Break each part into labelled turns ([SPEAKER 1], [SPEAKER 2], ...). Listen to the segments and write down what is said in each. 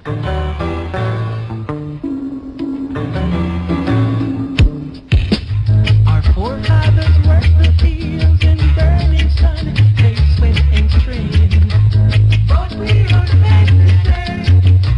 [SPEAKER 1] Our forefathers worked the fields in burning sun, they sweat and strain. But we are back to say,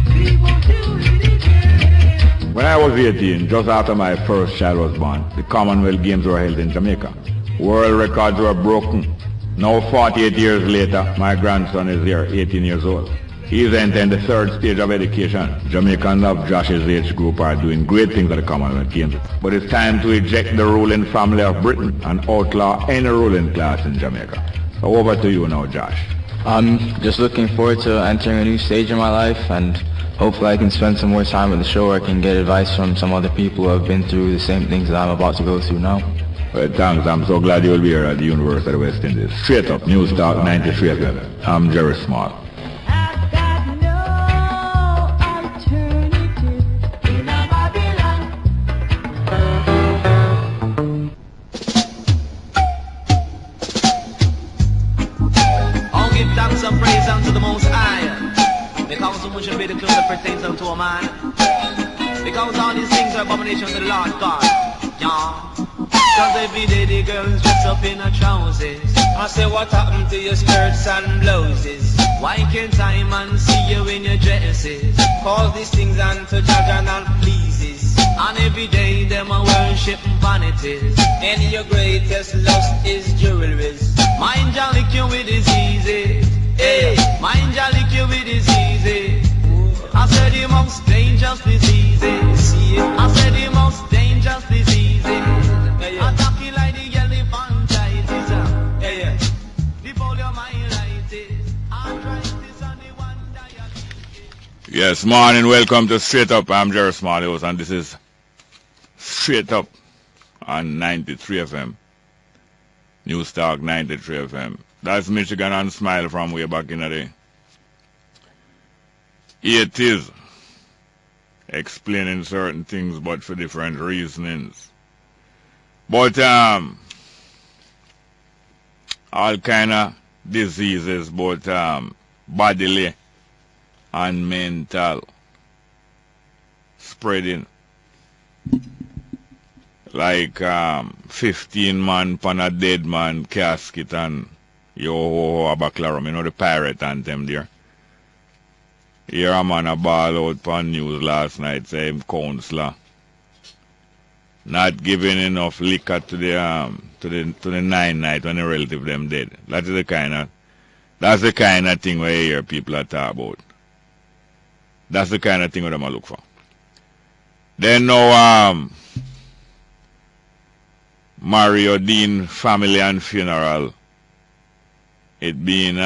[SPEAKER 1] we won't do it again.
[SPEAKER 2] When I was 18, just after my first child was born, the Commonwealth Games were held in Jamaica. World records were broken. Now 48 years later, my grandson is here, 18 years old. He is entering the third stage of education. Jamaicans of Josh's age group are doing great things at the Commonwealth Games. But it's time to eject the ruling family of Britain and outlaw any ruling class in Jamaica. So over to you now, Josh.
[SPEAKER 3] I'm just looking forward to entering a new stage in my life, and hopefully I can spend some more time at the show where I can get advice from some other people who have been through the same things that I'm about to go through now.
[SPEAKER 2] Well, thanks. I'm so glad you'll be here at the University of the West Indies. Straight up, News Talk 93 FM. I'm Jerry Small.
[SPEAKER 1] I've got no alternative in a Babylon.
[SPEAKER 4] I'll give thanks and praise unto the Most High, because so much of it that pertains unto a man. Because all these things are abomination to the Lord God. Yeah. Cause every day the girls dress up in her trousers. I say, what happened to your skirts and blouses? Why can't I man see you in your dresses? Cause these things unto Jaja and pleases. And every day them a worship vanities. And your greatest lust is jewelries. Mind ya lick you with diseases. Hey, mind ya lick you with diseases. I said the most dangerous diseases. I said the most dangerous diseases. Attacking like the elephantitis. The poliomyelitis. Arthritis and the one diabetes.
[SPEAKER 2] Yes, morning. Welcome to Straight Up. I'm Jerry Small, and this is Straight Up on 93 FM. News Talk 93 FM. That's Michigan and Smile from way back in the day. It is explaining certain things, but for different reasonings. But all kind of diseases, both bodily and mental, spreading. Like 15 man pan a dead man casket and yo a baclarum, you know the pirate anthem there. Here a man a ball out pan news last night, say him counselor not giving enough liquor to the 9 night when the relative them dead. That's the kind of thing where you hear people are talk about. That's the kind of thing where them a look for. Then now Mario Dean family and funeral. It being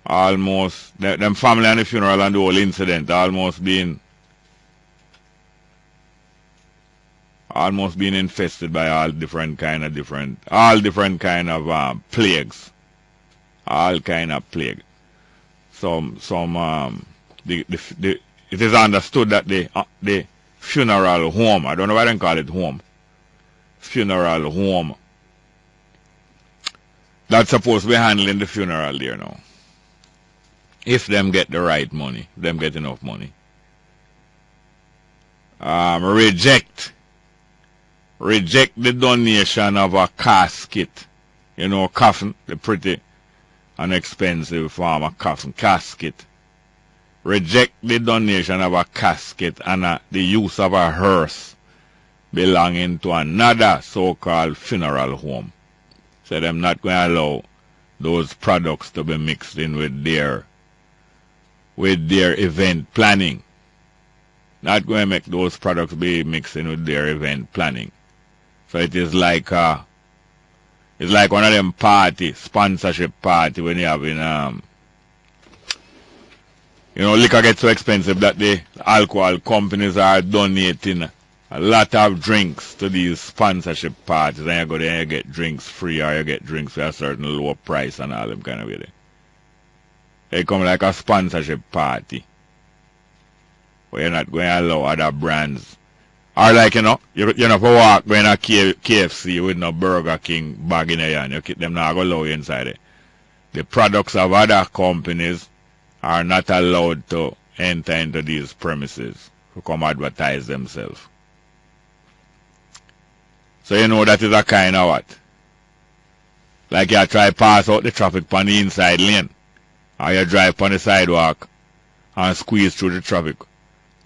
[SPEAKER 2] almost them family and the funeral and the whole incident almost being infested by all different kind of plagues. All kind of plague. It is understood that the funeral home, I don't know why they call it home, funeral home, that's supposed to be handling the funeral there now. If them get the right money, them get enough money. Reject the donation of a casket. You know, coffin, the pretty and expensive form of coffin, casket. Reject the donation of a casket and the use of a hearse belonging to another so-called funeral home. So them not going to allow those products to be mixed in with their event planning. Not going to make those products be mixed in with their event planning. So it is like one of them sponsorship party when you have liquor gets so expensive that the alcohol companies are donating a lot of drinks to these sponsorship parties, and you go there and you get drinks free, or you get drinks for a certain lower price and all them kind of way. They come like a sponsorship party where you're not going to allow other brands. Or like, you're not for walk going to KFC with no Burger King bag in your hand. Them not going to allow you inside it. The products of other companies are not allowed to enter into these premises to come advertise themselves. So you know that is a kind of what? Like you try pass out the traffic on the inside lane, or you drive on the sidewalk and squeeze through the traffic.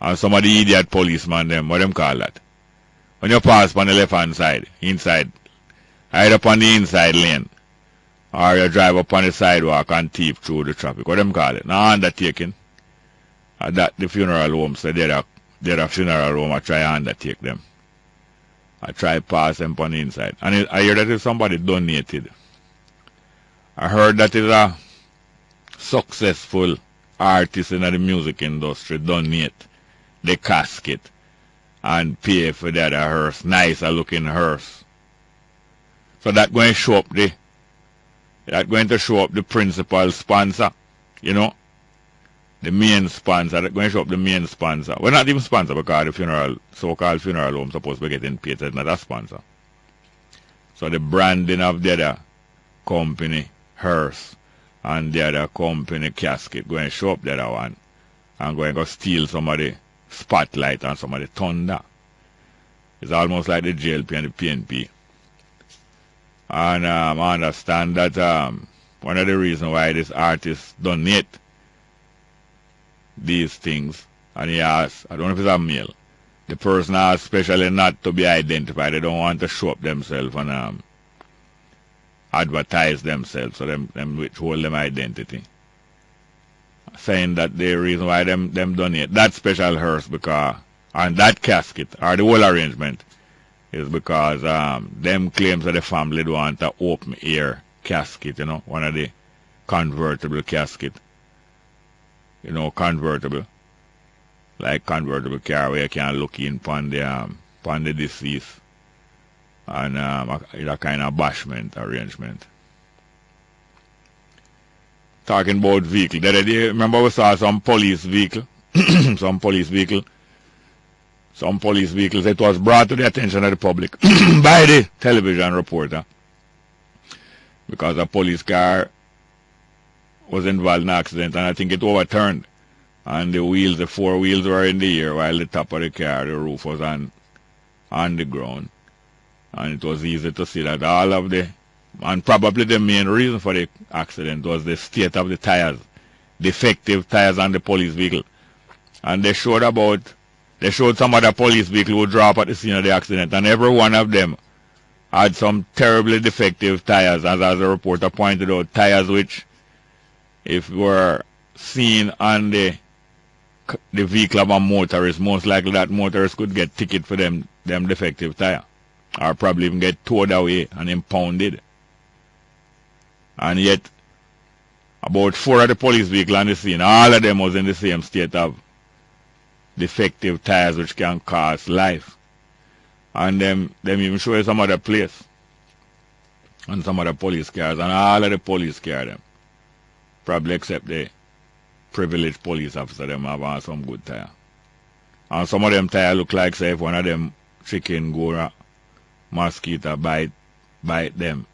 [SPEAKER 2] And some of the idiot policemen, them, what them call that? When you pass on the left hand side, inside, either upon the inside lane, or you drive up on the sidewalk and thief through the traffic, what them call it? Now undertaking. That the funeral home, so they're a funeral home, I try to undertake them. I try pass them on the inside. And I hear that if somebody donated. I heard that is a successful artist in the music industry donate the casket and pay for that hearse, nicer looking hearse. So that's going to show up the principal sponsor, you know, the main sponsor. That's going to show up the main sponsor. Well, not even sponsor, because the funeral, so-called funeral home supposed to be getting paid, it's not a sponsor. So the branding of the other company hearse and the other company casket going to show up the other one and going to steal some of the spotlight and some of the thunder. It's almost like the JLP and the PNP. And I understand that one of the reasons why this artist donate these things, and he asks, I don't know if it's a male, the person asks especially not to be identified. They don't want to show up themselves and advertise themselves, so them withhold them identity. Saying that the reason why them donate that special hearse because, and that casket, or the whole arrangement, is because them claims that the family don't want an open air casket, you know, one of the convertible casket. You know, convertible. Like convertible car where you can look in upon the deceased. And it's a kind of bashment arrangement. Talking about vehicle. The other day, remember we saw some police vehicle? Some police vehicles, it was brought to the attention of the public by the television reporter. Because a police car was involved in an accident and I think it overturned. And the 4 wheels were in the air while the top of the car, the roof was on the ground. And it was easy to see that all of and probably the main reason for the accident was the state of the tires, defective tires on the police vehicle. And they showed some other police vehicle who drove up at the scene of the accident, and every one of them had some terribly defective tires, as the reporter pointed out, tires which, if were seen on the vehicle of a motorist, most likely that motorist could get ticket for them defective tire, or probably even get towed away and impounded. And yet, about 4 of the police vehicles on the scene, all of them was in the same state of defective tires which can cost life. And them even show you some other place. And some other police cars, and all of the police cars them. Probably except the privileged police officer them have some good tire. And some of them tire look like say if one of them chicken go mosquito bite them.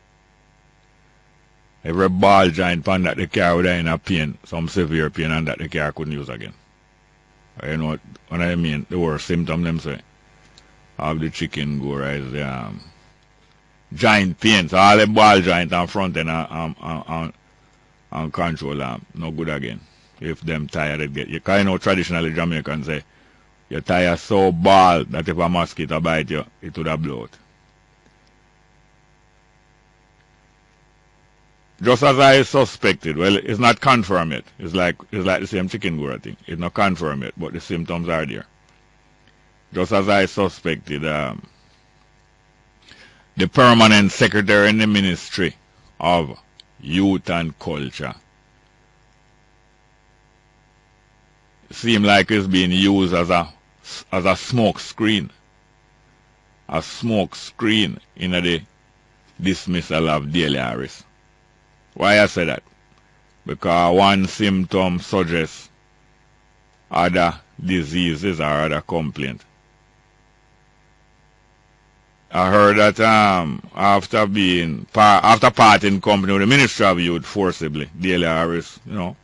[SPEAKER 2] Every ball joint pan that the car would have in a pain, some severe pain, and that the car couldn't use again. You know what I mean? The worst symptom them say of the chicken go is the joint pains. All the ball joint and front end and control no good again. If them tired it get you. Because you know traditionally Jamaicans say your tire so bald that if a mosquito bite you, it would have blow out. Just as I suspected, well, it's not confirmed yet. It's like the same chikungunya thing. It's not confirmed yet, but the symptoms are there. Just as I suspected, the permanent secretary in the Ministry of Youth and Culture seemed like it's being used as a smoke screen. A smoke screen in the dismissal of Daly Harris. Why I say that? Because one symptom suggests other diseases or other complaints. I heard that after parting company with the Ministry of Youth forcibly, Daly Harris, you know,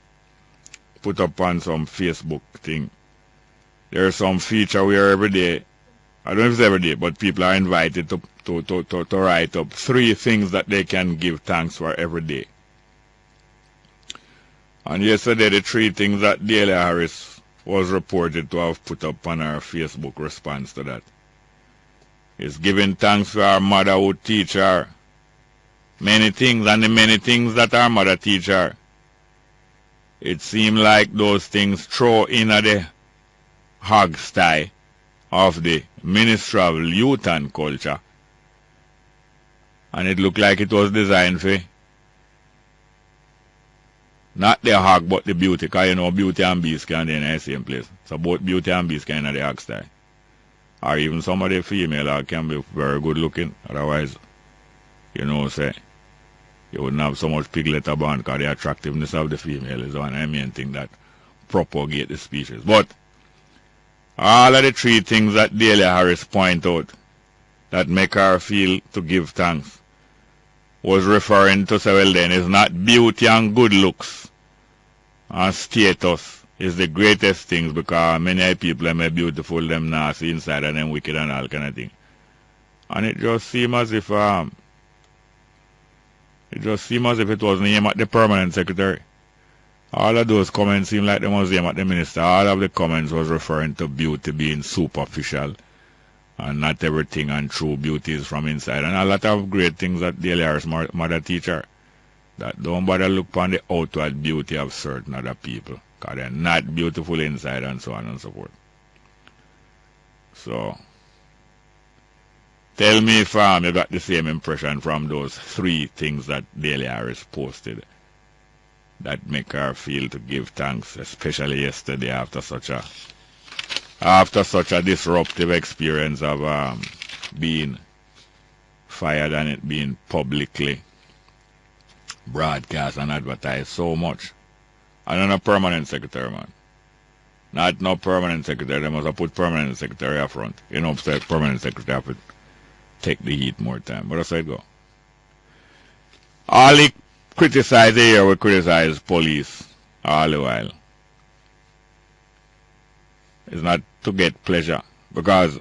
[SPEAKER 2] put up on some Facebook thing. There's some feature where every day, I don't know if it's every day, but people are invited to write up 3 things that they can give thanks for every day. And yesterday, the 3 things that Delia Harris was reported to have put up on her Facebook response to that is giving thanks for her mother who teach her many things, and the many things that her mother teach her. It seemed like those things throw in at the hog sty of the Ministry of Youth and Culture. And it looked like it was designed for not the hog but the beauty, because you know Beauty and Beast can be in the same place. So both Beauty and Beast can in the hog sty. Or even some of the female hog can be very good looking. Otherwise, you know, say, you wouldn't have so much piglet about because the attractiveness of the female is one of the main thing that propagate the species. But all of the 3 things that Delia Harris point out that make her feel to give thanks was referring to say, well then, it's not beauty and good looks and status is the greatest things, because many people are beautiful, them nasty inside and them wicked and all kind of thing. And it just seems as if it wasn't aimed at the permanent secretary. All of those comments seem like they was aimed at the minister. All of the comments was referring to beauty being superficial and not everything and true beauty is from inside. And a lot of great things that Delia Harris mother teach her, that don't bother look upon the outward beauty of certain other people, because they're not beautiful inside, and so on and so forth. So tell me if you got the same impression from those 3 things that Delia Harris posted that make her feel to give thanks, especially yesterday after such a disruptive experience of being fired and it being publicly broadcast and advertised so much. And I'm a permanent secretary, man. Not no permanent secretary. They must have put permanent secretary up front. You know, upstairs permanent secretary have to take the heat more time. But that's how it go. All he criticized here, we criticize police all the while. It's not to get pleasure, because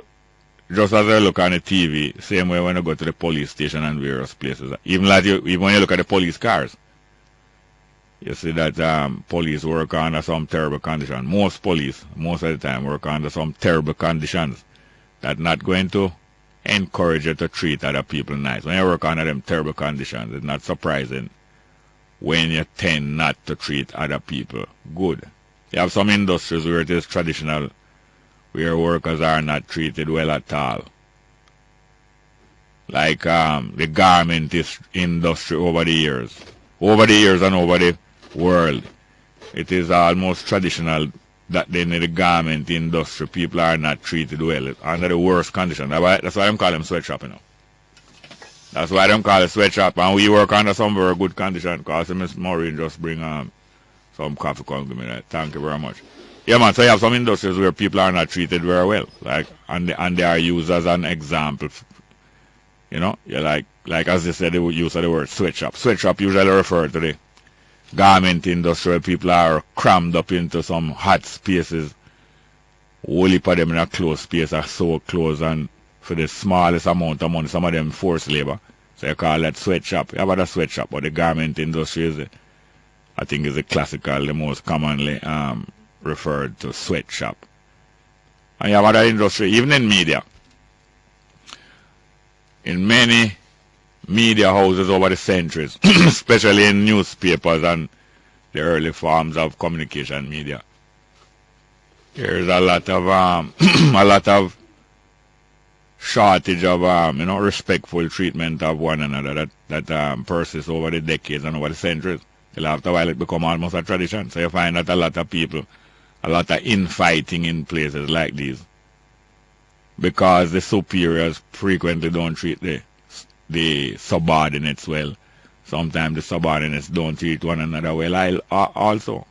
[SPEAKER 2] just as I look on the TV, same way when I go to the police station and various places, even when you look at the police cars, you see that police work under some terrible conditions. Most police, most of the time, work under some terrible conditions that not going to encourage you to treat other people nice. When you work under them terrible conditions, it's not surprising when you tend not to treat other people good. You have some industries where it is traditional, where workers are not treated well at all. Like the garment industry over the years and over the world, it is almost traditional that in the garment industry people are not treated well, under the worst conditions. That's why I'm calling them sweatshop, you know. That's why them call it sweatshop, and we work under some very good condition, because Miss Maureen just bring some coffee, come give me that. Thank you very much. Yeah, man, so you have some industries where people are not treated very well, like, and they are used as an example. You know, yeah, like as they said, they would use the word sweatshop. Sweatshop usually refer to the garment industry where people are crammed up into some hot spaces. Only for them in a closed space are so close, and for the smallest amount of money, some of them forced labor. So you call that sweatshop. You have a sweatshop, but the garment industry is, I think, is the classical, the most commonly referred to sweatshop. And you have other industry, even in media. In many media houses over the centuries, especially in newspapers and the early forms of communication media, there's a lot of shortage of respectful treatment of one another that persists over the decades and over the centuries. Till after a while it become almost a tradition. So you find that a lot of people, a lot of infighting in places like these, because the superiors frequently don't treat the subordinates well. Sometimes the subordinates don't treat one another well also.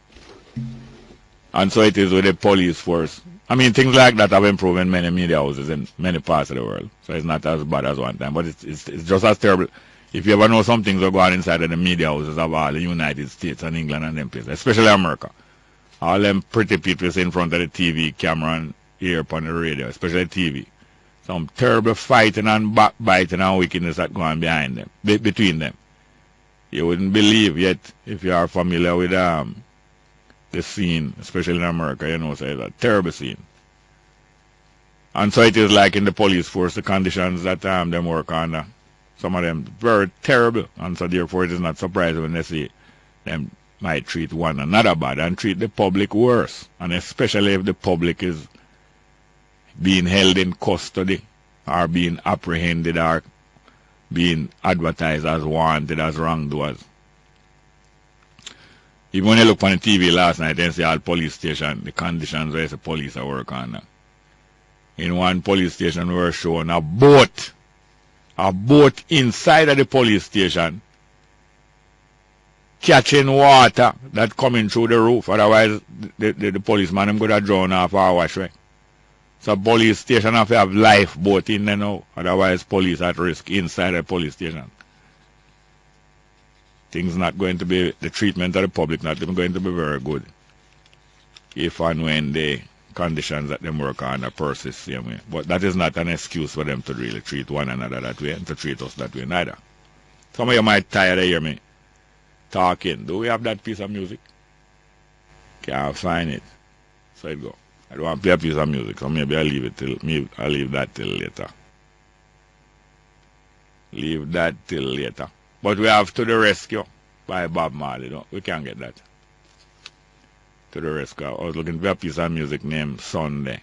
[SPEAKER 2] And so it is with the police force. I mean, things like that have improved in many media houses in many parts of the world. So it's not as bad as one time. But it's just as terrible. If you ever know some things are going on inside of the media houses of all the United States and England and them places, especially America. All them pretty people is in front of the TV camera and hear upon the radio, especially TV. Some terrible fighting and backbiting and wickedness that going behind them, between them. You wouldn't believe yet if you are familiar with the scene, especially in America, you know, so it's a terrible scene. And so it is like in the police force, the conditions that them work under, some of them very terrible, and so therefore it is not surprising when they see them might treat one another bad and treat the public worse, and especially if the public is being held in custody or being apprehended or being advertised as wanted as wrongdoers. Even when you look on the TV last night and see all police station, the conditions where the police are working under. In one police station we were showing a boat inside of the police station catching water that coming through the roof. Otherwise the policeman them could have drawn off our washway. So police station have to have lifeboat in there now. Otherwise police at risk inside the police station. Things not going to be, the treatment of the public not even going to be very good if and when the conditions that them work on persist the same way. But that is not an excuse for them to really treat one another that way and to treat us that way neither. Some of you might tired of hear me talking. Do we have that piece of music? Can't find it. So it go. I don't want to play a piece of music, so maybe I'll leave that till later. Leave that till later. But we have To the Rescue by Bob Marley. No? We can't get that. To the Rescue. I was looking for a piece of music named Sunday.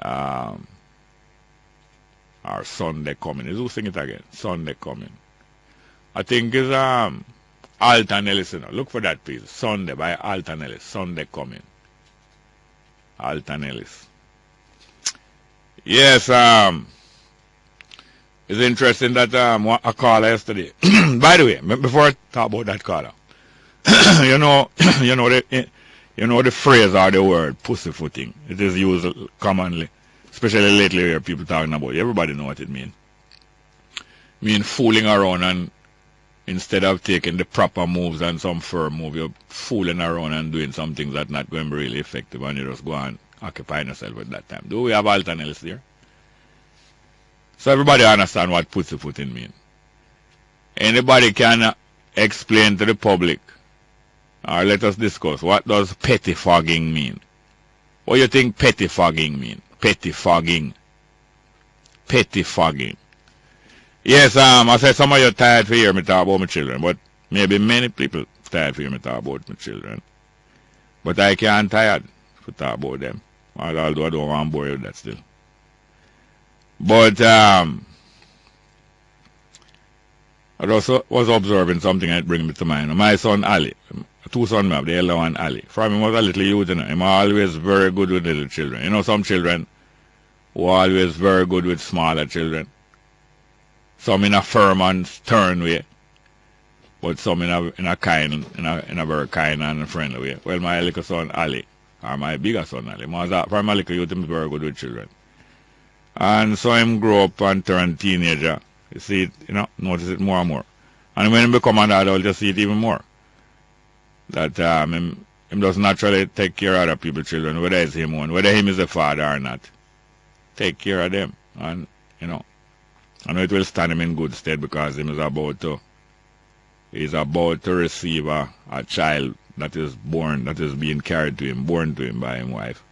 [SPEAKER 2] Or Sunday Coming. Who sing it again? Sunday Coming. I think it's Alton Ellis. You know. Look for that piece. Sunday by Alton Ellis. Sunday Coming. Alton Ellis. Yes, it's interesting that a caller yesterday. By the way, before I talk about that caller, you know the phrase or the word pussyfooting. It is used commonly, especially lately where people talking about it. Everybody know what it means. Mean fooling around, and instead of taking the proper moves and some firm move, you're fooling around and doing some things that not going to be really effective, and you just go and occupy yourself at that time. Do we have alternatives there? So everybody understand what pussyfooting means. Anybody can explain to the public, or let us discuss, what does pettifogging mean? What do you think pettifogging mean? Pettifogging. Pettifogging. Yes, I said some of you tired to hear me talk about my children, but maybe many people tired to hear me talk about my children. But I can't tired to talk about them, although I don't want to bore you with that still. But I also was observing something that bring me to mind. My son Ali, two sons I have, the elder one Ali. From him was a little youth, you know. Him always very good with little children. You know, some children who are always very good with smaller children. Some in a firm and stern way, but some in a very kind and friendly way. Well, my little son Ali, or my bigger son Ali, from my little youth, him is very good with children. And so him grow up and turn teenager. You see it, you know, notice it more and more. And when he become an adult, you see it even more. That him does naturally take care of other people's children, whether it's him one, whether him is a father or not. Take care of them. And, you know, I know it will stand him in good stead because him is about to receive a child that is born, that is being carried to him, born to him by his wife.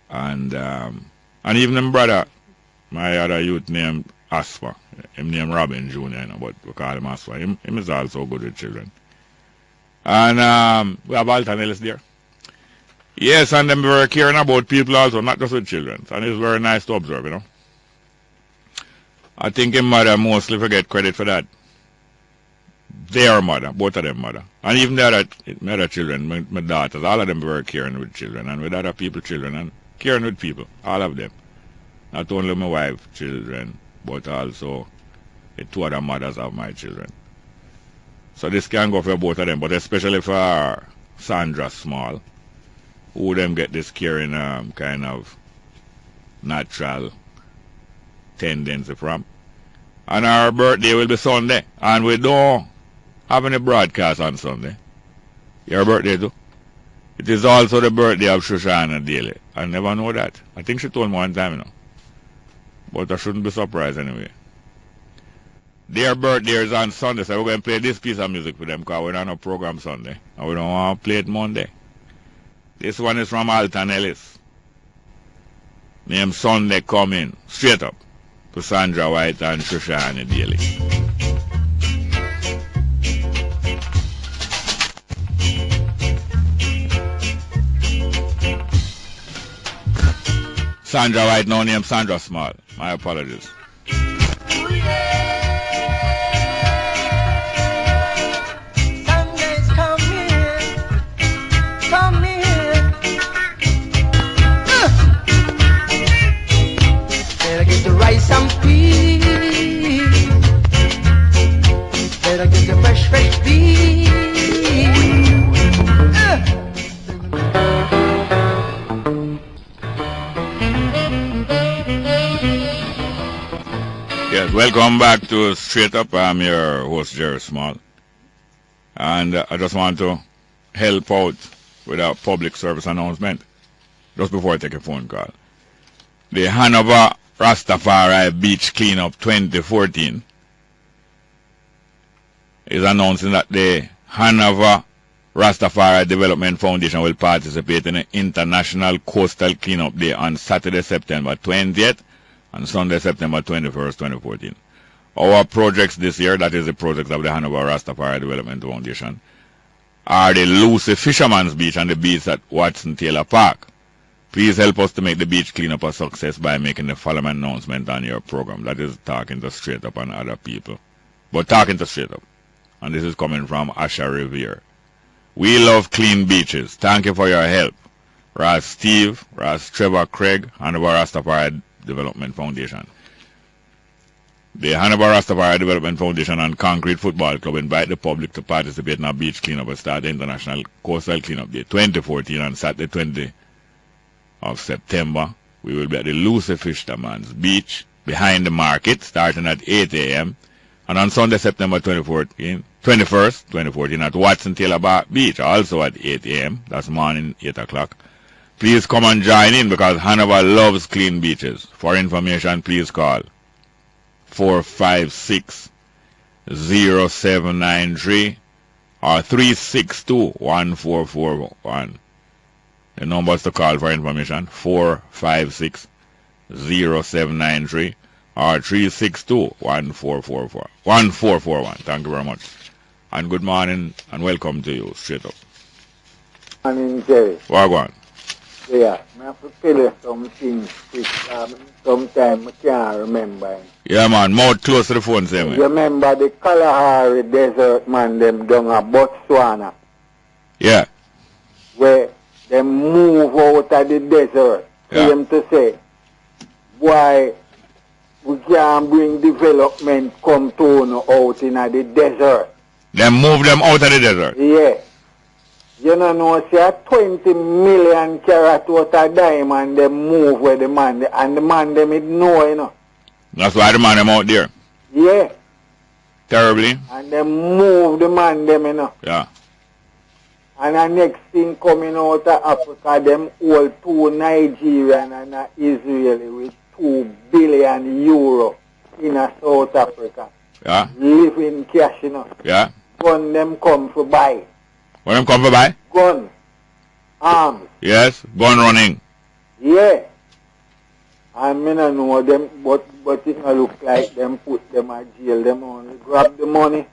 [SPEAKER 2] And even him brother, my other youth named Aspa, him named Robin Jr., you know, but we call him Aspa. Him is also good with children. And we have Alton Ellis there. Yes, and them very caring about people also, not just with children. And it's very nice to observe, you know. I think his mother mostly forget credit for that. Their mother, both of them mother. And even the other children, my daughters, all of them very caring with children and with other people's children and caring with people, all of them. Not only my wife's children, but also the two other mothers of my children. So this can go for both of them, but especially for Sandra Small, who them get this caring kind of natural tendency from. And our birthday will be Sunday, and we don't having a broadcast on Sunday. Your birthday too. It is also the birthday of Shoshana Daly. I never know that. I think she told me one time, But I shouldn't be surprised anyway. Their birthday is on Sunday, so we're going to play this piece of music for them because we don't have a program Sunday. And we don't want to play it Monday. This one is from Alton Ellis. Named Sunday Coming. Straight up. To Sandra White and Shoshana Daly. Sandra White, no name Sandra Small. My apologies.
[SPEAKER 1] Sunday's coming, coming. Better get the rice and peas. Better get the fresh beef.
[SPEAKER 2] Yes, welcome back to Straight Up. I'm your host, Jerry Small. And I just want to help out with a public service announcement just before I take a phone call. The Hanover Rastafari Beach Cleanup 2014 is announcing that the Hanover Rastafari Development Foundation will participate in an International Coastal Cleanup Day on Saturday, September 20th and Sunday, September 21st, 2014. Our projects this year, that is the projects of the Hanover Rastafari Development Foundation, are the Lucy Fisherman's Beach and the beach at Watson Taylor Park. Please help us to make the beach cleanup a success by making the following announcement on your program. That is talking to Straight Up and other people. But talking to Straight Up. And this is coming from Asha Revere. We love clean beaches. Thank you for your help. Ras Steve, Ras Trevor Craig, Hanover Rastafari Development Foundation. The Hanover Rastafari Development Foundation and Concrete Football Club invite the public to participate in a beach cleanup and start the International Coastal Cleanup Day 2014 on Saturday 20 of September. We will be at the Lucy Fisherman's Beach behind the market starting at 8 a.m. and on Sunday, September 21st, 2014 at Watson Taylor Beach also at 8 a.m. That's morning 8 o'clock. Please come and join in because Hanover loves clean beaches. For information, please call 456-0793 or 362-1441. The numbers to call for information, 456-0793 or 362-1441. Thank you very much. And good morning and welcome to you, Straight Up.
[SPEAKER 5] Morning, Jerry.
[SPEAKER 2] Wagwan.
[SPEAKER 5] Yeah, I have to tell you something which sometimes I can't remember.
[SPEAKER 2] Yeah, man, mouth close to the phone, say me.
[SPEAKER 5] You remember the Kalahari Desert, man, them down at Botswana?
[SPEAKER 2] Yeah.
[SPEAKER 5] Where they move out of the desert.
[SPEAKER 2] Yeah.
[SPEAKER 5] Them to say, why we can't bring development come to out in the desert.
[SPEAKER 2] They move them out of the desert.
[SPEAKER 5] Yeah. You know, say 20 million carat worth of diamond they move where the man, and the man them it know,
[SPEAKER 2] That's why the man them out there.
[SPEAKER 5] Yeah.
[SPEAKER 2] Terribly.
[SPEAKER 5] And they move the man them,
[SPEAKER 2] Yeah.
[SPEAKER 5] And the next thing coming out of Africa, them all two Nigerian and a Israeli with 2 billion euro in a South Africa.
[SPEAKER 2] Yeah.
[SPEAKER 5] Living cash,
[SPEAKER 2] Yeah.
[SPEAKER 5] Gun them come for buy.
[SPEAKER 2] When them come for buy?
[SPEAKER 5] Gun. Arms.
[SPEAKER 2] Yes. Gun running.
[SPEAKER 5] Yeah. And me no know them, but it no look like them put them at jail. Them only grab the money.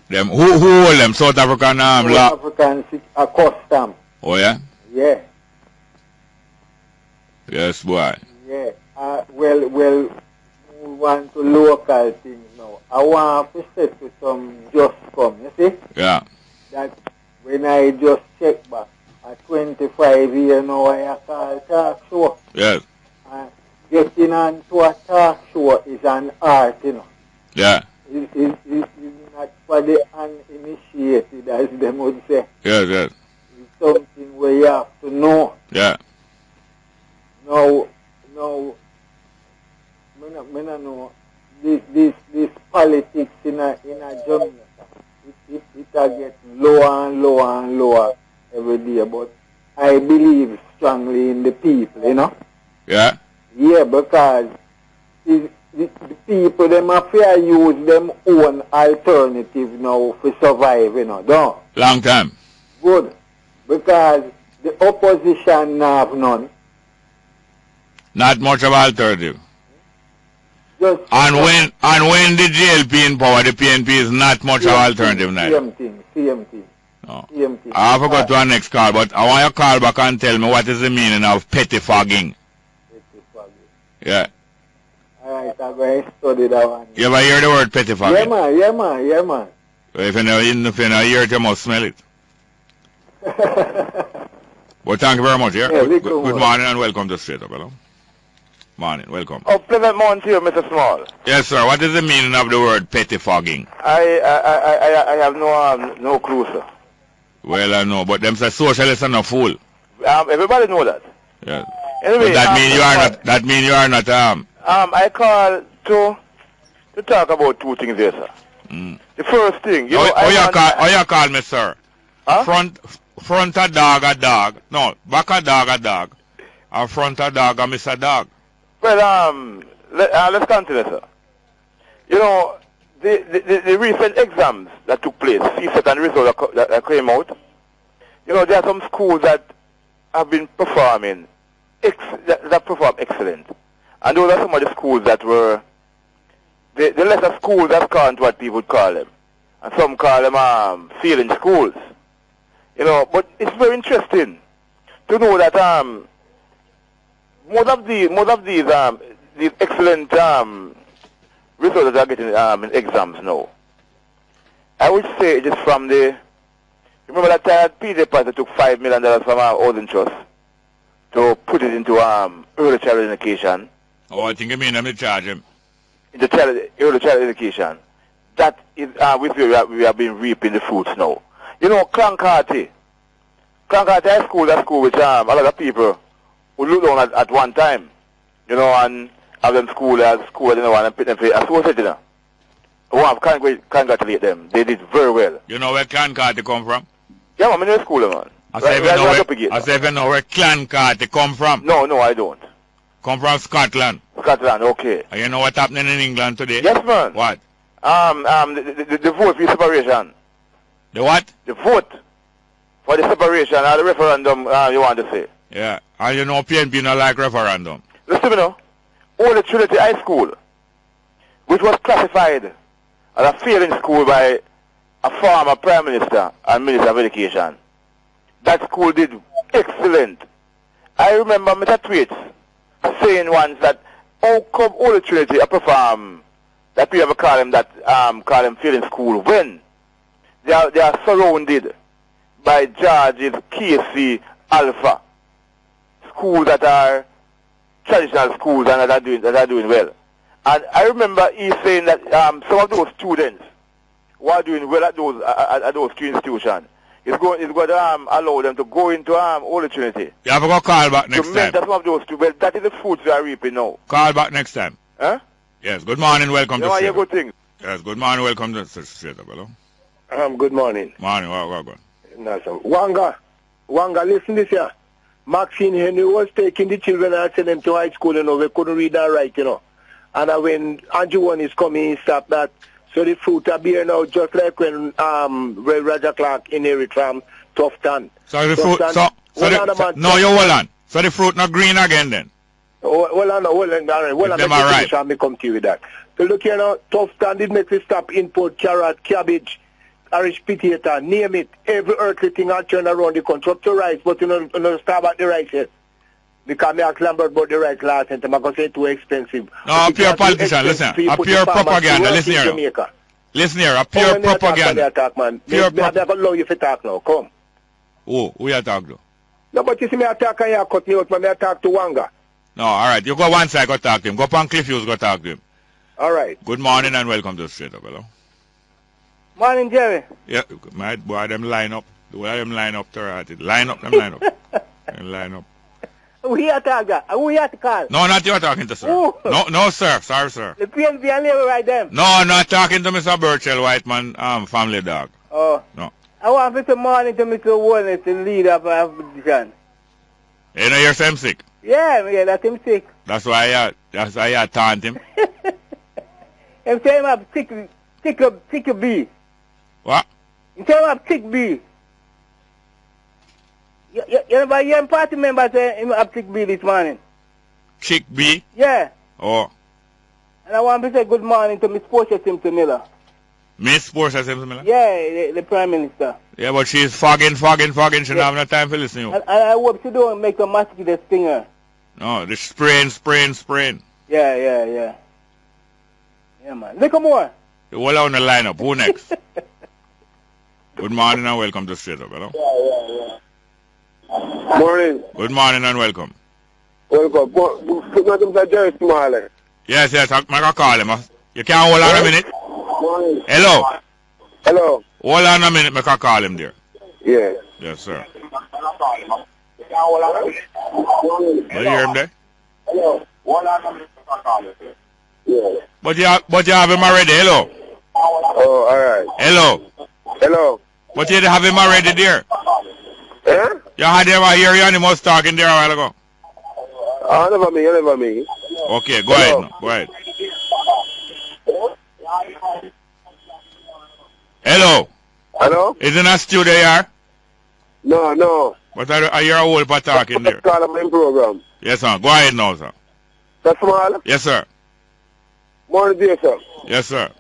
[SPEAKER 2] Them who hold them? South African law.
[SPEAKER 5] South African custom.
[SPEAKER 2] Oh yeah?
[SPEAKER 5] Yeah.
[SPEAKER 2] Yes, boy.
[SPEAKER 5] Yeah. Well, we want to local things now. I want to say to some just come, you see?
[SPEAKER 2] Yeah.
[SPEAKER 5] That when I just check back, at 25 years now, I call talk show.
[SPEAKER 2] Yes.
[SPEAKER 5] Getting on to a talk show is an art,
[SPEAKER 2] Yeah.
[SPEAKER 5] It's not for the uninitiated, as them would say.
[SPEAKER 2] Yes, yes.
[SPEAKER 5] It's something where you have to know.
[SPEAKER 2] Yeah.
[SPEAKER 5] Now, me no know this politics in a Jamaica. it are getting lower and lower and lower every day. But I believe strongly in the people, you know.
[SPEAKER 2] Yeah.
[SPEAKER 5] Yeah, because the people, them have to use them own alternative now for survive, you know, don't?
[SPEAKER 2] Long time.
[SPEAKER 5] Good. Because the opposition have none.
[SPEAKER 2] Not much of alternative.
[SPEAKER 5] Just
[SPEAKER 2] And when the JLP in power, the PNP is not much of alternative now.
[SPEAKER 5] Same thing.
[SPEAKER 2] No.
[SPEAKER 5] Same thing.
[SPEAKER 2] I have to go to our next call, but I want you to call back and tell me what is the meaning of pettifogging. Yeah.
[SPEAKER 5] Alright, I'm going to study that one.
[SPEAKER 2] You ever hear the word pettifogging?
[SPEAKER 5] Yeah, man.
[SPEAKER 2] If you know hear it, you must smell it. Well, thank you very much. Yeah? Good morning and welcome to Straight Up. Hello. Morning, welcome.
[SPEAKER 6] Oh, pleasant morning to you, Mr. Small.
[SPEAKER 2] Yes, sir. What is the meaning of the word pettifogging?
[SPEAKER 6] I have no clue, sir.
[SPEAKER 2] Well, I know, but them say socialists are no fool.
[SPEAKER 6] Everybody know that.
[SPEAKER 2] Yeah.
[SPEAKER 6] Anyway,
[SPEAKER 2] but that mean you are not
[SPEAKER 6] I call to talk about two things here, sir. The first thing,
[SPEAKER 2] how you call me, sir?
[SPEAKER 6] Huh?
[SPEAKER 2] Front a dog. No, back a dog. And front a dog, Mr. Dog.
[SPEAKER 6] Well, let's continue, sir. You know, the recent exams that took place, CSET and results that came out, you know, there are some schools that have been performing, that perform excellent. And those are some of the schools that were, the lesser schools that's called what people would call them. And some call them failing schools. You know, but it's very interesting to know that most of these excellent results that are getting in exams now, I would say it is from remember that time PJ Party took $5 million from our housing trust to put it into early childhood education.
[SPEAKER 2] Oh, I think you mean I'm charge him.
[SPEAKER 6] Into early childhood education. That is we have been reaping the fruits now. You know, Clancarty High School, that school which a lot of people would look down at one time, you know, and have them school, you know, and put them for associate, you know. I want to congratulate them. They did very well.
[SPEAKER 2] You know where Clancarty come from?
[SPEAKER 6] Yeah, I'm in the school, man.
[SPEAKER 2] I say if you know where Clancarty come from?
[SPEAKER 6] No, I don't.
[SPEAKER 2] Come from Scotland.
[SPEAKER 6] Scotland, okay.
[SPEAKER 2] And you know what's happening in England today?
[SPEAKER 6] Yes, man.
[SPEAKER 2] What?
[SPEAKER 6] The vote for separation.
[SPEAKER 2] The what?
[SPEAKER 6] The vote for the separation or the referendum, you want to say.
[SPEAKER 2] Yeah. And you know PNP not like referendum.
[SPEAKER 6] Listen, you know, Old Trinity High School, which was classified as a failing school by a former Prime Minister and Minister of Education. That school did excellent. I remember Mr. Tweets saying once that how come Old Trinity perform that we ever call them failing school when they are surrounded by George's KC Alpha schools that are traditional schools and that are doing well. And I remember he saying that some of those students who are doing well at those two institutions is going to allow them to go into Holy Trinity.
[SPEAKER 2] You have to go call back next time.
[SPEAKER 6] Some of those two, well, that is the fruits we are reaping now.
[SPEAKER 2] Call back next time.
[SPEAKER 6] Huh?
[SPEAKER 2] Yes, good morning, welcome to Straight Up.
[SPEAKER 6] Good thing.
[SPEAKER 2] Yes, good morning, welcome to Straight Up. Hello?
[SPEAKER 7] Good morning.
[SPEAKER 2] Morning, what?
[SPEAKER 7] Wanga, listen this here. Maxine Henry was taking the children and sending them to high school, you know, they couldn't read and write, you know. And when Andrew one is coming, he stopped that. So the fruit are bearing now, just like when Roger Clark in Eritrea, Tufton.
[SPEAKER 2] So the fruit, no, you hold on. So the fruit not green again then?
[SPEAKER 7] Well, I me come to you with that. So look here now, Tufton did make the stop import carrot, cabbage, Irish potato, name it. Every earthly thing I turn around the country up to rice, but you know, start about the rice yet. Because me ask Lambert about the rice last time, I'm going to say too expensive.
[SPEAKER 2] No, a pure politician, listen. A pure propaganda, listen here. Listen here, a pure propaganda.
[SPEAKER 7] Attack, man. Pure propaganda. I'm going to allow you to talk now, come.
[SPEAKER 2] Who you talk to?
[SPEAKER 7] No, but you see me attack and you cut me out, man. I talk to Wanga.
[SPEAKER 2] No, alright. You go one side, go talk to him. Go up Cliff Hughes, go talk to him.
[SPEAKER 7] Alright.
[SPEAKER 2] Good morning and welcome to Straight Up, hello?
[SPEAKER 5] Morning, Jerry.
[SPEAKER 2] Yeah, my boy, them line up. The way them line up to right. Line up. Line up.
[SPEAKER 5] Who you talking? Who you to call?
[SPEAKER 2] No, not you talking to, sir.
[SPEAKER 5] Who?
[SPEAKER 2] No, sir. Sorry, sir.
[SPEAKER 5] The PNP and labor right them.
[SPEAKER 2] No, I'm not talking to Mr. Burchell Whiteman, family dog.
[SPEAKER 5] Oh.
[SPEAKER 2] No.
[SPEAKER 5] I want Mr. Morning to Mr. Warner to lead up opposition.
[SPEAKER 2] You know, you're him sick.
[SPEAKER 5] Yeah, that's him sick.
[SPEAKER 2] That's why I taunt him.
[SPEAKER 5] Him say him have tick B.
[SPEAKER 2] What?
[SPEAKER 5] Him say him have tick B. You party member say him have tick B this morning.
[SPEAKER 2] Chick B?
[SPEAKER 5] Yeah.
[SPEAKER 2] Oh.
[SPEAKER 5] And I want to say good morning to Miss Portia Simpson Miller.
[SPEAKER 2] Miss Portia Simpson Miller?
[SPEAKER 5] Yeah, the Prime Minister.
[SPEAKER 2] Yeah, but she's fogging. She don't have no time for listening.
[SPEAKER 5] And I hope she don't make a mosquito stinger.
[SPEAKER 2] No, the spraying.
[SPEAKER 5] Yeah. Yeah, man. Look more.
[SPEAKER 2] You all on the lineup. Who next? Good morning and welcome to Straight Up, hello?
[SPEAKER 7] Yeah. Morning.
[SPEAKER 2] Good morning and welcome.
[SPEAKER 7] Welcome. Mr. Jerry Smiley.
[SPEAKER 2] Yes, I can call him. You can't hold on a minute?
[SPEAKER 7] Morning.
[SPEAKER 2] Hello?
[SPEAKER 7] Hold
[SPEAKER 2] on a minute, I can call him there.
[SPEAKER 7] Yeah.
[SPEAKER 2] Yes, sir.
[SPEAKER 7] Morning.
[SPEAKER 2] Do you hear him there?
[SPEAKER 7] Hello. Hold on a minute, I can call him. Yeah.
[SPEAKER 2] But you have him already, hello?
[SPEAKER 7] Oh, alright.
[SPEAKER 2] Hello? But you have him already there?
[SPEAKER 7] Eh?
[SPEAKER 2] You had him here, you must talking there a while ago.
[SPEAKER 7] Never me.
[SPEAKER 2] Okay, go ahead now. Go ahead. Hello? Is it a studio here?
[SPEAKER 7] No.
[SPEAKER 2] But are you old for talking there?
[SPEAKER 7] Call him in program.
[SPEAKER 2] Yes, sir. Go ahead now, sir.
[SPEAKER 7] That's small?
[SPEAKER 2] Yes, sir.
[SPEAKER 7] Morning, dear, sir.
[SPEAKER 2] Yes, sir.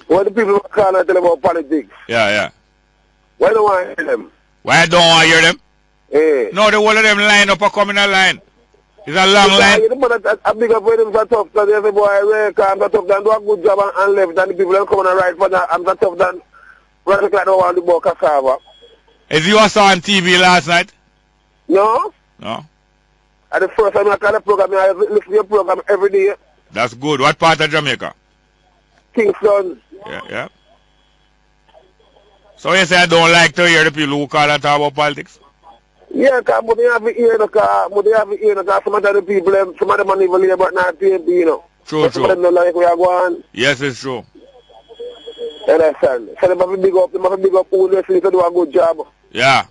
[SPEAKER 7] What the people call and tell about politics?
[SPEAKER 2] Yeah.
[SPEAKER 7] Why don't I hear them?
[SPEAKER 2] Why don't I hear them?
[SPEAKER 7] Eh.
[SPEAKER 2] No, the whole of them line up or come in a line. It's a long line.
[SPEAKER 7] I big up for them so tough that every boy I I'm so tough than do a good job and left and the people that come and write for that. I'm so tough than right like the one the book cassava.
[SPEAKER 2] Is you saw on TV last night?
[SPEAKER 7] No. At the first time I call the program, I listen to your program every day.
[SPEAKER 2] That's good. What part of Jamaica?
[SPEAKER 7] Kingston.
[SPEAKER 2] Yeah. So you say I don't like to hear the people who call and talk about politics?
[SPEAKER 7] Yeah, because they have to hear the car. Some of the people, some of them are even here but not paid, you know.
[SPEAKER 2] True.
[SPEAKER 7] Some of them don't like where you are going.
[SPEAKER 2] Yes, it's true.
[SPEAKER 7] You understand? So they have to big up who listen to do a good job.
[SPEAKER 2] Yeah.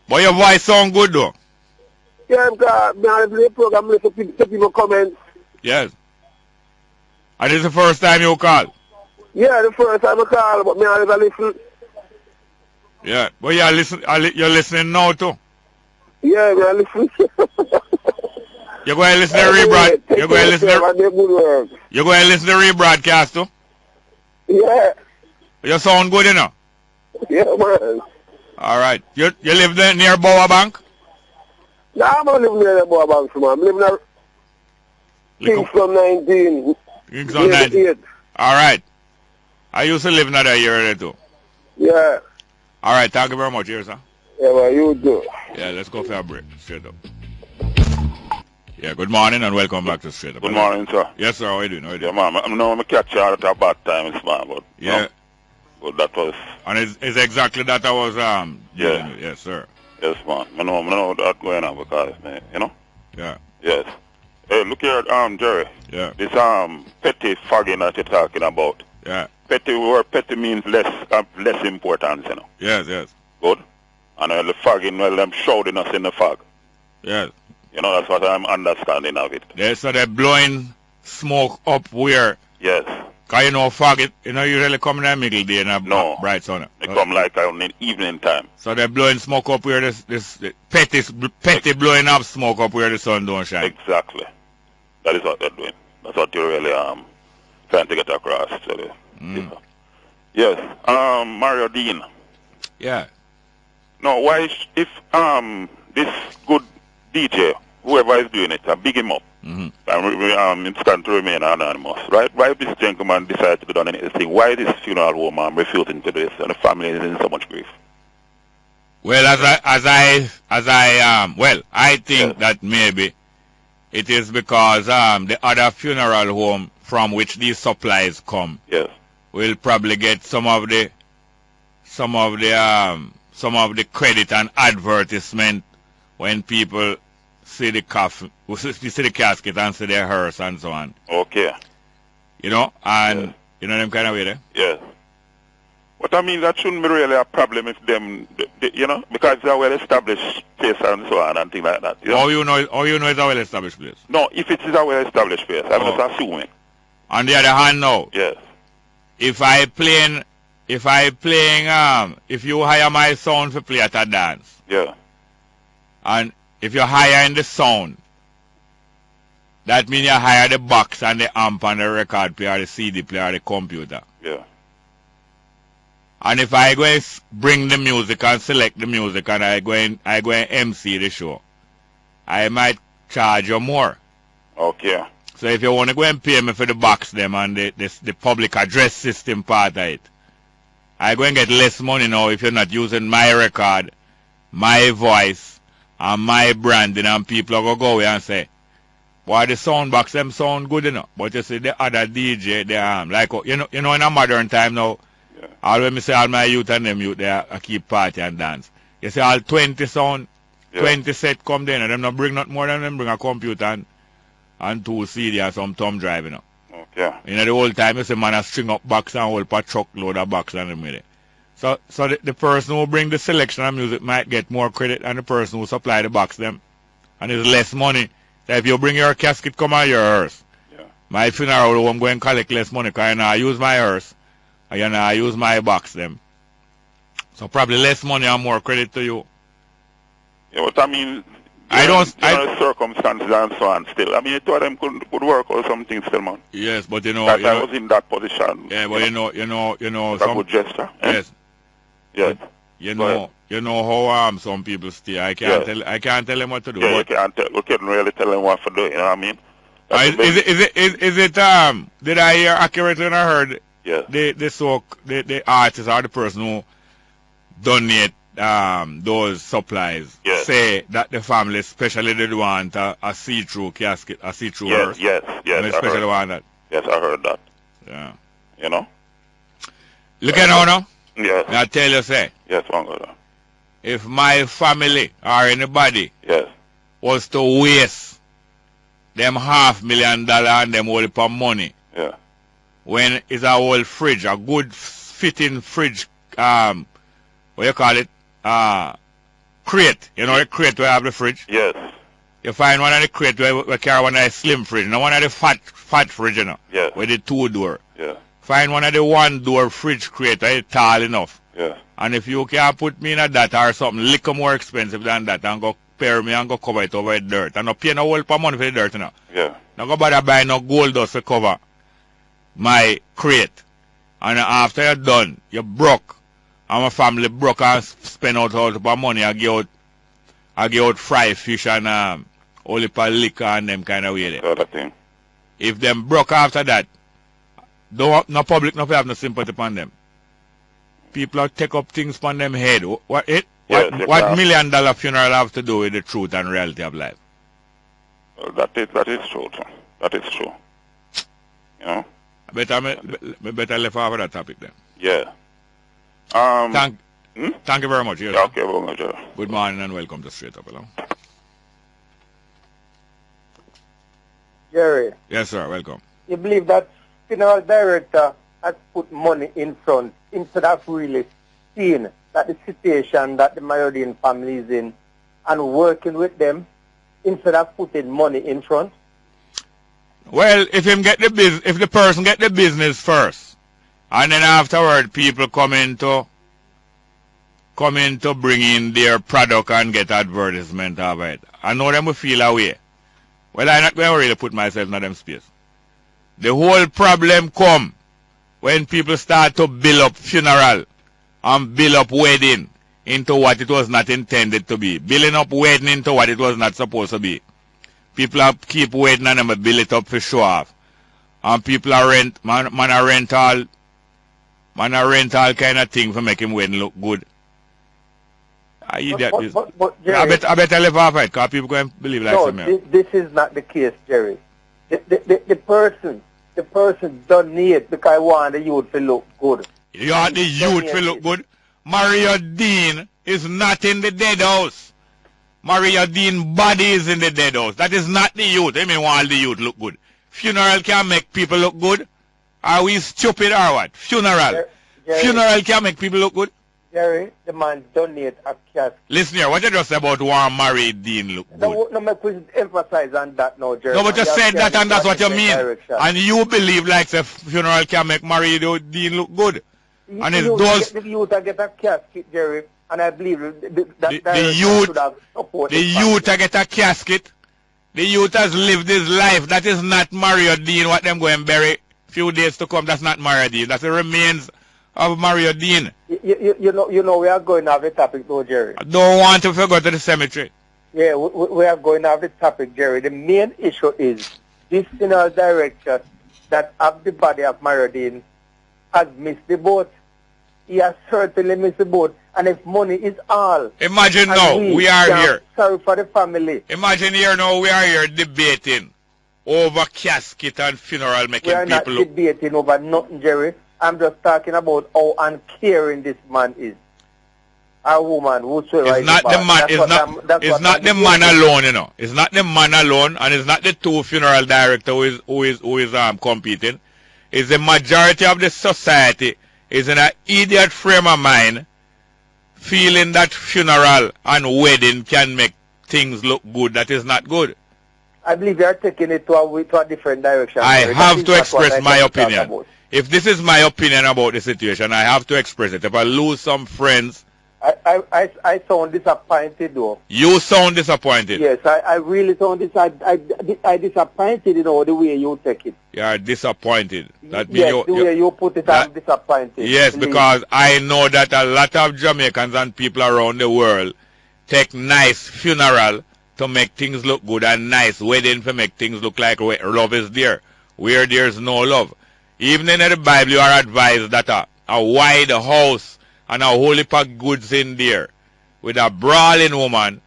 [SPEAKER 2] But your voice sound good though.
[SPEAKER 7] Yeah, because I play a program, listen to people comments.
[SPEAKER 2] Yes. And this is the first time you call?
[SPEAKER 7] Yeah, the first time I call, but I listen.
[SPEAKER 2] Yeah, but you're listening now too.
[SPEAKER 7] Yeah, I listen.
[SPEAKER 2] You're going to listen to rebroadcast. You're going to listen to rebroadcast too?
[SPEAKER 7] Yeah.
[SPEAKER 2] You sound good, you know?
[SPEAKER 7] Yeah, man.
[SPEAKER 2] All right. You live there near Boa Bank?
[SPEAKER 7] No, I'm not living near the Boa Bank, man. I'm living at Kingston 19.
[SPEAKER 2] Kingston 19. All right. I used to live in that area too.
[SPEAKER 7] Yeah.
[SPEAKER 2] All right. Thank you very much, here, sir.
[SPEAKER 7] Yeah, well, you do.
[SPEAKER 2] Yeah, let's go for a break. Straight up. Yeah, good morning and welcome back to Straight Up.
[SPEAKER 8] Good morning, sir.
[SPEAKER 2] Yes, sir. How are you doing?
[SPEAKER 8] Yeah, man. I'm catch you at a bad time, man, but
[SPEAKER 2] yeah.
[SPEAKER 8] No. But that was.
[SPEAKER 2] And it's exactly that I was
[SPEAKER 8] yeah.
[SPEAKER 2] Yes, sir.
[SPEAKER 8] Yes, man. I know that going on because, man, you know.
[SPEAKER 2] Yeah.
[SPEAKER 8] Yes. Hey, look here, Jerry.
[SPEAKER 2] Yeah.
[SPEAKER 8] This petty fogging that you're talking about.
[SPEAKER 2] Yeah.
[SPEAKER 8] Petty means less importance, you know.
[SPEAKER 2] Yes.
[SPEAKER 8] Good. And the fogging, well, them shrouding us in the fog.
[SPEAKER 2] Yes.
[SPEAKER 8] You know, that's what I'm understanding of it.
[SPEAKER 2] Yeah, so they're blowing smoke up where?
[SPEAKER 8] Yes.
[SPEAKER 2] Because you know, fog, usually come in the middle day and a bright sun.
[SPEAKER 8] They come like on the evening time.
[SPEAKER 2] So they're blowing smoke up where this petty blowing up smoke up where the sun don't shine.
[SPEAKER 8] Exactly. That is what they're doing. That's what you're really trying to get across to the people. Yes. Mario Dean.
[SPEAKER 2] Yeah.
[SPEAKER 8] No, why if this good DJ, whoever is doing it, I big him up. It's going to remain anonymous, right? Why if this gentleman decided to do done anything? Why this funeral home refusing to do this, and the family is in so much grief?
[SPEAKER 2] Well, I think that maybe it is because the other funeral home from which these supplies come, will probably get some of the credit and advertisement when people see the coffin, see the casket and see their hearse and so on.
[SPEAKER 8] Okay.
[SPEAKER 2] You know, and you know them kind of way there?
[SPEAKER 8] Yes. But I mean, that shouldn't be really a problem if them, you know, because they're well-established place and so on and things like that. You know?
[SPEAKER 2] How you know it's a well-established place?
[SPEAKER 8] No, if it is a well-established place, I'm just assuming.
[SPEAKER 2] On the other hand, now,
[SPEAKER 8] yes.
[SPEAKER 2] If you hire my sound to play at a dance,
[SPEAKER 8] yeah,
[SPEAKER 2] and if you hire in the sound, that means you hire the box and the amp and the record player, the CD player, the computer.
[SPEAKER 8] Yeah.
[SPEAKER 2] And if I go and bring the music and select the music and I go and MC the show, I might charge you more.
[SPEAKER 8] Okay.
[SPEAKER 2] So if you want to go and pay me for the box them and the public address system part of it, I go and get less money now if you're not using my record, my voice, and my branding, and people are going to go away and say, why the sound box them sound good enough? But you see the other DJ, they like, you know in a modern time now, all when me say all my youth and them youth, they keep party and dance. You see all 20 sound, 20 set come there, and them not bring not more than them bring a computer and 2 CD and some thumb drive, you know.
[SPEAKER 8] Okay.
[SPEAKER 2] You know, the whole time you see man a string up box and hold per truckload of box and them with it. So the person who bring the selection of music might get more credit than the person who supply the box them. And it's less money. So if you bring your casket, come on your hearse.
[SPEAKER 8] Yeah.
[SPEAKER 2] My funeral, I'm going to collect less money because I use my hearse. And I use my box them. So probably less money and more credit to you.
[SPEAKER 8] Yeah, but I mean, circumstances and so on still. I mean, you thought them could work or something still, man.
[SPEAKER 2] Yes, but I
[SPEAKER 8] was in that position.
[SPEAKER 2] Yeah, but you know
[SPEAKER 8] some good gesture.
[SPEAKER 2] Yes.
[SPEAKER 8] Yes.
[SPEAKER 2] You know how some people stay. I can't tell them what to do.
[SPEAKER 8] Yeah, we can't really tell them what to do, you know what I mean?
[SPEAKER 2] Is it did I hear accurately when I heard the artist or the person who donate those supplies say that the family especially did want a see-through casket, a see-through hearse?
[SPEAKER 8] Yes.
[SPEAKER 2] Especially want that.
[SPEAKER 8] Yes, I heard that.
[SPEAKER 2] Yeah.
[SPEAKER 8] You know?
[SPEAKER 2] Look at now.
[SPEAKER 8] Yes.
[SPEAKER 2] I tell you, say.
[SPEAKER 8] Yes, Uncle.
[SPEAKER 2] If my family or anybody was to waste them $500,000 and them whole heap of money, when it's a whole fridge, a good fitting fridge, what you call it, crate. You know the crate where I have the fridge?
[SPEAKER 8] Yes.
[SPEAKER 2] You find one of the crate where we carry one of the slim fridge, not one of the fat fridge, you know, with the 2-door.
[SPEAKER 8] Yeah.
[SPEAKER 2] Find one of the 1-door fridge crate where it's tall enough.
[SPEAKER 8] Yeah.
[SPEAKER 2] And if you can put me in a that or something little more expensive than that and go pair me and go cover it over with dirt. And not pay no whole for money for the dirt, you know.
[SPEAKER 8] Yeah.
[SPEAKER 2] Not go bother buy no gold dust to cover my crate. And after you're done, you broke. And my family broke and spend out all the money. I give out fried fish and only for liquor and them kind of way there.
[SPEAKER 8] Thing.
[SPEAKER 2] If them broke after that, no public no have no sympathy upon them. People take up things upon them head. What $1 million funeral have to do with the truth and reality of life?
[SPEAKER 8] Well, that is true. That is true. You know?
[SPEAKER 2] I better left off of that topic then.
[SPEAKER 8] Yeah.
[SPEAKER 2] Thank you very much. Yes,
[SPEAKER 8] okay, very much.
[SPEAKER 2] Good morning and welcome to Straight Up. Hello.
[SPEAKER 7] Jerry.
[SPEAKER 2] Yes, sir. Welcome.
[SPEAKER 7] You believe that funeral director has put money in front instead of really seeing that the situation that the Marodian family is in and working with them instead of putting money in front?
[SPEAKER 2] Well, if the person get the business first, and then afterward people come in to bring in their product and get advertisement of it, I know them will feel away. Well, I'm not going to really put myself in them space. The whole problem come when people start to build up funeral and build up wedding into what it was not intended to be. Building up wedding into what it was not supposed to be. People keep waiting and them build it up for show off. And people are rent all kind of thing for making wedding look good. I better live off it because people going to believe like me.
[SPEAKER 7] This is not the case, Jerry. The person don't need because I want the youth to look good.
[SPEAKER 2] You want the youth to look good? Mario Dean is not in the dead house. Maria Dean body is in the dead house. That is not the youth. I mean, all the youth look good. Funeral can make people look good. Are we stupid or what? Funeral.
[SPEAKER 7] Jerry,
[SPEAKER 2] Funeral can make people look good.
[SPEAKER 7] Jerry, the man donate a casket.
[SPEAKER 2] Listen here, what you just said about one Maria Dean look good.
[SPEAKER 7] No, me emphasize on that now, Jerry.
[SPEAKER 2] No, but you said that and that's what you mean.
[SPEAKER 7] Direction.
[SPEAKER 2] And you believe like the funeral can make Maria Dean look good. And it does.
[SPEAKER 7] The youth get a casket, Jerry, and I believe
[SPEAKER 2] the youth get a casket. The youth has lived his life. That is not Mario Dean, what them go and bury few days to come. That's not Mario Dean. That's the remains of Mario Dean.
[SPEAKER 7] You know, we are going to have a topic though, Jerry.
[SPEAKER 2] I don't want to go to the cemetery.
[SPEAKER 7] Yeah, we are going to have a topic, Jerry. The main issue is this funeral director that have the body of Mario Dean has missed the boat. He has certainly missed the boat. And if money is all...
[SPEAKER 2] Imagine now, we are here.
[SPEAKER 7] Sorry for the family.
[SPEAKER 2] Imagine here now, we are here debating over casket and funeral making people look...
[SPEAKER 7] We are not debating over nothing, Jerry. I'm just talking about how uncaring this man is. A woman, whosoever.
[SPEAKER 2] It's not the man, it's not the man alone, you know. It's not the man alone, and it's not the two funeral director who is competing. It's the majority of the society is in an idiot frame of mind, feeling that funeral and wedding can make things look good. That is not good.
[SPEAKER 7] I believe you are taking it to a different direction.
[SPEAKER 2] I have to express my opinion. If this is my opinion about the situation, I have to express it. If I lose some friends...
[SPEAKER 7] I sound disappointed though.
[SPEAKER 2] You sound disappointed?
[SPEAKER 7] Yes, I really sound disappointed, you know, the way you take it.
[SPEAKER 2] You are disappointed?
[SPEAKER 7] That yes, the way you put it, I'm disappointed.
[SPEAKER 2] Yes, because I know that a lot of Jamaicans and people around the world take nice funeral to make things look good and nice wedding to make things look like love is there, where there's no love. Even in the Bible, you are advised that a wide house and a whole heap of goods in there with a brawling woman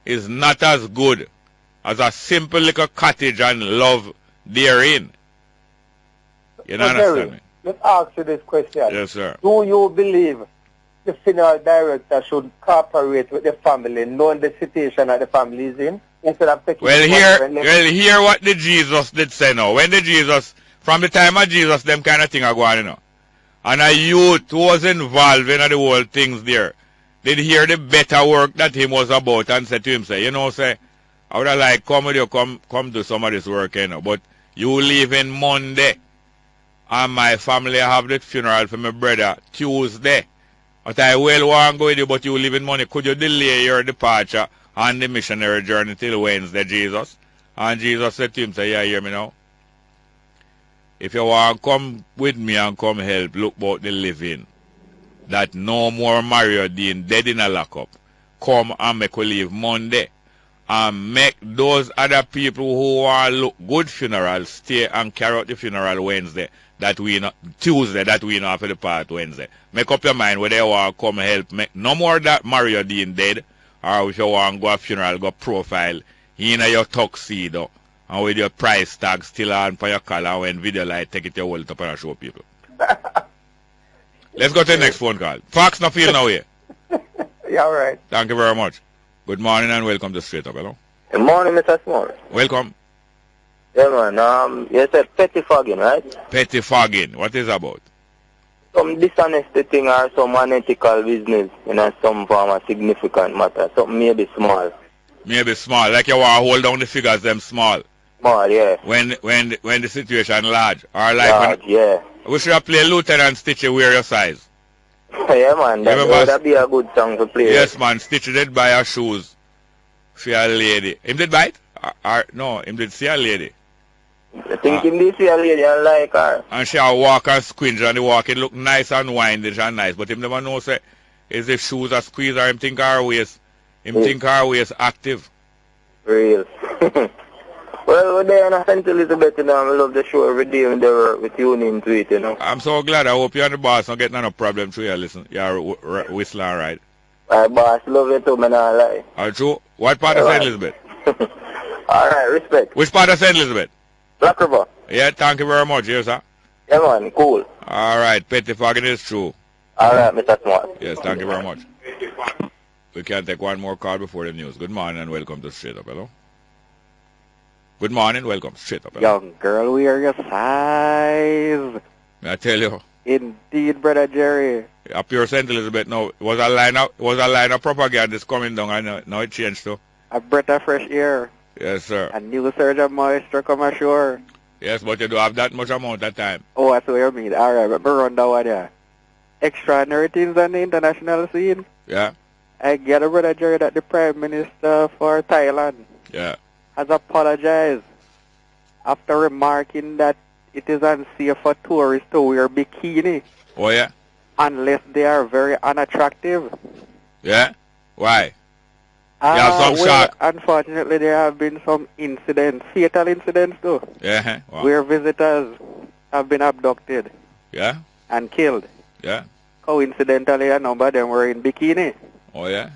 [SPEAKER 2] is not as good as a simple little cottage and love therein. You don't understand me?
[SPEAKER 7] Let's ask you this question.
[SPEAKER 2] Yes, sir.
[SPEAKER 7] Do you believe the funeral director should cooperate with the family, knowing the situation that the family is in, instead of taking...
[SPEAKER 2] Well, hear what the Jesus did say now. When the Jesus... From the time of Jesus, them kind of thing are going, you know. And a youth who was involved in the whole things there, did hear the better work that him was about and said to him, say, you know, say, I would have like, come with you, come do some of this work, you know. But you leave in Monday, and my family have the funeral for my brother Tuesday. But I will want to go with you, but you live in Monday. Could you delay your departure on the missionary journey till Wednesday, Jesus? And Jesus said to him, say, yeah, hear me now. If you want to come with me and come help, look about the living. That no more Mario Dean dead in a lockup. Come and make we leave Monday. And make those other people who want to look good funeral stay and carry out the funeral Wednesday. Tuesday, that we not for the part Wednesday. Make up your mind whether you want to come help. Make no more that Mario Dean dead. Or if you want to go a funeral, go profile. In your tuxedo. And with your price tag still on for your collar, when video light take it your wallet up and show people. Let's go to the next phone call. Fox no feel now here.
[SPEAKER 7] Yeah, all right.
[SPEAKER 2] Thank you very much. Good morning and welcome to Straight Up. Hello.
[SPEAKER 9] Good morning, Mr. Small.
[SPEAKER 2] Welcome.
[SPEAKER 9] Yeah, man. You said pettifogging, right?
[SPEAKER 2] Pettifogging. What is it about?
[SPEAKER 9] Some dishonesty thing or some unethical business in some form of significant matter. Something maybe small.
[SPEAKER 2] Maybe small. Like you want to hold down the figures, them small.
[SPEAKER 9] Small, yeah.
[SPEAKER 2] When the situation large. Or like
[SPEAKER 9] large, yeah.
[SPEAKER 2] We should have played Lieutenant Stitchy wear your size.
[SPEAKER 9] Yeah, man. That'd be a good song to play.
[SPEAKER 2] Yes, man. Stitchy did buy her shoes for a lady. Him did buy it? No, him did see a lady.
[SPEAKER 9] I think him did see a lady and like her.
[SPEAKER 2] And she walk and squinch and the walk. It look nice and windish and nice. But him never know, say, is the shoes a squeeze or him think her waist. Him think her waist active.
[SPEAKER 9] Real. Well, we're there in St. Elizabeth, you know, I love the show every day when they were tuning to it, you know.
[SPEAKER 2] I'm so glad. I hope you and the boss don't get no problem through you listen. You're whistling all right.
[SPEAKER 9] My boss love you too, man, I lie.
[SPEAKER 2] All true. What part of St. Elizabeth?
[SPEAKER 9] All right, respect.
[SPEAKER 2] Which part of St. Elizabeth?
[SPEAKER 9] Black River.
[SPEAKER 2] Yeah, thank you very much. Yes, sir.
[SPEAKER 9] Yeah, man, cool.
[SPEAKER 2] All right, pettifogging is true.
[SPEAKER 9] All right, Mr. Smart.
[SPEAKER 2] Yes, thank you very much. We can take one more call before the news. Good morning and welcome to Straight Up. Hello. Good morning, welcome. Straight Up. Hello.
[SPEAKER 10] Young girl, we are your size.
[SPEAKER 2] I tell you.
[SPEAKER 10] Indeed, brother Jerry.
[SPEAKER 2] Up your St. Elizabeth now. It was a line of propaganda that's coming down. I know. Now it changed too.
[SPEAKER 10] A breath of fresh air.
[SPEAKER 2] Yes, sir.
[SPEAKER 10] A new surge of moisture come ashore.
[SPEAKER 2] Yes, but you don't have that much amount of time.
[SPEAKER 10] Oh, that's what you mean. All right, but run that one there. Extraordinary things on the international scene.
[SPEAKER 2] Yeah.
[SPEAKER 10] I get a brother Jerry that the Prime Minister for Thailand has apologized after remarking that it is unsafe for tourists to wear bikini.
[SPEAKER 2] Oh, yeah?
[SPEAKER 10] Unless they are very unattractive.
[SPEAKER 2] Yeah? Why? Some shock.
[SPEAKER 10] Unfortunately, there have been some incidents, fatal incidents too,
[SPEAKER 2] wow.
[SPEAKER 10] where visitors have been abducted and killed.
[SPEAKER 2] Yeah.
[SPEAKER 10] Coincidentally, a number of them were in bikini.
[SPEAKER 2] Oh, yeah?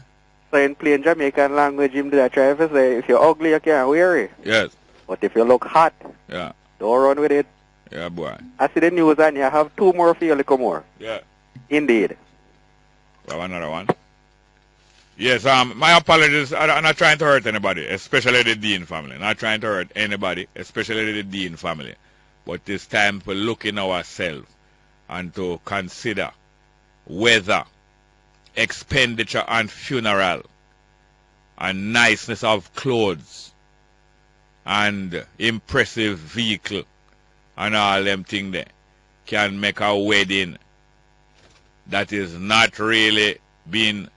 [SPEAKER 10] So in plain Jamaican language, him did try to say, if you're ugly, you can't wear it.
[SPEAKER 2] Yes.
[SPEAKER 10] But if you look hot, don't run with it.
[SPEAKER 2] Yeah, boy.
[SPEAKER 10] I see the news and you have two more for you, little more.
[SPEAKER 2] Yeah.
[SPEAKER 10] Indeed.
[SPEAKER 2] We have another one. Yes, my apologies. I'm not trying to hurt anybody, especially the Dean family. Not trying to hurt anybody, especially the Dean family. But it's time for looking ourselves and to consider whether expenditure on funeral and niceness of clothes and impressive vehicle and all them things there can make a wedding that is not really being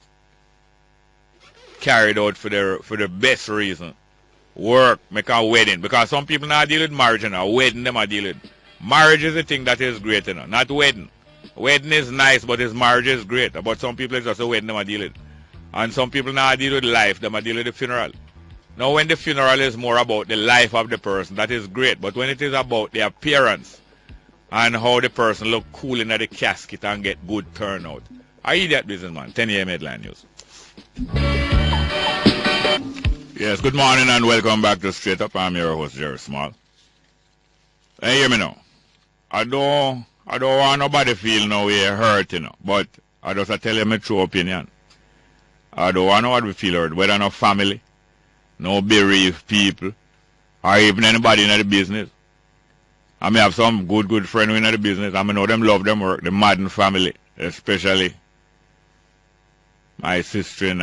[SPEAKER 2] carried out for the best reason work, make a wedding. Because some people not deal with marriage, you know. Wedding them are deal with. Marriage is the thing that is great, you know. Not wedding. Wedding is nice, but his marriage is great. But some people it's just a wedding them are deal with. And some people not deal with life, them are deal with the funeral. Now when the funeral is more about the life of the person, that is great. But when it is about the appearance and how the person look cool in the casket and get good turnout. I eat that business, man. 10 a.m. headline news. Yes, good morning and welcome back to Straight Up. I'm your host, Jerry Small. Hey, hear me now. I don't want nobody feel no way hurt, you know. But I just tell you my true opinion. I don't want nobody feel hurt. Whether no family, no bereaved people, or even anybody in the business. I may have some good friends in the business. I know them love them work, the Madden family, especially my sister in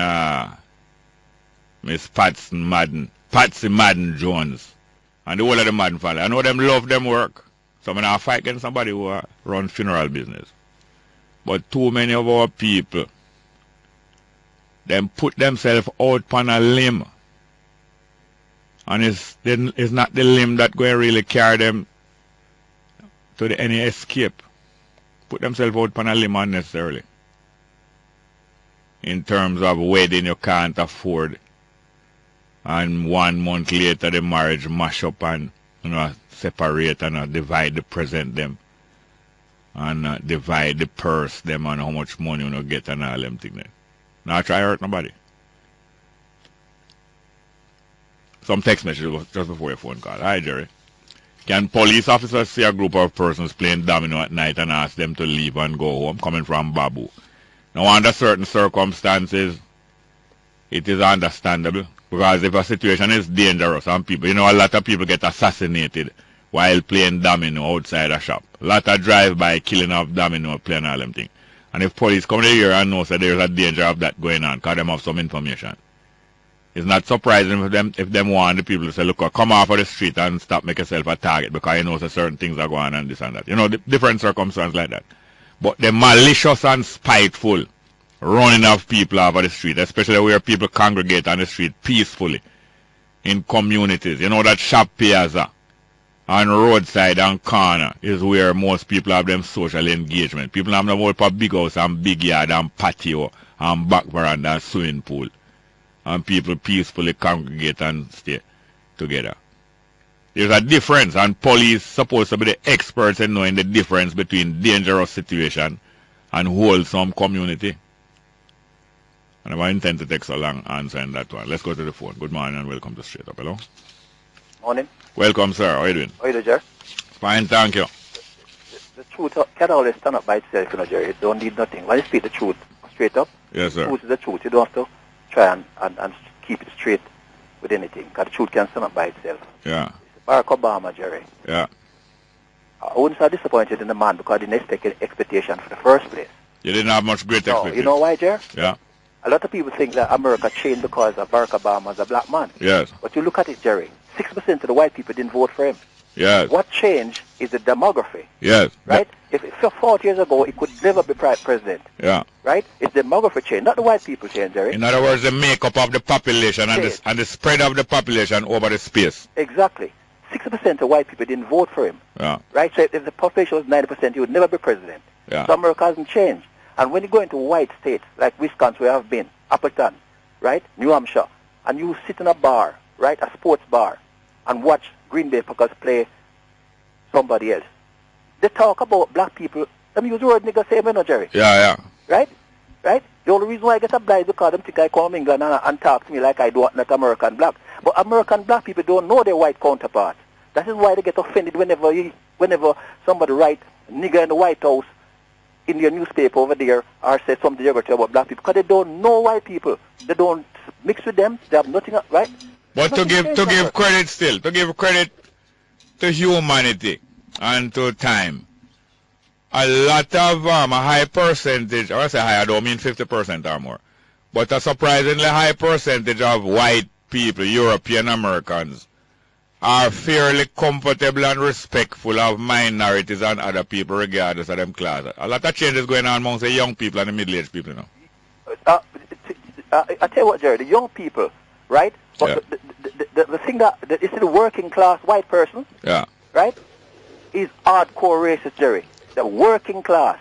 [SPEAKER 2] Miss Patsy Madden Jones, and the whole of the Madden family. I know them love them work. So I'm not fight against somebody who run funeral business. But too many of our people, them put themselves out on a limb. And it's not the limb that going to really carry them to any escape. Put themselves out on a limb unnecessarily. In terms of wedding you can't afford. And 1 month later the marriage mash up and separate and divide the present them. And divide the purse them and how much money you get and all them things. Not try to hurt nobody. Some text messages just before your phone call. Hi, Jerry. Can police officers see a group of persons playing domino at night and ask them to leave and go home? Coming from Babu. Now, under certain circumstances, it is understandable. Because if a situation is dangerous and people, a lot of people get assassinated while playing domino outside a shop. A lot of drive-by killing of domino playing all them things. And if police come here and know that there's a danger of that going on, because they have some information. It's not surprising if them want the people to say, look, come off of the street and stop make yourself a target because you know that certain things are going on and this and that. Different circumstances like that. But the malicious and spiteful running of people off of the street, especially where people congregate on the street peacefully in communities. That shop piazza and roadside and corner is where most people have them social engagement. People have them all for big house and big yard and patio and back veranda and swimming pool. And people peacefully congregate and stay together. There's a difference, and police supposed to be the experts in knowing the difference between dangerous situation and wholesome community. And I intend to take so long answering that one. Let's go to the phone. Good morning and welcome to Straight Up. Hello?
[SPEAKER 11] Morning.
[SPEAKER 2] Welcome, sir. How are you doing?
[SPEAKER 11] How are you doing, Jerry?
[SPEAKER 2] Fine, thank you.
[SPEAKER 11] The truth can't always stand up by itself, Jerry. It don't need nothing. When you speak the truth straight up,
[SPEAKER 2] yes, sir.
[SPEAKER 11] Truth is the truth. You don't have to try and keep it straight with anything, because the truth can stand up by itself.
[SPEAKER 2] Yeah.
[SPEAKER 11] Barack Obama, Jerry.
[SPEAKER 2] Yeah.
[SPEAKER 11] I wasn't so disappointed in the man because I didn't expect expectation for the first place.
[SPEAKER 2] You didn't have much great expectation.
[SPEAKER 11] You know why, Jerry?
[SPEAKER 2] Yeah.
[SPEAKER 11] A lot of people think that America changed because of Barack Obama as a black man.
[SPEAKER 2] Yes.
[SPEAKER 11] But you look at it, Jerry, 6% of the white people didn't vote for him.
[SPEAKER 2] Yes.
[SPEAKER 11] What changed is the demography.
[SPEAKER 2] Yes.
[SPEAKER 11] Right? If 40 years ago, he could never be president.
[SPEAKER 2] Yeah.
[SPEAKER 11] Right? It's the demography change, not the white people change, Jerry.
[SPEAKER 2] In other words, the makeup of the population and the spread of the population over the space.
[SPEAKER 11] Exactly. 6% of white people didn't vote for him.
[SPEAKER 2] Yeah.
[SPEAKER 11] Right? So if the population was 90%, he would never be president.
[SPEAKER 2] Yeah.
[SPEAKER 11] So America hasn't changed. And when you go into white states, like Wisconsin, where I've been, Appleton, right, New Hampshire, and you sit in a bar, right, a sports bar, and watch Green Bay Packers play somebody else, they talk about black people. Them use the word nigger same, you know, Jerry.
[SPEAKER 2] Yeah, yeah.
[SPEAKER 11] Right? Right? The only reason why I get obliged because them think I come from England and talk to me like I do not American black. But American black people don't know their white counterparts. That is why they get offended whenever somebody write nigger in the White House in your newspaper over there or say something derogatory about black people, because they don't know white people. They don't mix with them. They have nothing, right?
[SPEAKER 2] But to give credit still, to give credit to humanity and to time, a lot of a high percentage, or I say high, I don't mean 50% or more, but a surprisingly high percentage of white people, European Americans, are fairly comfortable and respectful of minorities and other people regardless of them class. A lot of changes going on amongst the young people and the middle-aged people, you know.
[SPEAKER 11] I tell you what, Jerry, the young people, right? But yeah. the thing that is the working class white person,
[SPEAKER 2] yeah,
[SPEAKER 11] right, is hardcore racist, Jerry. The working class.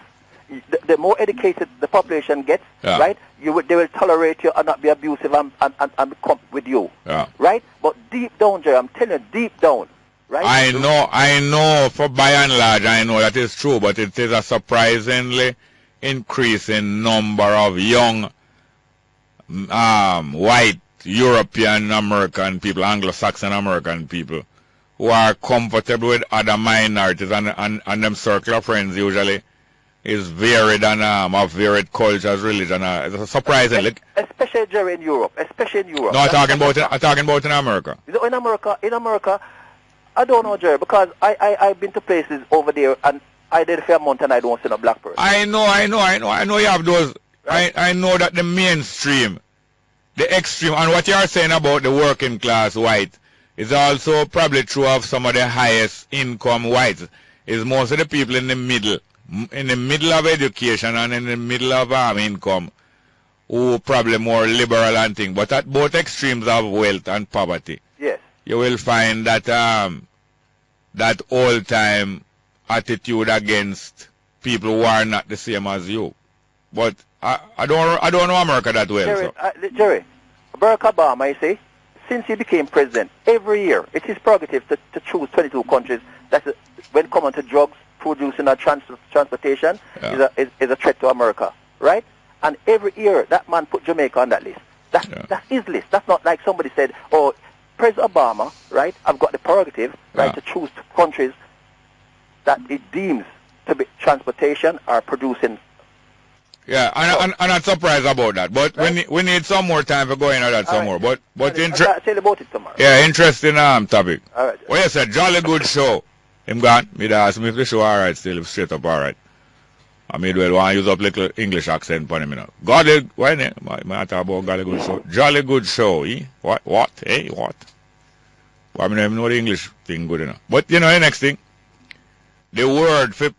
[SPEAKER 11] The more educated the population gets,
[SPEAKER 2] yeah,
[SPEAKER 11] right, they will tolerate you and not be abusive and come with you,
[SPEAKER 2] yeah,
[SPEAKER 11] right? But deep down, Jerry, I'm telling you, deep down, right?
[SPEAKER 2] I know, for by and large, I know that is true, but it is a surprisingly increasing number of young white European American people, Anglo-Saxon American people, who are comfortable with other minorities, and them circle of friends usually is varied and of varied cultures, religion. It's surprising.
[SPEAKER 11] Especially, Jerry, in Europe.
[SPEAKER 2] No, I'm talking about in America.
[SPEAKER 11] In America, I don't know, Jerry, because I've been to places over there and I did a fair month and I don't see no black person.
[SPEAKER 2] I know you have those. Right? I know that the mainstream, the extreme, and what you are saying about the working class white is also probably true of some of the highest income whites. Is most of the people in the middle of education and in the middle of income, who probably more liberal and things. But at both extremes of wealth and poverty,
[SPEAKER 11] yes,
[SPEAKER 2] you will find that that old-time attitude against people who are not the same as you. But I don't know America that well.
[SPEAKER 11] Jerry, Barack Obama, you see, since he became president, every year it is prerogative to choose 22 countries that, when coming to drugs, producing or transportation,
[SPEAKER 2] yeah,
[SPEAKER 11] is a threat to America, right? And every year that man put Jamaica on that list. That's his list. That's not like somebody said, oh, President Obama, right, I've got the prerogative, right, to choose countries that it deems to be transportation or producing.
[SPEAKER 2] Yeah, and I'm not surprised about that. But right, we need some more time for going on that some more. But
[SPEAKER 11] I'll tell you about it tomorrow.
[SPEAKER 2] Yeah, interesting topic.
[SPEAKER 11] All right.
[SPEAKER 2] Well, it's a jolly good show. Him gone. Me ask me if the show alright still, straight up alright. I mean, well, want to use up little English accent for him, you know. Golly, why not? I talk about golly good show. Jolly good show, eh? What? Hey, what? Well, I mean, I don't know the English thing good enough. But, you know, the next thing, the word for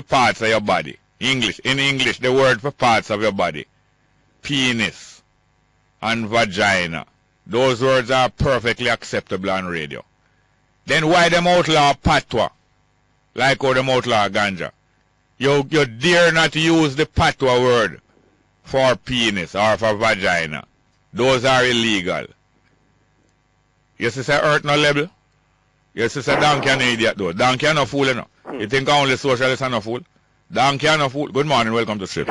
[SPEAKER 2] parts of your body. In English, the word for parts of your body. Penis and vagina. Those words are perfectly acceptable on radio. Then why them outlaw patwa? Like how them outlaw ganja? You dare not use the patwa word for penis or for vagina. Those are illegal. You see say earth no level? You see say donkey an idiot though. Donkey no fool, you know. You think only socialists are no fool? Donkey no fool. Good morning, welcome to Strip.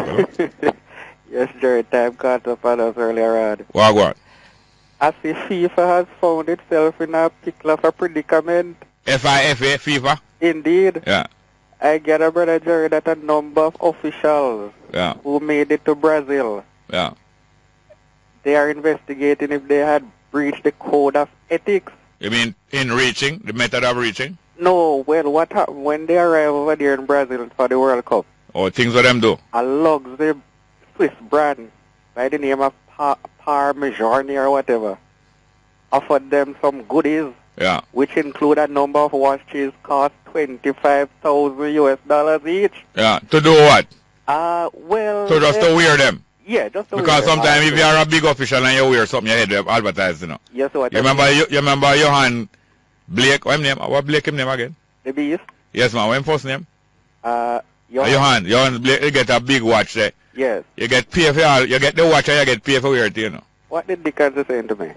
[SPEAKER 10] Yes, Jerry, time caught up on us earlier on.
[SPEAKER 2] What?
[SPEAKER 10] I see FIFA has found itself in a pickle of a predicament.
[SPEAKER 2] FIFA, FIFA?
[SPEAKER 10] Indeed.
[SPEAKER 2] Yeah.
[SPEAKER 10] I get a brother, Jerry, that a number of officials who made it to Brazil they are investigating if they had breached the code of ethics.
[SPEAKER 2] You mean in reaching, the method of reaching?
[SPEAKER 10] No, well, what happened when they arrive over there in Brazil for the World Cup?
[SPEAKER 2] Oh, things what them do?
[SPEAKER 10] A luxury Swiss brand by the name of Parmigiani or whatever offered them some goodies,
[SPEAKER 2] yeah,
[SPEAKER 10] which include a number of watches cost $25,000 each.
[SPEAKER 2] Yeah, to do what?
[SPEAKER 10] Well...
[SPEAKER 2] So just to wear them?
[SPEAKER 10] Yeah, just to wear
[SPEAKER 2] because
[SPEAKER 10] them.
[SPEAKER 2] sometimes if you are a big official and you wear something, you head advertised, you know.
[SPEAKER 10] Yes, what
[SPEAKER 2] you remember Johan Blake, what name? What Blake him name again?
[SPEAKER 10] The Beast?
[SPEAKER 2] Yes, man. What first name?
[SPEAKER 10] Johan.
[SPEAKER 2] Johan Blake, you get a big watch there.
[SPEAKER 10] Yes.
[SPEAKER 2] You get pay for all, you get the watch and you get pay for wear it, you know.
[SPEAKER 10] What did Dickens say to me?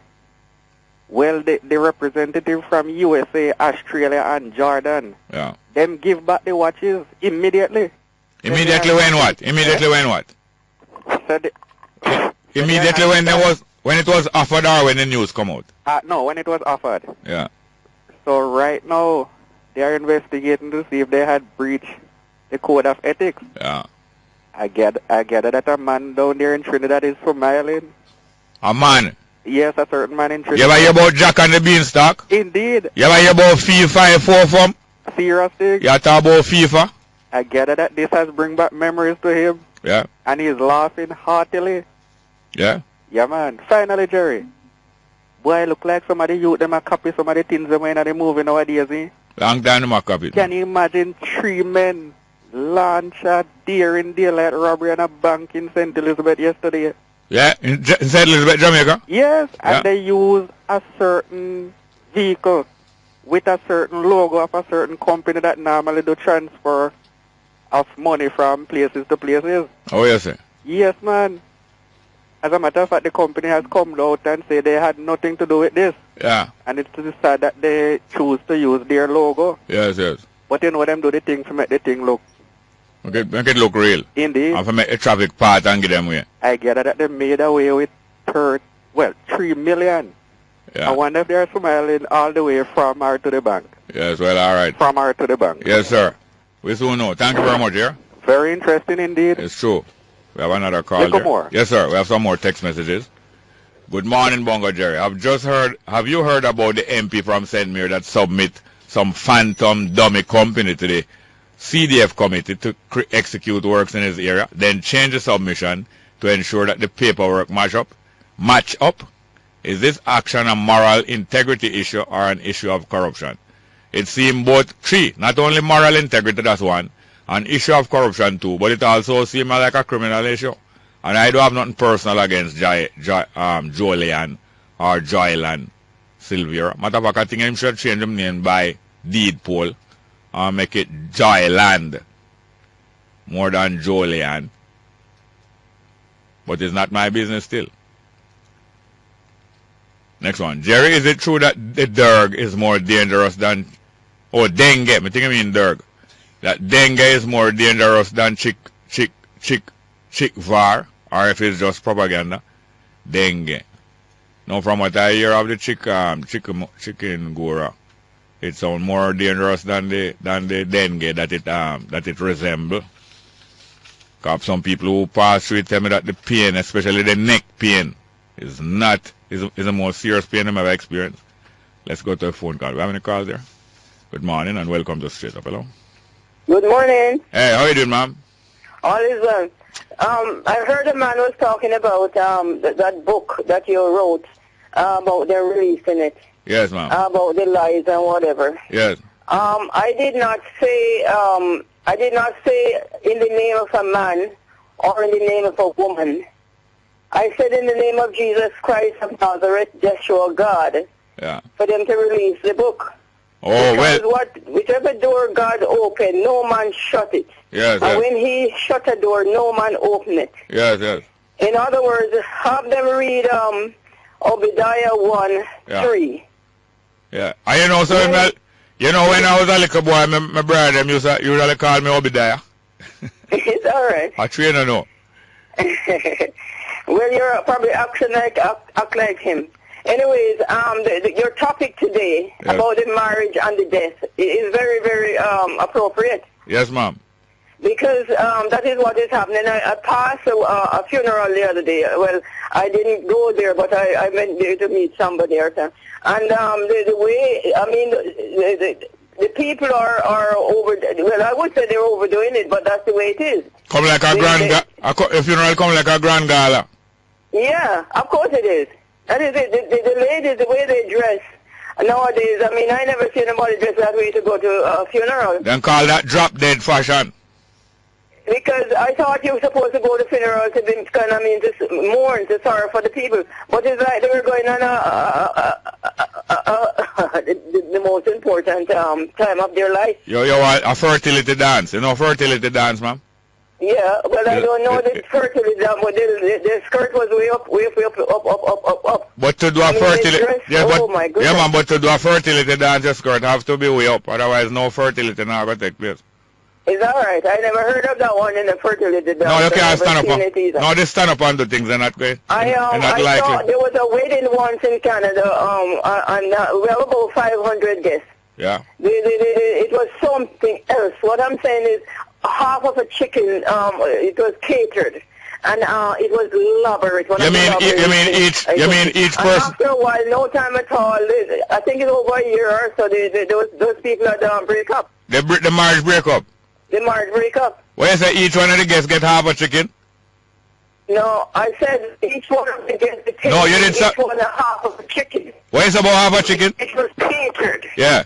[SPEAKER 10] Well, the representative from USA, Australia, and Jordan,
[SPEAKER 2] yeah,
[SPEAKER 10] them give back the watches immediately.
[SPEAKER 2] Immediately when what? Immediately when what?
[SPEAKER 10] So
[SPEAKER 2] immediately when it was offered or when the news come out?
[SPEAKER 10] No, when it was offered.
[SPEAKER 2] Yeah.
[SPEAKER 10] So right now, they are investigating to see if they had breached the code of ethics.
[SPEAKER 2] Yeah.
[SPEAKER 10] I gather that a man down there in Trinidad is from Ireland.
[SPEAKER 2] A man?
[SPEAKER 10] Yes, a certain man in Trinidad.
[SPEAKER 2] You ever hear about Jack and the Beanstalk?
[SPEAKER 10] Indeed.
[SPEAKER 2] You ever hear about FIFA 4 from?
[SPEAKER 10] Seriously?
[SPEAKER 2] You talk about FIFA?
[SPEAKER 10] I gather that this has bring back memories to him.
[SPEAKER 2] Yeah.
[SPEAKER 10] And he's laughing heartily.
[SPEAKER 2] Yeah?
[SPEAKER 10] Yeah, man. Finally, Jerry. Boy, look like some of the youth them a copy some of the things them in the movie nowadays, eh?
[SPEAKER 2] Long time them a copy.
[SPEAKER 10] Can you imagine 3 men launch a deer in daylight robbery on a bank in St. Elizabeth yesterday?
[SPEAKER 2] Yeah, in St. Elizabeth, Jamaica?
[SPEAKER 10] Yes, and they use a certain vehicle with a certain logo of a certain company that normally do transfer of money from places to places.
[SPEAKER 2] Oh, yes, sir.
[SPEAKER 10] Yes, man. As a matter of fact, the company has come out and said they had nothing to do with this.
[SPEAKER 2] Yeah.
[SPEAKER 10] And it's decided that they choose to use their logo.
[SPEAKER 2] Yes, yes.
[SPEAKER 10] But you know them do the thing to make the thing look.
[SPEAKER 2] Okay, make it look real.
[SPEAKER 10] Indeed.
[SPEAKER 2] And for make a traffic part and get them away.
[SPEAKER 10] I gather that they made away with 3 million.
[SPEAKER 2] Yeah.
[SPEAKER 10] I wonder if they're smiling all the way from her to the bank.
[SPEAKER 2] Yes, well, all right.
[SPEAKER 10] From her to the bank.
[SPEAKER 2] Yes, sir. We soon know. Thank you very much, yeah?
[SPEAKER 10] Very interesting indeed.
[SPEAKER 2] It's true. We have another call there.
[SPEAKER 10] More.
[SPEAKER 2] Yes, sir. We have some more text messages. Good morning, Bongo Jerry. Have you heard about the MP from St. Mary that submit some phantom dummy company to the CDF committee to execute works in his area, then change the submission to ensure that the paperwork match up? Is this action a moral integrity issue or an issue of corruption? It seems both three, not only moral integrity, that's one, an issue of corruption too, but it also seems like a criminal issue. And I don't have nothing personal against Jolian or Joylan Sylvia. Matter of fact, I think I should change him name by deed poll and make it Joyland more than Jolian. But it's not my business still. Next one. Jerry, is it true that the Derg is more dangerous than... Oh, dengue. I think I mean Derg. That dengue is more dangerous than var, or if it's just propaganda. Dengue. Now, from what I hear of the chicken gora, it sounds more dangerous than the dengue that it resembles. Because some people who pass through it tell me that the pain, especially the neck pain, is a more serious pain I've ever experienced. Let's go to a phone call. We have any calls there? Good morning and welcome to Straight Up. Hello.
[SPEAKER 12] Good morning.
[SPEAKER 2] Hey, how you doing, ma'am?
[SPEAKER 12] All is well. I heard a man was talking about that book that you wrote about them releasing it.
[SPEAKER 2] Yes, ma'am.
[SPEAKER 12] About the lies and whatever.
[SPEAKER 2] Yes.
[SPEAKER 12] I did not say in the name of a man or in the name of a woman. I said in the name of Jesus Christ of Nazareth, Yeshua God, for them to release the book.
[SPEAKER 2] Oh,
[SPEAKER 12] because whichever door God opened, no man shut it.
[SPEAKER 2] Yes,
[SPEAKER 12] and when he shut a door, no man opened it.
[SPEAKER 2] Yes, yes.
[SPEAKER 12] In other words, have them read Obadiah 1:3.
[SPEAKER 2] Yeah. And you know, so when I was a little boy, my brother usually call me Obadiah.
[SPEAKER 12] It's all right.
[SPEAKER 2] I trainer know.
[SPEAKER 12] Well, you're probably act like him. Anyways, your topic today about the marriage and the death is very, very appropriate.
[SPEAKER 2] Yes, ma'am.
[SPEAKER 12] Because that is what is happening. I passed a funeral the other day. Well, I didn't go there, but I went there to meet somebody or something. And the way, I mean, the people are over. Well, I would say they're overdoing it, but that's the way it is.
[SPEAKER 2] Come like a a funeral come like a grand gala.
[SPEAKER 12] Yeah, of course it is. That is it. The ladies, the way they dress nowadays. I mean, I never see anybody dress that way to go to a funeral.
[SPEAKER 2] Then call that drop dead fashion.
[SPEAKER 12] Because I thought you were supposed to go to funeral to be kind of, I mean, to mourn, to sorrow for the people. But it's like they were going on the most important time of their life.
[SPEAKER 2] You want a fertility dance. You know fertility dance, ma'am?
[SPEAKER 12] Yeah, well, I don't know the fertility dance, but the skirt was way up.
[SPEAKER 2] But to do a fertility... Yeah,
[SPEAKER 12] oh, my goodness.
[SPEAKER 2] Yeah, man, but to do a fertility dance, your skirt have to be way up. Otherwise, no fertility now going to take place.
[SPEAKER 12] Is that right? I never heard of that one in the fertility dance.
[SPEAKER 2] No, you can't stand up on. No, they stand up on the things. They're not great.
[SPEAKER 12] I saw there was a wedding once in Canada. Well, about 500 guests.
[SPEAKER 2] Yeah.
[SPEAKER 12] It was something else. What I'm saying is, half of a chicken. It was catered, and it was elaborate.
[SPEAKER 2] You mean each person?
[SPEAKER 12] After a while, no time at all. I think it's over a year or so. Those people had break up.
[SPEAKER 2] The marriage break up.
[SPEAKER 12] The marriage break up.
[SPEAKER 2] Well, you say each one of the guests get half a chicken?
[SPEAKER 12] No, I said each one of the guests take each one a half of a chicken.
[SPEAKER 2] What is about half a chicken?
[SPEAKER 12] It was catered.
[SPEAKER 2] Yeah.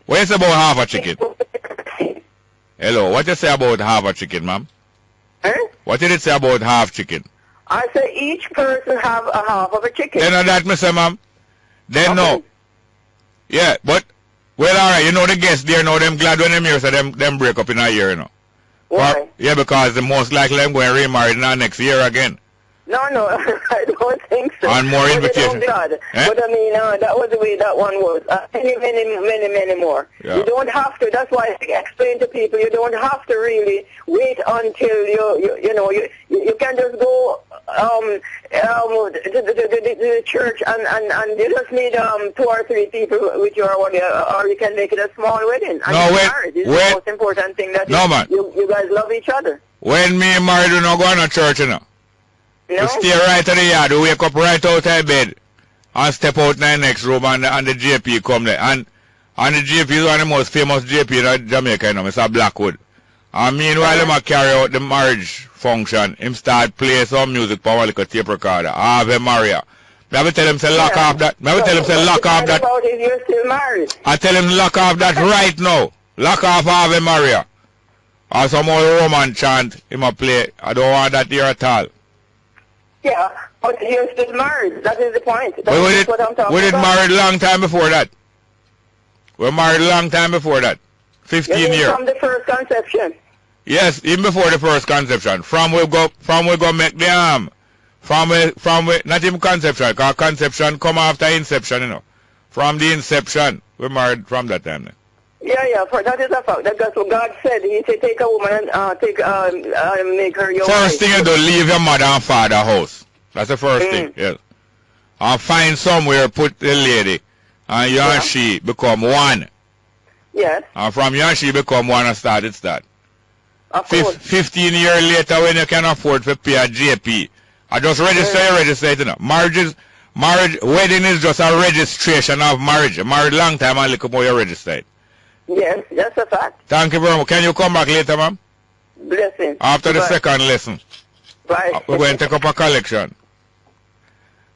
[SPEAKER 2] What is about half a chicken? Hello, what you say about half a chicken, ma'am?
[SPEAKER 12] Huh?
[SPEAKER 2] What did it say about half chicken?
[SPEAKER 12] I said each person have a half of a chicken.
[SPEAKER 2] Then that, Mr. Ma'am. Then okay. No. Yeah, but... Well, all right, you know the guests there now, them glad when them hear so them break up in a year, you know.
[SPEAKER 12] Why?
[SPEAKER 2] Yeah, because the most likely them going to remarry in next year again.
[SPEAKER 12] No, I don't think so.
[SPEAKER 2] And more invitations.
[SPEAKER 12] But I mean, that was the way that one was. Many more.
[SPEAKER 2] Yeah.
[SPEAKER 12] You don't have to. That's why I explain to people. You don't have to really wait until you can just go to the church and you just need 2 or 3 people with you or you can make it a small wedding. And marriage is the most important thing that you guys love each other.
[SPEAKER 2] When me and married, we not go to church, you know.
[SPEAKER 12] No?
[SPEAKER 2] We stay right in the yard, we wake up right out of bed and step out in the next room and the JP come there. And the JP is one of the most famous JP in Jamaica, you know, Mr. Blackwood. And meanwhile, him carry out the marriage function, him start play some music for a little tape recorder, Ave Maria. I have to tell him to lock off that. I have to tell him to lock off that.
[SPEAKER 12] About if you're still married.
[SPEAKER 2] I tell him to lock off that right now. Lock off Ave Maria. Or some old Roman chant him a play. I don't want that here at all.
[SPEAKER 12] Yeah, but you're still married. That is the point. That's what I'm talking about.
[SPEAKER 2] We did married a long time before that. We're married a long time before that. 15 years.
[SPEAKER 12] From the first conception.
[SPEAKER 2] Yes, even before the first conception. From we go make the arm. From we not even conception, because conception come after inception, you know. From the inception, we're married from that time.
[SPEAKER 12] Yeah, that is a fact. That's what God said. He said, take a woman and make her your wife.
[SPEAKER 2] First thing you do, leave your mother and father house. That's the first thing, yes. And find somewhere, put the lady, and you and she become one.
[SPEAKER 12] Yes.
[SPEAKER 2] And from you and she become one and start it start.
[SPEAKER 12] Of course.
[SPEAKER 2] 15 years later, when you can afford to pay a JP, I just register it, you know. Wedding is just a registration of marriage. Married long time and look more you registered.
[SPEAKER 12] Yes, that's a fact.
[SPEAKER 2] Thank you very much. Can you come back later, ma'am?
[SPEAKER 12] Blessing.
[SPEAKER 2] After the second lesson.
[SPEAKER 12] Bye.
[SPEAKER 2] We're going to take up a collection.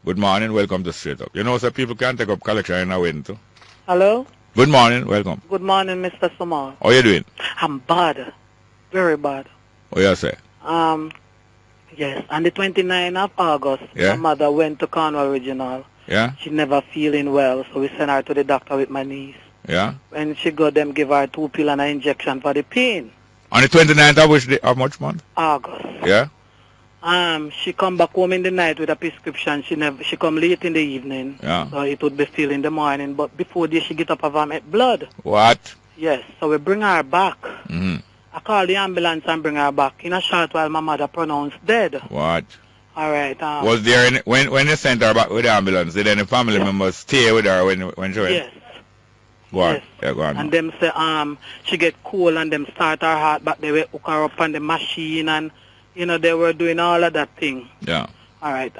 [SPEAKER 2] Good morning. Welcome to Straight Up. You know, so people can take up collection in a wedding too.
[SPEAKER 13] Hello?
[SPEAKER 2] Good morning. Welcome.
[SPEAKER 13] Good morning, Mr. Samar.
[SPEAKER 2] How are you doing?
[SPEAKER 13] I'm bad. Very bad.
[SPEAKER 2] What you say?
[SPEAKER 13] Yes. On the 29th of August, my mother went to Cornwall Regional.
[SPEAKER 2] Yeah?
[SPEAKER 13] She never feeling well, so we sent her to the doctor with my niece.
[SPEAKER 2] Yeah?
[SPEAKER 13] When she got them, give her 2 pills and an injection for the pain.
[SPEAKER 2] On the 29th of which day? How much month?
[SPEAKER 13] August.
[SPEAKER 2] Yeah?
[SPEAKER 13] She come back home in the night with a prescription. She come late in the evening.
[SPEAKER 2] Yeah.
[SPEAKER 13] So it would be still in the morning. But before this, she get up and vomit blood.
[SPEAKER 2] What?
[SPEAKER 13] Yes. So we bring her back.
[SPEAKER 2] Mm-hmm.
[SPEAKER 13] I call the ambulance and bring her back. In a short while, my mother pronounced dead.
[SPEAKER 2] What?
[SPEAKER 13] All right.
[SPEAKER 2] Was there any, when you sent her back with the ambulance, did any family members stay with her when she went?
[SPEAKER 13] Yes.
[SPEAKER 2] Go on.
[SPEAKER 13] Yes.
[SPEAKER 2] Yeah, go on.
[SPEAKER 13] And them say she get cold and them start her heart back. They were hook her up on the machine and they were doing all of that thing.
[SPEAKER 2] Yeah.
[SPEAKER 13] All right.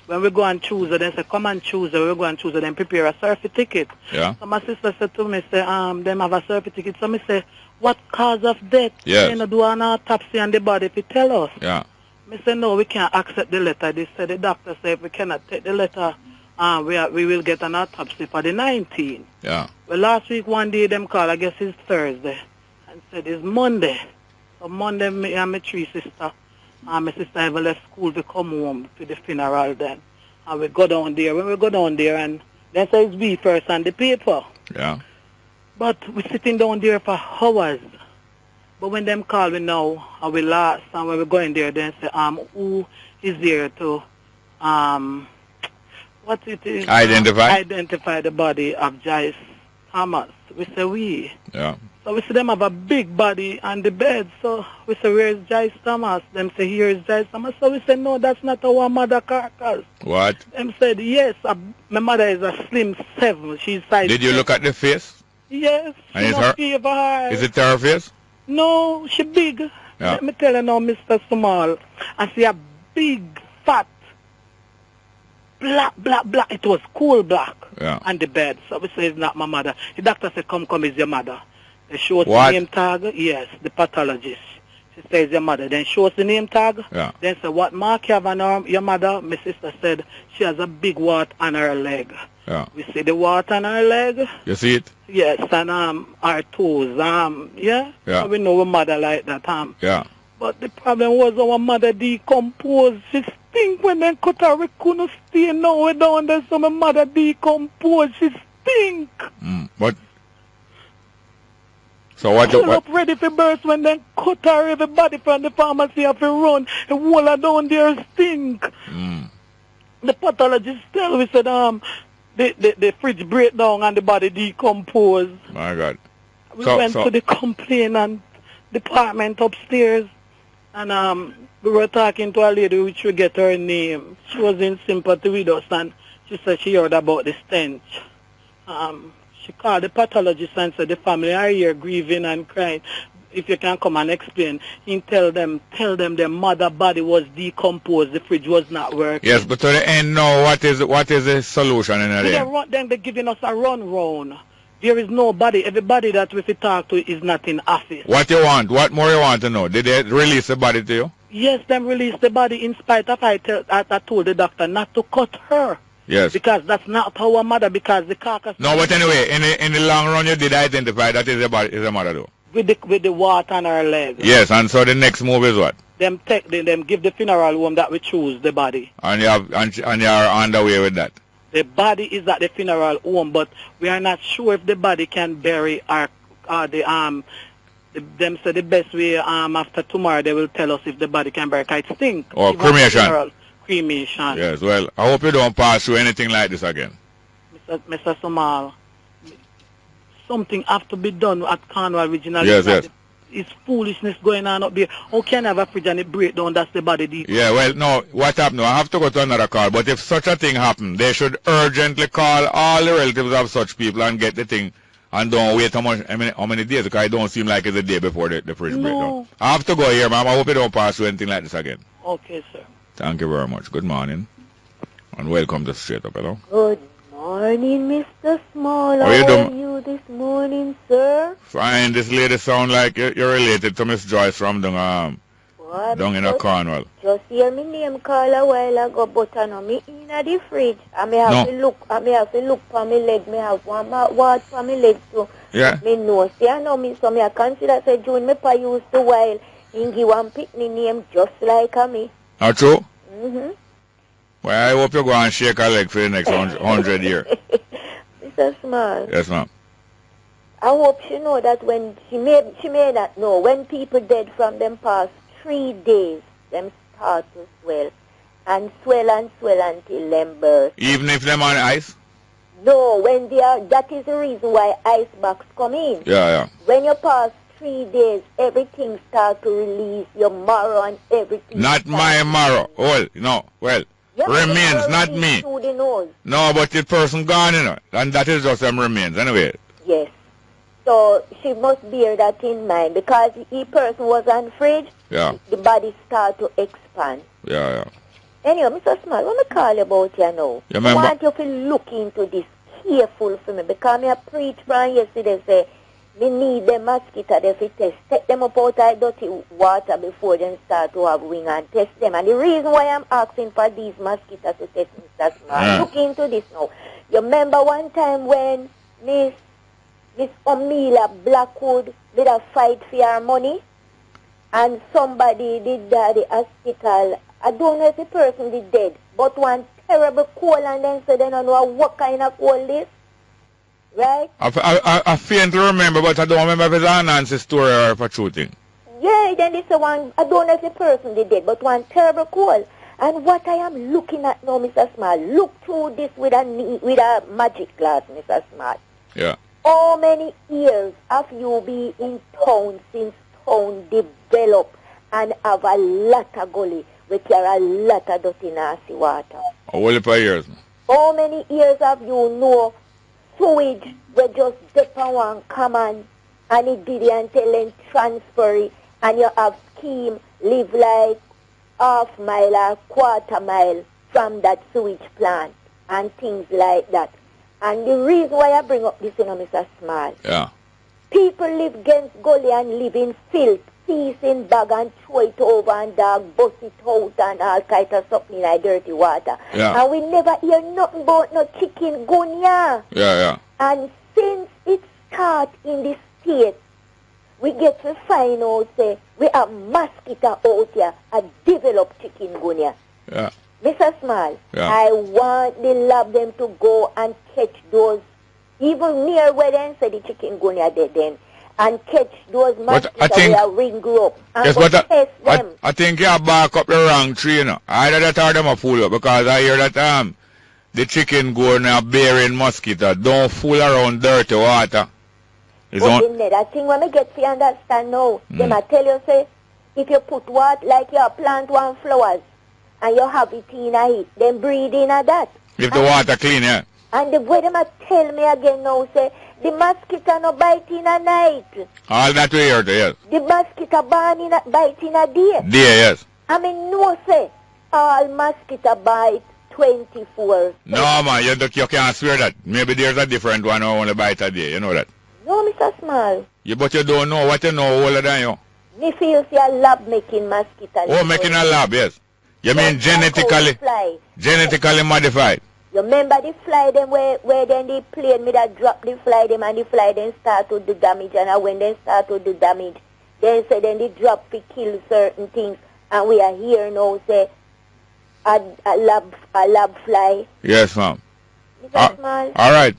[SPEAKER 13] When we go on Tuesday, they say come on Tuesday. We go on Tuesday, then prepare a surfing ticket.
[SPEAKER 2] Yeah.
[SPEAKER 13] So my sister said to me, say them have a surfing ticket. So me say, what cause of death?
[SPEAKER 2] Yes.
[SPEAKER 13] Do an autopsy on the body if you tell us.
[SPEAKER 2] Yeah.
[SPEAKER 13] Me say no, we can't accept the letter. They said the doctor said if we cannot take the letter, we will get an autopsy for the 19th.
[SPEAKER 2] Yeah.
[SPEAKER 13] Well, last week one day them call, I guess it's Thursday, and said it's Monday. So Monday me and my three sisters, my sister ever left school to come home to the funeral then. And we go down there. When we go down there and they say it's we first on the paper.
[SPEAKER 2] Yeah.
[SPEAKER 13] But we sitting down there for hours. But when them call me now, and we last, and when we go in there, they say, who is there to, what it is? Identify the body of Joyce Thomas. We say we.
[SPEAKER 2] Yeah.
[SPEAKER 13] So we see them have a big body on the bed. So we say, where is Joyce Thomas? Them say, here is Joyce Thomas. So we say, no, that's not our mother carcass.
[SPEAKER 2] What?
[SPEAKER 13] Them said, yes, my mother is a slim 7. She's size.
[SPEAKER 2] Did you look at the face?
[SPEAKER 13] Yes.
[SPEAKER 2] And is it her face?
[SPEAKER 13] No, she big.
[SPEAKER 2] Yeah.
[SPEAKER 13] Let me tell you now, Mr. Small. I see a big, fat, black. It was cool black on the bed. So we say it's not my mother. The doctor said, come, it's your mother. They show us the name tag. Yes, the pathologist. She says your mother. Then show us the name tag.
[SPEAKER 2] Yeah.
[SPEAKER 13] Then say, what mark you have on your mother? My sister said she has a big wart on her leg.
[SPEAKER 2] Yeah.
[SPEAKER 13] We see the wart on her leg.
[SPEAKER 2] You see it?
[SPEAKER 13] Yes, and our toes. Yeah. So we know our mother like that.
[SPEAKER 2] Yeah.
[SPEAKER 13] But the problem was our mother decomposed. She stink when they cut her. We couldn't stay now. We down there, so my mother decomposed. She stink.
[SPEAKER 2] What? So what?
[SPEAKER 13] Pull up ready for burst when they cut her. Everybody from the pharmacy have to run. And wall her down there stink. The pathologist tell we said the fridge break down and the body decomposed.
[SPEAKER 2] My God.
[SPEAKER 13] We went to the complainant department upstairs and we were talking to a lady which we get her name. She was in sympathy with us and she said she heard about the stench. She called the pathologist and said the family are here grieving and crying. If you can come and explain, and tell them their mother body was decomposed, the fridge was not working.
[SPEAKER 2] Yes, but to the end now, what is the solution in the
[SPEAKER 13] end? They're giving us a run round. There is nobody. Everybody that we talk to is not in office.
[SPEAKER 2] What you want? What more you want to know? Did they release the body to you?
[SPEAKER 13] Yes, them released the body in spite of I told the doctor not to cut her.
[SPEAKER 2] Yes.
[SPEAKER 13] Because that's not our mother, because the carcass...
[SPEAKER 2] No, but anyway, in the long run you did identify that is the mother though.
[SPEAKER 13] With the water on her leg.
[SPEAKER 2] Yes, and so the next move is what?
[SPEAKER 13] Them give the funeral home that we choose the body.
[SPEAKER 2] And you are on the way with that.
[SPEAKER 13] The body is at the funeral home, but we are not sure if the body can bury them say the best way after tomorrow they will tell us if the body can bury it stink.
[SPEAKER 2] Or cremation.
[SPEAKER 13] Cremation.
[SPEAKER 2] Yes, well, I hope you don't pass through anything like this again.
[SPEAKER 13] Mr. Samal, something have to be done at Cornwall Regional.
[SPEAKER 2] Yes.
[SPEAKER 13] It's foolishness going on up there. How can I have a fridge and it break down? That's the body deep.
[SPEAKER 2] Yeah, well, no, what happened? I have to go to another call, but if such a thing happened, they should urgently call all the relatives of such people and get the thing and don't wait how many days, because it don't seem like it's a day before the fridge break down. I have to go here, ma'am. I hope you don't pass through anything like this again.
[SPEAKER 13] Okay, sir.
[SPEAKER 2] Thank you very much. Good morning. And welcome to Straight Up, hello.
[SPEAKER 14] Good morning, Mr. Small. How are you this morning, sir?
[SPEAKER 2] Fine. This lady sound like you're related to Miss Joyce from down in a Cornwall.
[SPEAKER 14] Just hear me name call a while ago, but I know me in the fridge. I may have to look. I may have to look for my leg. Me have one watch for my leg too.
[SPEAKER 2] Yeah.
[SPEAKER 14] Me know. See, I know me. So me I consider say June me pa used to while he give one picnic name just like me.
[SPEAKER 2] Not true?
[SPEAKER 14] Well,
[SPEAKER 2] I hope you go and shake her leg for the next 100 years.
[SPEAKER 14] Mr. Small.
[SPEAKER 2] Yes, ma'am.
[SPEAKER 14] I hope she know that when she may not know, when people dead from them past 3 days, them start to swell until them burst.
[SPEAKER 2] Even if them on ice?
[SPEAKER 14] No, when they are, that is the reason why ice box come in.
[SPEAKER 2] Yeah.
[SPEAKER 14] When you pass 3 days, everything starts to release, your marrow and everything.
[SPEAKER 2] Not my marrow. Remains, not me.
[SPEAKER 14] Through the nose.
[SPEAKER 2] No, but the person gone, and that is just them remains. Anyway,
[SPEAKER 14] Yes. So she must bear that in mind because the person was on fridge.
[SPEAKER 2] Yeah.
[SPEAKER 14] The body start to expand.
[SPEAKER 2] Yeah.
[SPEAKER 14] Anyway, Mr. Small, what me call about you now? I want you to look into this careful for me because me a preach from yesterday say we need the mosquito there to test. Take them up out of dirty water before they start to have wing and test them. And the reason why I'm asking for these mosquitoes to test, Mr. Small, look into this now. You remember one time when Miss Omila Blackwood did a fight for her money and somebody did that at the hospital. I don't know if the person did dead, but one terrible cold and then said they don't know what kind of cold this. Right?
[SPEAKER 2] I faint to remember, but I don't remember if it's an Nancy story or if it's a true thing.
[SPEAKER 14] Yeah, then this one, I don't know if the person did dead, but one terrible cold. And what I am looking at now, Mr. Smart, look through this with a magic glass, Mr. Smart.
[SPEAKER 2] Yeah.
[SPEAKER 14] How many years have you been in town since town developed and have a lot of gully with a lot of dirty nasty water?
[SPEAKER 2] Only 5 years.
[SPEAKER 14] How many years have you know sewage were just dip on one common and it did until then transfer it and you have scheme live like half mile or quarter mile from that sewage plant and things like that. And the reason why I bring up this, Mr. Small,
[SPEAKER 2] yeah.
[SPEAKER 14] People live against gully and live in filth, piece in bag and throw it over and dog bust it out and all kind of something like dirty water.
[SPEAKER 2] Yeah.
[SPEAKER 14] And we never hear nothing about no chicken gunya.
[SPEAKER 2] Yeah.
[SPEAKER 14] And since it start in the state, we get to find out, say, we have mosquito out here and develop chicken gunya.
[SPEAKER 2] Yeah.
[SPEAKER 14] Mr. Small,
[SPEAKER 2] yeah.
[SPEAKER 14] I want the lab them to go and catch those, even near where they say the chicken gunya dead then, and catch those mosquitoes where ring grow up and
[SPEAKER 2] yes,
[SPEAKER 14] test them.
[SPEAKER 2] I think you back up the wrong tree, you know. Either that or them a fool up because I hear that the chicken gunya bearing mosquito don't fool around dirty water.
[SPEAKER 14] That thing when I get to understand now, them I tell you say, if you put what like you plant one flowers, and you have it in a heat, then breathe in a that.
[SPEAKER 2] If the water clean, yeah.
[SPEAKER 14] And the way them tell me again now, say, the mosquito no bite in a night.
[SPEAKER 2] All that we heard, yes.
[SPEAKER 14] The mosquito bite in a day.
[SPEAKER 2] Day, yes.
[SPEAKER 14] I mean, no, say, all mosquito bite 24.
[SPEAKER 2] No, man, you can't swear that. Maybe there's a different one who only bite a day, you know that.
[SPEAKER 14] No, Mr. Small.
[SPEAKER 2] But you don't know what you know older than you.
[SPEAKER 14] Me feel see a lab making mosquito.
[SPEAKER 2] Oh, making a lab, yes. You mean genetically modified?
[SPEAKER 14] You remember the fly them where then the plane me that drop the fly them and the fly then start to do damage and when they start to do damage, then say then the drop to kill certain things and we are here now say a lab fly.
[SPEAKER 2] Yes, ma'am.
[SPEAKER 14] Mr. Small.
[SPEAKER 2] All right.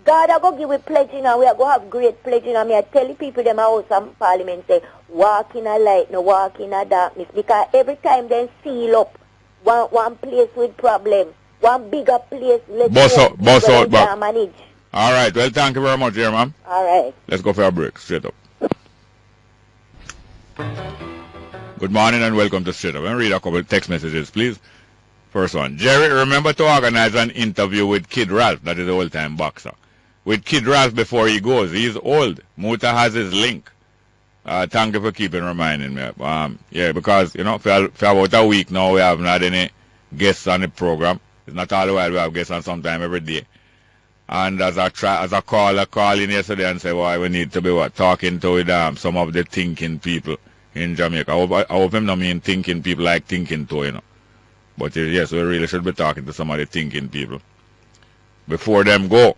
[SPEAKER 14] God I go give we pledging and we are going to have great pledging and me I tell the people them house and parliament say walk in a light, no walk in a darkness because every time they seal up one place with problem, one bigger place
[SPEAKER 2] boss out back.
[SPEAKER 14] Manage.
[SPEAKER 2] All right, well thank you very much here, ma'am.
[SPEAKER 14] All right.
[SPEAKER 2] Let's go for a break, straight up. Good morning and welcome to Straight Up. Let me read a couple of text messages, please. First one. Jerry, remember to organize an interview with Kid Ralph, that is the old-time boxer. With Kid Ralph before he goes. He's old. Muta has his link. Thank you for keeping reminding me. Yeah, because, you know, for about a week now, we haven't had any guests on the program. It's not all the while we have guests on sometime every day. And as a caller call in yesterday and say, well, we need to be talking to with some of the thinking people in Jamaica. I hope him not mean thinking people like thinking too, you know. But yes, we really should be talking to some of the thinking people. Before them go.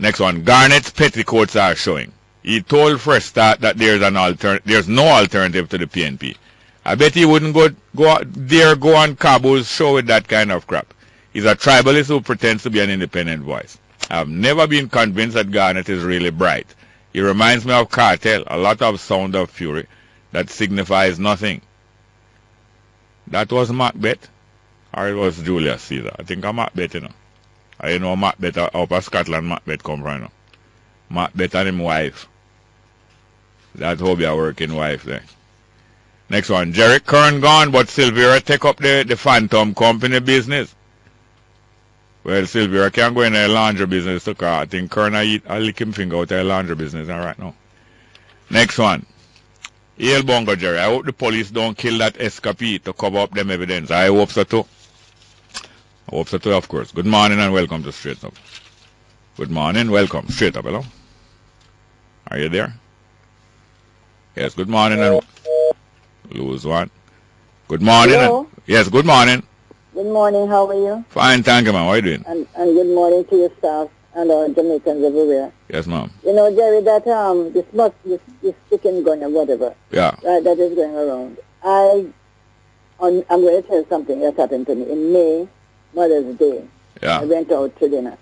[SPEAKER 2] Next one, Garnett's petticoats are showing. He told Fresh Start that there's no alternative to the PNP. I bet he wouldn't go on Kabul's show with that kind of crap. He's a tribalist who pretends to be an independent voice. I've never been convinced that Garnett is really bright. He reminds me of Cartel, a lot of sound of fury that signifies nothing. That was Macbeth, or it was Julius Caesar. I think I'm Macbeth, you know. I know Macbeth up of Scotland, Macbeth come from, you know. Macbeth and him wife. That will be a working wife there. Next one, Jerry Kern gone, but Sylvia take up the Phantom Company business. Well, Sylvia, I can't go in a laundry business to car. I think Kerner I'll lick him finger out of a laundry business right now. Next one. Yale Bongo Jerry. I hope the police don't kill that escapee to cover up them evidence. I hope so too. I hope so too, of course. Good morning and welcome to Straight Up. Good morning, welcome. Straight Up, hello? Are you there? Yes, good morning and lose one. Good morning.
[SPEAKER 15] Hello?
[SPEAKER 2] Yes, good morning.
[SPEAKER 15] Good morning, how are you?
[SPEAKER 2] Fine, thank you, ma'am. How are you doing?
[SPEAKER 15] And good morning to your staff and our Jamaicans everywhere.
[SPEAKER 2] Yes, ma'am.
[SPEAKER 15] You know, Jerry, that this chicken gun or whatever,
[SPEAKER 2] yeah,
[SPEAKER 15] right, that is going around. I'm going to tell you something that happened to me. In May, Mother's Day,
[SPEAKER 2] yeah,
[SPEAKER 15] I went out to dinner,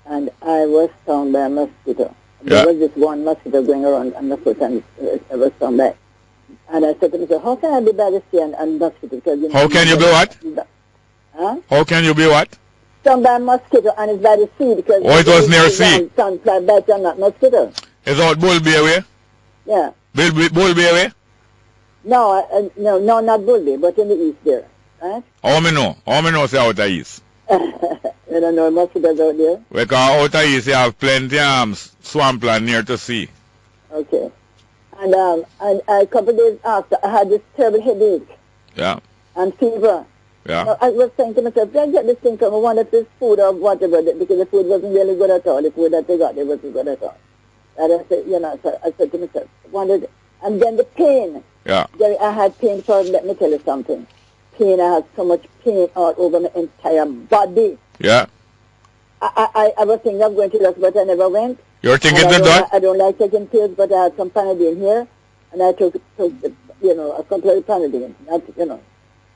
[SPEAKER 15] and I was stung by a mosquito.
[SPEAKER 2] Yeah.
[SPEAKER 15] There was this one mosquito going around on the foot, and I was stung by. And I said to myself, how can I be by the sea and mosquito? Because, you know,
[SPEAKER 2] how can you be what?
[SPEAKER 15] Huh?
[SPEAKER 2] How can you be what?
[SPEAKER 15] Stung by a mosquito, and it's by the sea because...
[SPEAKER 2] Oh, it was near sea.
[SPEAKER 15] Sun fly bite on that mosquito.
[SPEAKER 2] Is out Bull Bay way?
[SPEAKER 15] Yeah.
[SPEAKER 2] Bull Bay way?
[SPEAKER 15] No, no, not Bull Bay, but in the east there, right?
[SPEAKER 2] How me know? How me know say out the east?
[SPEAKER 15] You don't know mosquitoes out there?
[SPEAKER 2] Because out the east you have plenty swampland near to sea.
[SPEAKER 15] Okay. And a couple of days after, I had this terrible headache.
[SPEAKER 2] Yeah.
[SPEAKER 15] And fever.
[SPEAKER 2] Yeah.
[SPEAKER 15] Now, I was saying to myself, did I get this thing from one of this food or whatever, because the food wasn't really good at all. The food that they got, it wasn't good at all. And I said, you know, so I said to myself, and then the pain.
[SPEAKER 2] Yeah.
[SPEAKER 15] Jerry, I had pain for, let me tell you something. Pain, I had so much pain all over my entire body.
[SPEAKER 2] Yeah.
[SPEAKER 15] I was thinking of going to the hospital, but I never went.
[SPEAKER 2] You're thinking of that?
[SPEAKER 15] I don't like taking pills, but I had some Panadine here, and I took you know, a couple of Panadine, not, you know.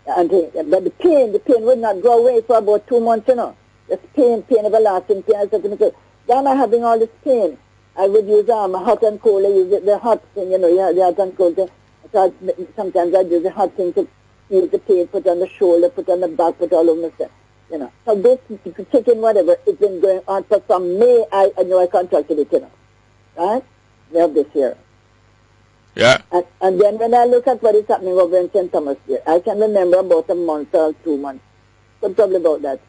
[SPEAKER 15] But the pain would not go away for about 2 months, you know. This pain everlasting pain. I said to myself, why am I having all this pain? I would use hot and cold. I use the hot thing, you know, the hot and cold thing. So sometimes I'd use the hot thing to ease the pain, put on the shoulder, put on the back, put all over myself. You know. So this chicken, whatever, it's been going on for some May. I know I contracted it, you know. Right? We have this here.
[SPEAKER 2] Yeah.
[SPEAKER 15] And then when I look at what is happening over in St. Thomas here, I can remember about a month or 2 months, so probably about that.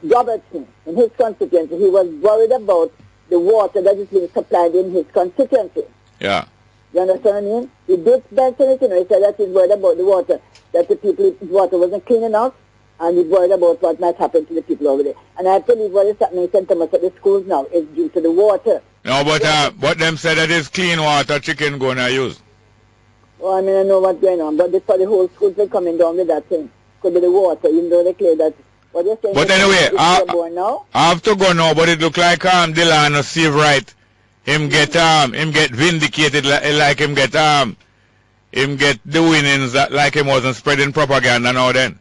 [SPEAKER 15] Robertson, in his constituency, he was worried about the water that is being supplied in his constituency.
[SPEAKER 2] Yeah.
[SPEAKER 15] You understand what I mean? He did mention it, you know, he said that he's worried about the water, that the people's water wasn't clean enough, and he's worried about what might happen to the people over there. And I believe what is happening in St. Thomas at the schools now is due to the water.
[SPEAKER 2] No, but them said that it's clean water chicken gonna use.
[SPEAKER 15] Well, I mean, I know what's going on, but for the whole schools are coming down with that thing. Could be the water, even though they clear that. What you're saying?
[SPEAKER 2] But anyway, I have to go now, but it look like Delano Steve Wright, him get vindicated like him get the winnings like him wasn't spreading propaganda now then.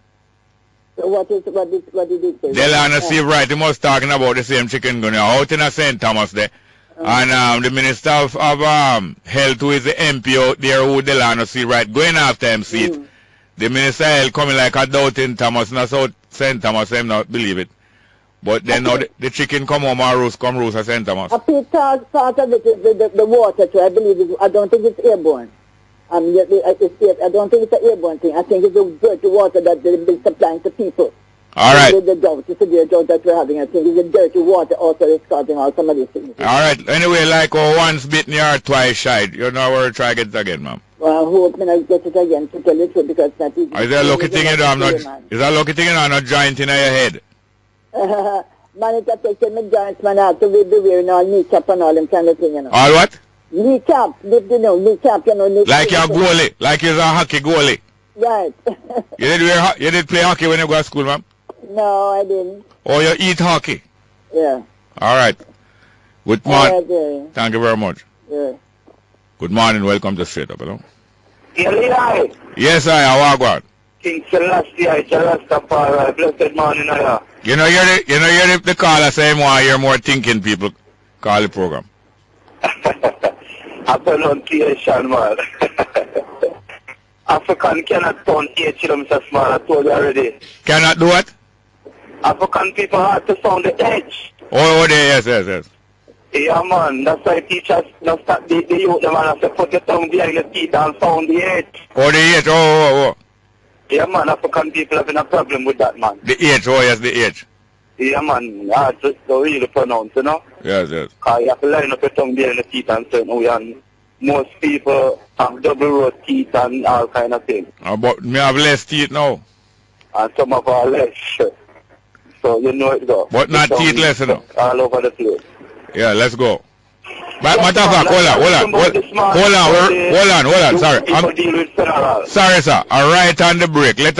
[SPEAKER 15] So what did he say?
[SPEAKER 2] Delano Steve Wright, he was talking about the same chicken gun out in St. Thomas there. And the Minister of Health, who is the MP out there, who Delano Steve Wright, going after him seat. The Minister of Health coming like a doubt in Thomas, and South St. Thomas, him not believe it. But then now the chicken come home and roost at St. Thomas.
[SPEAKER 15] Part of it is the water too. I believe I don't think it's airborne. I don't think it's an airborne thing. I think it's the dirty water that they've been supplying to people.
[SPEAKER 2] All right.
[SPEAKER 15] The drought, the severe drought that we're having. I think it's the dirty water also that's causing all some of these things.
[SPEAKER 2] All right. Anyway, like once bitten, you're twice shied. You know where to try get it again, ma'am.
[SPEAKER 15] Well, I hope I get it again, to tell you the truth, because that is...
[SPEAKER 2] Is there a lucky thing in I'm not... Is there a lucky thing in I'm not joint in your head?
[SPEAKER 15] Man, it's a taking my joints, man. I have to be wearing all kneecap and all them kind of thing, you know.
[SPEAKER 2] All what?
[SPEAKER 15] Kneecap, you know, kneecap, you know.
[SPEAKER 2] Like you're a goalie, like you're a hockey goalie.
[SPEAKER 15] Right.
[SPEAKER 2] You did play hockey when you go to school, ma'am?
[SPEAKER 15] No, I didn't.
[SPEAKER 2] Oh, you eat hockey?
[SPEAKER 15] Yeah.
[SPEAKER 2] All right. Good morning.
[SPEAKER 15] Right,
[SPEAKER 2] thank you very much.
[SPEAKER 15] Yeah.
[SPEAKER 2] Good morning. Welcome to Straight Up. Hello?
[SPEAKER 16] Yeah,
[SPEAKER 2] yes, I am. How
[SPEAKER 16] King Celestia, Celestapara, blessed morning, I
[SPEAKER 2] You know, you're the caller saying why you're more thinking people call the program.
[SPEAKER 16] Pronunciation, man. African cannot turn H Mr. Small, I told you already.
[SPEAKER 2] Cannot do what?
[SPEAKER 16] African people have to sound the H.
[SPEAKER 2] Oh, yes.
[SPEAKER 16] Yeah, man, that's why teachers don't start the youth, man, have to put your tongue behind the teeth and sound the H.
[SPEAKER 2] Oh, the H, oh.
[SPEAKER 16] Yeah, man, African people having a problem with that, man.
[SPEAKER 2] The H, oh, yes, the H.
[SPEAKER 16] Yeah, man. Hard to really pronounce, you know?
[SPEAKER 2] Yes, yes.
[SPEAKER 16] Because you have to line up your tongue behind the teeth and certain way, and most people have double row teeth and all kind of things.
[SPEAKER 2] But me have less teeth now.
[SPEAKER 16] And some of our less. So you know it go.
[SPEAKER 2] But not teethless, you know.
[SPEAKER 16] All over the place.
[SPEAKER 2] Yeah, let's go. But matter of fact, hold on. Sorry. Sorry, sir. All right on the break. Let's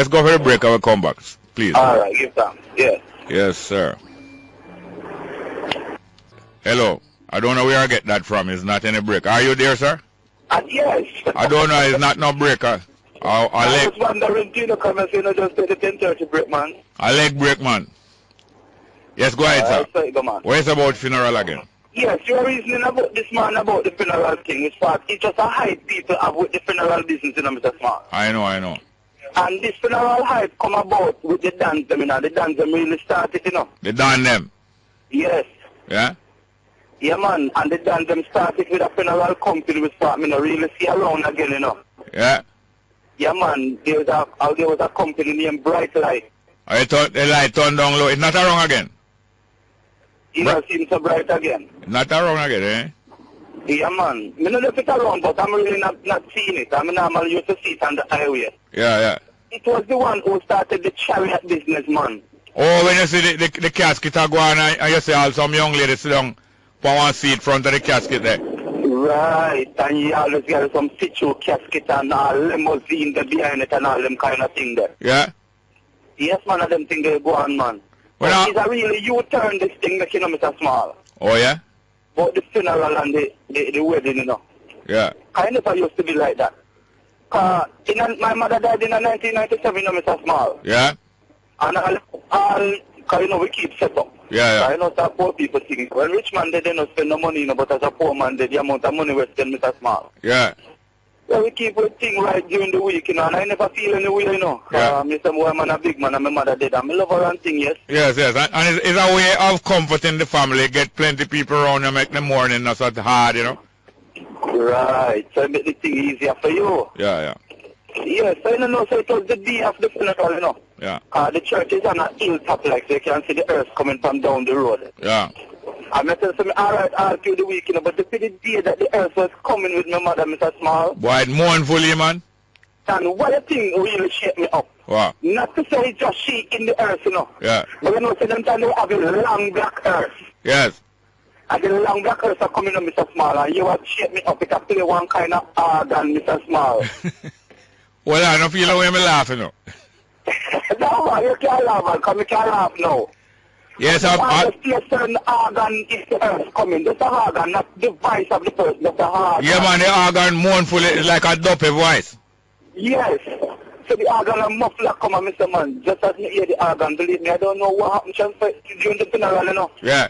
[SPEAKER 2] go for the break. I will come back, please.
[SPEAKER 16] All right, give time. Yes.
[SPEAKER 2] Yes, sir. Hello. I don't know where I get that from. It's not any break. Are you there, sir?
[SPEAKER 16] Yes.
[SPEAKER 2] I don't know. It's not no break. I
[SPEAKER 16] was wondering, do you come and say, just take the 10:30 break, man?
[SPEAKER 2] I leg break, man. Yes, go ahead, sir.
[SPEAKER 16] Sorry, go, man.
[SPEAKER 2] Where's about funeral again?
[SPEAKER 16] Yes, your reasoning about this man about the funeral thing is fact. It's just a hype people have with the funeral business, you know, Mr. Smart.
[SPEAKER 2] I know.
[SPEAKER 16] And this funeral hype come about with the dance them, you know. The dance them really started, you know.
[SPEAKER 2] The dance them?
[SPEAKER 16] Yes.
[SPEAKER 2] Yeah?
[SPEAKER 16] Yeah, man. And the dance them started with a funeral company with part, me not really see around again, you know.
[SPEAKER 2] Yeah?
[SPEAKER 16] Yeah, man. There was a company named Bright Light.
[SPEAKER 2] I thought the light turned down low. It's not around again?
[SPEAKER 16] You know, seems so bright again.
[SPEAKER 2] Not around again, eh?
[SPEAKER 16] Yeah, man. I don't know if it's around, but I'm really not seeing it. I'm normal used to see it on the highway.
[SPEAKER 2] Yeah.
[SPEAKER 16] It was the one who started the chariot business, man.
[SPEAKER 2] Oh, when you see the casket go on and you see all some young ladies sit down for one seat front of the casket there.
[SPEAKER 16] Right, and you always get some situ casket and all limousine there behind it and all them kind of thing there.
[SPEAKER 2] Yeah?
[SPEAKER 16] Yes, man, of them thing they go on, man. But it's a really U-turn this thing, you know, Mr. Small.
[SPEAKER 2] Oh, yeah?
[SPEAKER 16] But the funeral and the wedding, you know.
[SPEAKER 2] Yeah.
[SPEAKER 16] I never used to be like that. My mother died in 1997, you know, Mr. Small.
[SPEAKER 2] Yeah?
[SPEAKER 16] And all you know, we keep set up.
[SPEAKER 2] Yeah.
[SPEAKER 16] I know that poor people think. When rich man, they don't spend no money, you know, but as a poor man, the amount of money we spend, Mr. Small.
[SPEAKER 2] Yeah.
[SPEAKER 16] So we keep a thing right during the week, you know, and I never feel any way, you know.
[SPEAKER 2] Yeah.
[SPEAKER 16] Mr. Boy, man, a big man, and my mother dead, and I love her and thing, yes.
[SPEAKER 2] Yes. And it's a way of comforting the family, get plenty people around and make the morning not so hard, you know.
[SPEAKER 16] Right. So it make the thing easier for you.
[SPEAKER 2] Yeah.
[SPEAKER 16] Yes, I don't know, so it was the day of the funeral, you know.
[SPEAKER 2] Yeah.
[SPEAKER 16] The church is on a hilltop, like, so you can see the earth coming from down the road.
[SPEAKER 2] Yeah.
[SPEAKER 16] And I said, alright, all through the week, you know, but the day that the earth was coming with my mother, Mr. Small.
[SPEAKER 2] Boy, it mournfully, man.
[SPEAKER 16] And what a thing really shake me up.
[SPEAKER 2] What?
[SPEAKER 16] Not to say it's just she in the earth, you know.
[SPEAKER 2] Yeah.
[SPEAKER 16] But you know, so them time they have a long black earth.
[SPEAKER 2] Yes.
[SPEAKER 16] And the long black earth are coming on, Mr. Small, and you have shake me up. It can play one kind of organ, Mr. Small.
[SPEAKER 2] Well, I don't feel the way I'm laughing, no.
[SPEAKER 16] No, man, you can't laugh, man, because you can't laugh now.
[SPEAKER 2] Yes,
[SPEAKER 16] I see a certain organ is the earth coming. That's a organ, not the voice of the person. That's a organ.
[SPEAKER 2] Yeah, man, the organ mournfully is like a dopey voice.
[SPEAKER 16] Yes. So the organ and muffler come on, Mr. Man. Just as me hear the organ, believe me, I don't know what happened during the funeral, you know.
[SPEAKER 2] Yeah.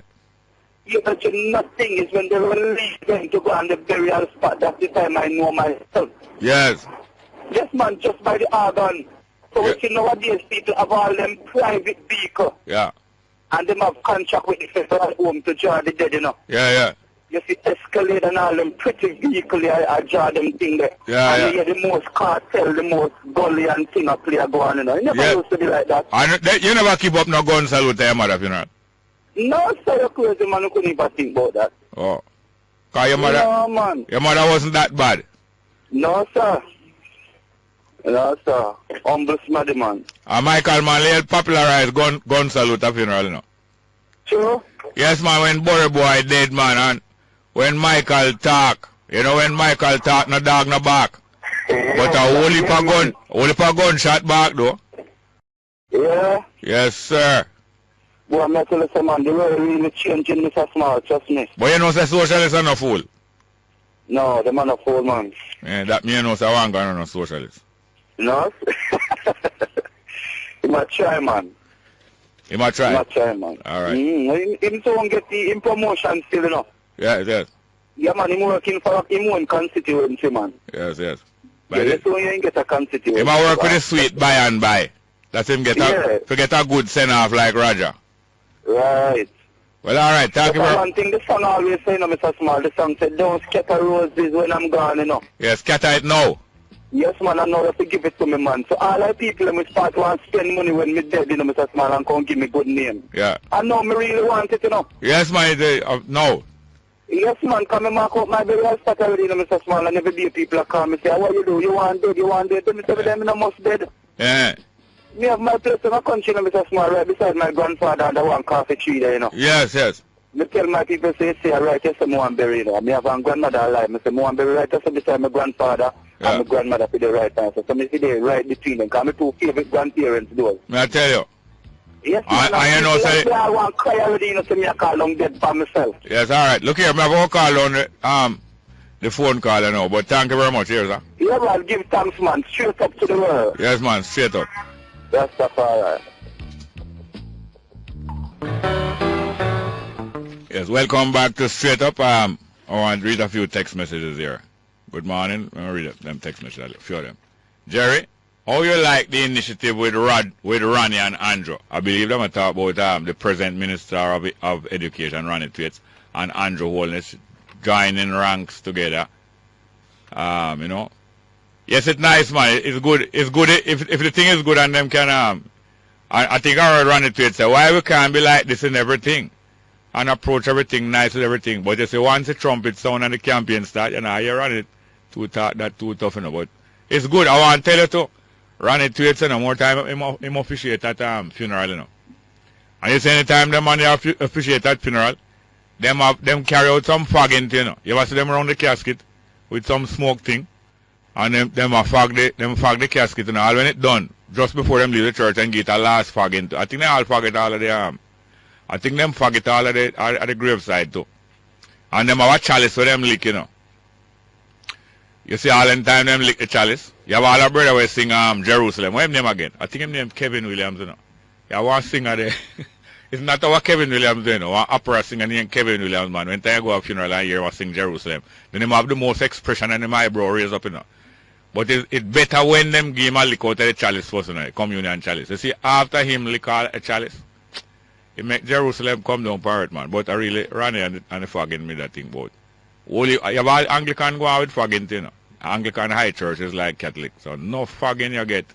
[SPEAKER 16] You bet you nothing is when they release them to go on the burial spot. That's the time I know myself.
[SPEAKER 2] Yes.
[SPEAKER 16] Yes, man, just by the organ. So we see nowadays people have all them private vehicles.
[SPEAKER 2] Yeah.
[SPEAKER 16] And them have contract with the federal home to draw the dead, you know.
[SPEAKER 2] Yeah.
[SPEAKER 16] You see Escalade and all them pretty vehicles, I draw them thing there.
[SPEAKER 2] Yeah.
[SPEAKER 16] You hear the most cartel, the most gully and thing a player go on, you know. It never used to be like that.
[SPEAKER 2] You never keep up no gun salute to your mother funeral?
[SPEAKER 16] No, sir, you're crazy, man. You couldn't even think about that.
[SPEAKER 2] Oh. Because your mother...
[SPEAKER 16] No, man.
[SPEAKER 2] Your mother wasn't that bad?
[SPEAKER 16] No, sir. No, sir. Humble smarty, man.
[SPEAKER 2] Michael Manley popularized gun salute at funeral, you know.
[SPEAKER 16] Sure.
[SPEAKER 2] Yes, man, when Burry Boy dead, man, and when Michael talk, you know, when Michael talk, no dog, no bark. But a whole heap of gun shot back, though.
[SPEAKER 16] Yeah?
[SPEAKER 2] Yes, sir.
[SPEAKER 16] Boy, I'm not telling you, man, the world really changing, Mr. Small, trust me.
[SPEAKER 2] But you know, say socialists are no fool.
[SPEAKER 16] No, them are no fool, man.
[SPEAKER 2] Yeah, that me know, say I want to go no socialist.
[SPEAKER 16] No? He might try, man.
[SPEAKER 2] He might try?
[SPEAKER 16] He might try, man.
[SPEAKER 2] All right.
[SPEAKER 16] Him so get the promotion still, you know.
[SPEAKER 2] Yes.
[SPEAKER 16] Yeah, man, him working for him own constituency, man.
[SPEAKER 2] Yes.
[SPEAKER 16] Yeah, so he ain't get a constituency.
[SPEAKER 2] He might work with the sweet by and by. That's him get a good send-off like Roger.
[SPEAKER 16] Right.
[SPEAKER 2] Well, all right. Thank you very much.
[SPEAKER 16] One thing the song always say, you know, Mr. Small, the song said, don't scatter roses when I'm gone, you know.
[SPEAKER 2] Yes, scatter it now.
[SPEAKER 16] Yes, man, I know that to give it to me, man. So all the people in my spot want to spend money when me dead, you know, Mr. Small, and come give me good name.
[SPEAKER 2] Yeah.
[SPEAKER 16] I know me really want it, you know.
[SPEAKER 2] Yes, man, no.
[SPEAKER 16] Yes, man, come and mark out my burial spot already, you know, Mr. Small, and every day people are coming and say, what you do? You want dead? You want dead? Tell me, them in a must dead.
[SPEAKER 2] Yeah.
[SPEAKER 16] Me have my place in my country, you know, Mr. Small, right beside my grandfather and the one coffee tree there, you know.
[SPEAKER 2] Yes, yes.
[SPEAKER 16] Me tell my people, say, right, yes, I want bury, you know. Me have a grandmother alive. Me say, I want bury right, just beside my grandfather.
[SPEAKER 2] Yeah.
[SPEAKER 16] And my grandmother for the right answer. So me see they right between them. Because my two favorite grandparents do.
[SPEAKER 2] May I tell you?
[SPEAKER 16] Yes, man. I know, say... I want to cry already, you know, so me I call them dead by myself.
[SPEAKER 2] Yes, all right. Look here, I'm going to call on the phone call, you know. But thank you very much, here, sir.
[SPEAKER 16] Yeah, man. Give thanks, man. Straight up to the world.
[SPEAKER 2] Yes, man. Straight up.
[SPEAKER 16] That's all right.
[SPEAKER 2] Yes, welcome back to Straight Up. I want to read a few text messages here. Good morning. I'm going to read them text messages, a few of them. Jerry, how you like the initiative with Ronnie and Andrew? I believe them talk about the present Minister of Education, Ronnie Twaits, and Andrew Holness joining ranks together. You know. Yes, it's nice, man. It's good. It's good if the thing is good and them can I think I heard Ronnie Twaits say, why we can't be like this in everything? And approach everything nice with everything. But you say once the trumpet sound and the campaign start, you know, you run it too tough, you know. But it's good. I want to tell you too. Ronnie Twaits, you know, more time him officiate at funeral, you know. And you say anytime them man officiate at funeral, them carry out some fogging, you know. You ever see them around the casket with some smoke thing, and them fog the casket, you know. All when it done, just before them leave the church and get a last fogging. I think they all fog it all of the I think them fog it all at the graveside too. And them have a chalice for them lick, you know. You see all the time them lick the chalice. You have all a brother who sing Jerusalem. What's his name again? I think his name Kevin Williams, you know. You have one singer there. It's not our Kevin Williams, you know. One opera singer named Kevin Williams, man. When time I go to a funeral and hear him sing Jerusalem, then him have the most expression and him eyebrow raised up, you know. But it's better when them give him a lick out of the chalice first, you know, communion chalice. You see, after him lick all a chalice, it make Jerusalem come down for it, man. But I really, Ronnie and the fogging me that thing about. You have all Anglican go out with fogging, you know. Anglican high church is like Catholic. So no fogging you get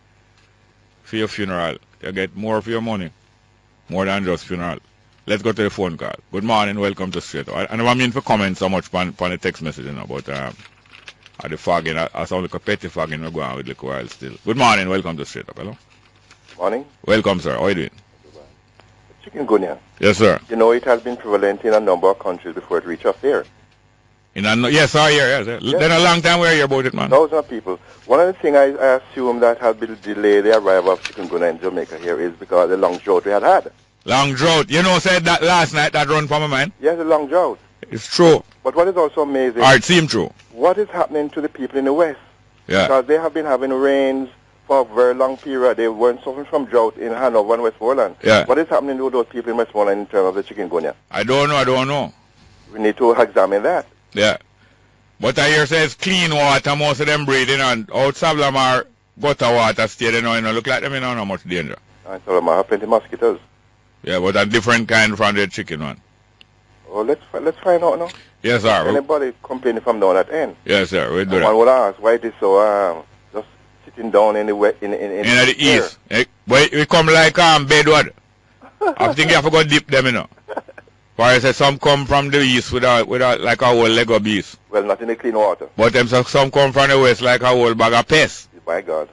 [SPEAKER 2] for your funeral. You get more for your money. More than just funeral. Let's go to the phone call. Good morning, welcome to Straight Up. I don't mean for comment so much on the text message, you know, but the fogging, I sound like a petty fogging we're going with a little while still. Good morning, welcome to Straight Up. Hello?
[SPEAKER 17] Morning.
[SPEAKER 2] Welcome, sir. How are you doing?
[SPEAKER 17] Chikungunya.
[SPEAKER 2] Yes, sir.
[SPEAKER 17] You know, it has been prevalent in a number of countries before it reached us here.
[SPEAKER 2] Yes, sir, yes. Then a long time we hear about it, man.
[SPEAKER 17] Thousands of people. One of the things I assume that has been delayed the arrival of chikungunya in Jamaica here is because of the long drought we had.
[SPEAKER 2] Long drought. You know, said that last night, that run from my mind?
[SPEAKER 17] Yes, the long drought.
[SPEAKER 2] It's true.
[SPEAKER 17] But what is also amazing...
[SPEAKER 2] It seems true.
[SPEAKER 17] What is happening to the people in the West?
[SPEAKER 2] Yeah.
[SPEAKER 17] Because they have been having rains for a very long period. They weren't suffering from drought in Hanover and Westmoreland.
[SPEAKER 2] Yeah.
[SPEAKER 17] What is happening to those people in Westmoreland in terms of the chikungunya?
[SPEAKER 2] I don't know.
[SPEAKER 17] We need to examine that.
[SPEAKER 2] Yeah. But I hear says clean water, most of them breathing, and out Sablamar gutter water stay, you know, look like them, you know, not much danger.
[SPEAKER 17] And Sablamar have plenty of mosquitoes.
[SPEAKER 2] Yeah, but a different kind from the chicken one.
[SPEAKER 17] Oh, let's find out now.
[SPEAKER 2] Yes, sir.
[SPEAKER 17] Anybody complaining from down that end?
[SPEAKER 2] Yes, sir. We do that.
[SPEAKER 17] One will ask why it is so just sitting down in the
[SPEAKER 2] the east. But we come like Bedward. I think you have to go dip them, you know. For I say some come from the east with like a whole leg of beast.
[SPEAKER 17] Well, not in the clean water.
[SPEAKER 2] But them some come from the west like a whole bag of pests.
[SPEAKER 17] My God.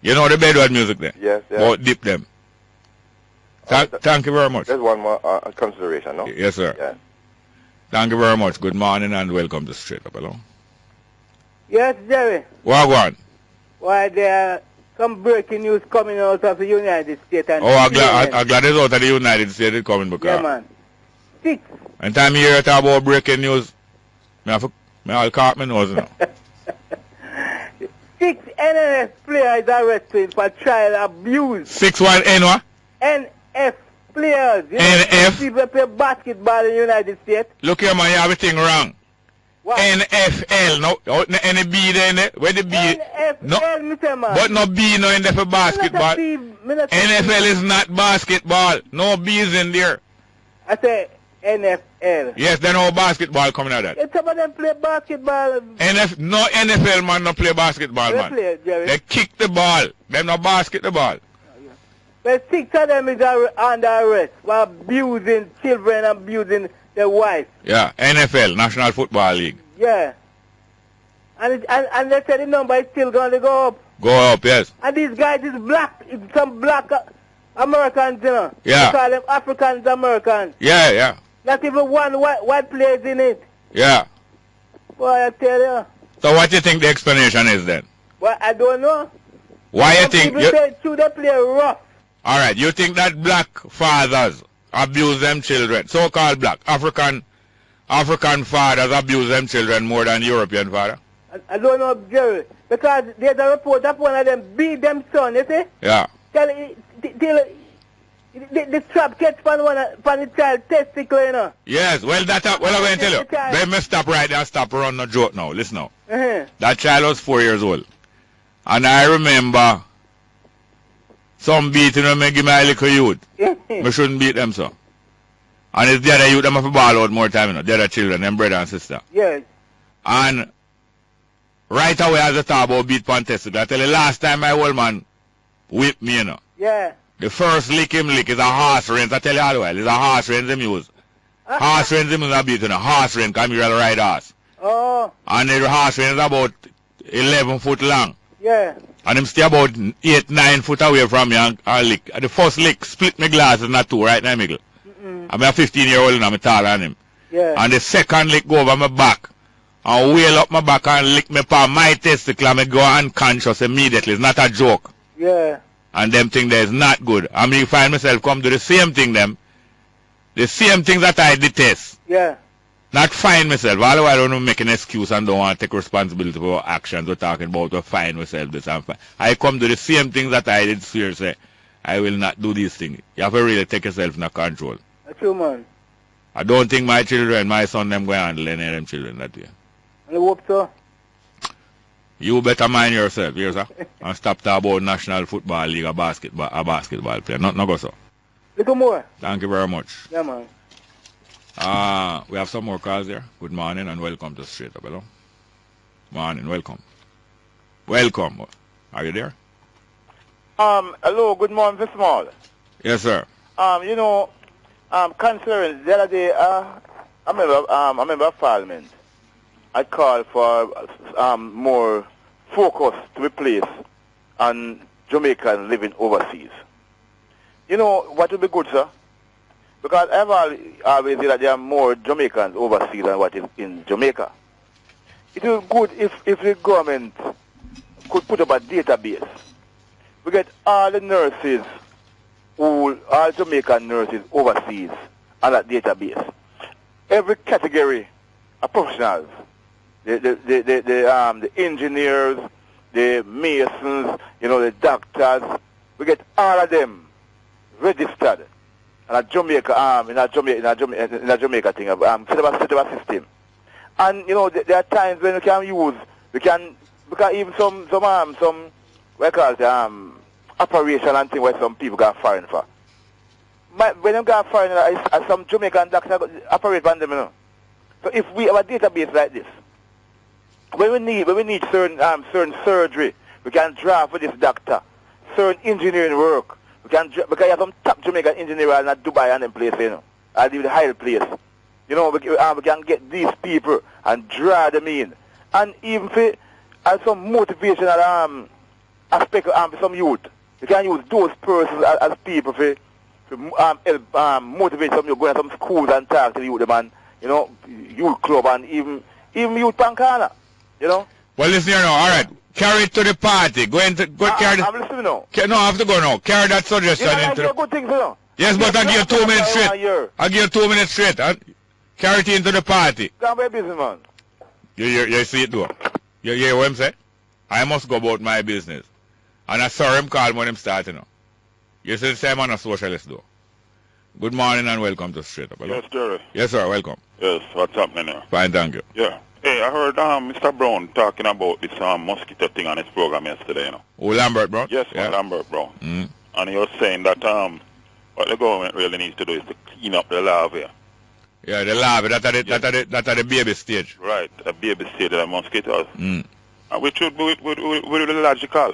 [SPEAKER 2] You know the Bedward music there?
[SPEAKER 17] Yes, yes.
[SPEAKER 2] But dip them. Thank you very much.
[SPEAKER 17] There's one more consideration, no?
[SPEAKER 2] Yes, sir.
[SPEAKER 17] Yeah.
[SPEAKER 2] Thank you very much. Good morning and welcome to Straight Up. Hello?
[SPEAKER 18] Yes, Jerry.
[SPEAKER 2] Wagwan.
[SPEAKER 18] Why there are some breaking news coming out of the United States. And
[SPEAKER 2] I'm glad it's out of the United States it's coming because...
[SPEAKER 18] Yeah, man. 6.
[SPEAKER 2] And time you hear talk about breaking news, I'll cut my nose now.
[SPEAKER 18] 6 NNF players arrested for child abuse.
[SPEAKER 2] 6-1 N what?
[SPEAKER 18] NF players.
[SPEAKER 2] NF?
[SPEAKER 18] People play basketball in the United States.
[SPEAKER 2] Look here, man, you have everything wrong.
[SPEAKER 18] What?
[SPEAKER 2] NFL, no? Any B there in there? Where the B?
[SPEAKER 18] NFL,
[SPEAKER 2] no,
[SPEAKER 18] Mr. Man.
[SPEAKER 2] but no B no in there for basketball. NFL is not basketball. No B's in there.
[SPEAKER 18] I say NFL.
[SPEAKER 2] Yes, they know basketball coming out of that.
[SPEAKER 18] It's about them play basketball.
[SPEAKER 2] No NFL man no play basketball, man. They kick the ball. They no basket the ball.
[SPEAKER 18] But 6 of them is under arrest for abusing children, abusing their wife.
[SPEAKER 2] Yeah, NFL, National Football League.
[SPEAKER 18] Yeah. And they say the number is still going to go up.
[SPEAKER 2] Go up, yes.
[SPEAKER 18] And these guys is black. It's some black Americans, you know.
[SPEAKER 2] Yeah.
[SPEAKER 18] They call them Africans Americans.
[SPEAKER 2] Yeah, yeah.
[SPEAKER 18] Not even one white plays in it.
[SPEAKER 2] Yeah.
[SPEAKER 18] Boy, I tell you.
[SPEAKER 2] So what do you think the explanation is then?
[SPEAKER 18] Well, I don't know.
[SPEAKER 2] Why you think...
[SPEAKER 18] People say they play rough.
[SPEAKER 2] All right, you think that black fathers abuse them children, so-called black, African fathers abuse them children more than European father?
[SPEAKER 18] I don't know, Jerry. Because there's a report that one of them beat them son, you see?
[SPEAKER 2] Yeah.
[SPEAKER 18] The strap catch on the child testicle, you know.
[SPEAKER 2] Yes, well, I'm going to tell you. Let me stop right there and stop around no joke now. Listen now. That child was 4 years old. And I remember some beating when I give my little youth. I shouldn't beat them, so. And it's the other youth, them have to ball out more time, you know. The other children, them brother and sister.
[SPEAKER 18] Yes.
[SPEAKER 2] And right away as I talk about beat pan testicle, I tell you last time my old man whipped me, you know.
[SPEAKER 18] Yeah.
[SPEAKER 2] The first lick him lick is a horse reins. I tell you all the while, it's a horse reins him use. Horse reins him use a beat, you know. Horse reins, come here to ride horse.
[SPEAKER 18] Oh.
[SPEAKER 2] And the horse reins is about 11 foot long.
[SPEAKER 18] Yeah.
[SPEAKER 2] And him stay about 8-9 foot away from me and lick. The first lick split my glasses in two right now, Miguel. I'm a 15-year-old and I'm taller than him.
[SPEAKER 18] Yeah.
[SPEAKER 2] And the second lick go over my back and wheel up my back and lick me palm my testicle and I go unconscious immediately. It's not a joke.
[SPEAKER 18] Yeah.
[SPEAKER 2] And them thing there is not good. I mean, find myself come to the same thing them. The same things that I detest.
[SPEAKER 18] Yeah.
[SPEAKER 2] Not find myself. All the while I don't make an excuse and don't want to take responsibility for actions we're talking about to find myself this and find. I come to the same things that I did seriously. I will not do these things. You have to really take yourself in control.
[SPEAKER 18] That's true, man.
[SPEAKER 2] I don't think my children, my son, them going to handle any of them children that way.
[SPEAKER 18] I hope so.
[SPEAKER 2] You better mind yourself, yes, sir. And stop talking about National Football League or basketball player. Not go so.
[SPEAKER 18] Little more.
[SPEAKER 2] Thank you very much.
[SPEAKER 18] Yeah, man.
[SPEAKER 2] We have some more calls there. Good morning and welcome to Straight Up. Hello. Morning, welcome. Welcome. Are you there?
[SPEAKER 6] Hello, good morning, Mr. Small.
[SPEAKER 2] Yes, sir.
[SPEAKER 6] You know, considering the other day, I remember a Parliament. I called for more focus to be placed on Jamaicans living overseas. You know what would be good, sir? Because I've always said that there are more Jamaicans overseas than what is in Jamaica. It would be good if the government could put up a database. We get all the nurses, all Jamaican nurses overseas on that database. Every category of professionals, the engineers, the masons, the doctors, we get all of them registered in a Jamaica thing, set up a system. And there are times when we can even some what call it, operation and thing where some people got foreign for. When them got foreign, some Jamaican doctors operate on them, So if we have a database like this, when we need certain surgery, we can draw for this doctor. Certain engineering work, because you have some top Jamaican engineers in Dubai and them place, and the higher place. We can get these people and draw them in. And even for some motivational aspect for some youth, you can use those persons as people for help motivate some youth, go to some schools and talk to the youth, man. Youth club and even youth pankana, Well,
[SPEAKER 2] listen here now, all right. Carry it to the party. Go carry
[SPEAKER 6] I'm listening now.
[SPEAKER 2] No, I have to go now. Carry that suggestion into the...
[SPEAKER 6] good things, you
[SPEAKER 2] Yes, but I give you 2 minutes straight. I give you 2 minutes straight. Carry it into the party.
[SPEAKER 6] I'm very busy, man.
[SPEAKER 2] You see it, though. You hear what I'm saying? I must go about my business. And I saw him call when him starting. You see the same on a socialist, though. Good morning and welcome to Straight Up. Hello?
[SPEAKER 8] Yes, Jerry.
[SPEAKER 2] Yes, sir. Welcome.
[SPEAKER 8] Yes, what's happening here?
[SPEAKER 2] Fine, thank you.
[SPEAKER 8] Yeah. Hey, I heard Mr. Brown talking about this mosquito thing on his program yesterday,
[SPEAKER 2] Oh, Lambert Brown?
[SPEAKER 8] Yes,
[SPEAKER 2] yeah.
[SPEAKER 8] Lambert Brown. And he was saying that what the government really needs to do is to clean up the larvae.
[SPEAKER 2] Yeah, the larvae, that are the baby stage.
[SPEAKER 8] Right, a baby stage of the mosquitoes.
[SPEAKER 2] Mm.
[SPEAKER 8] And which would be logical.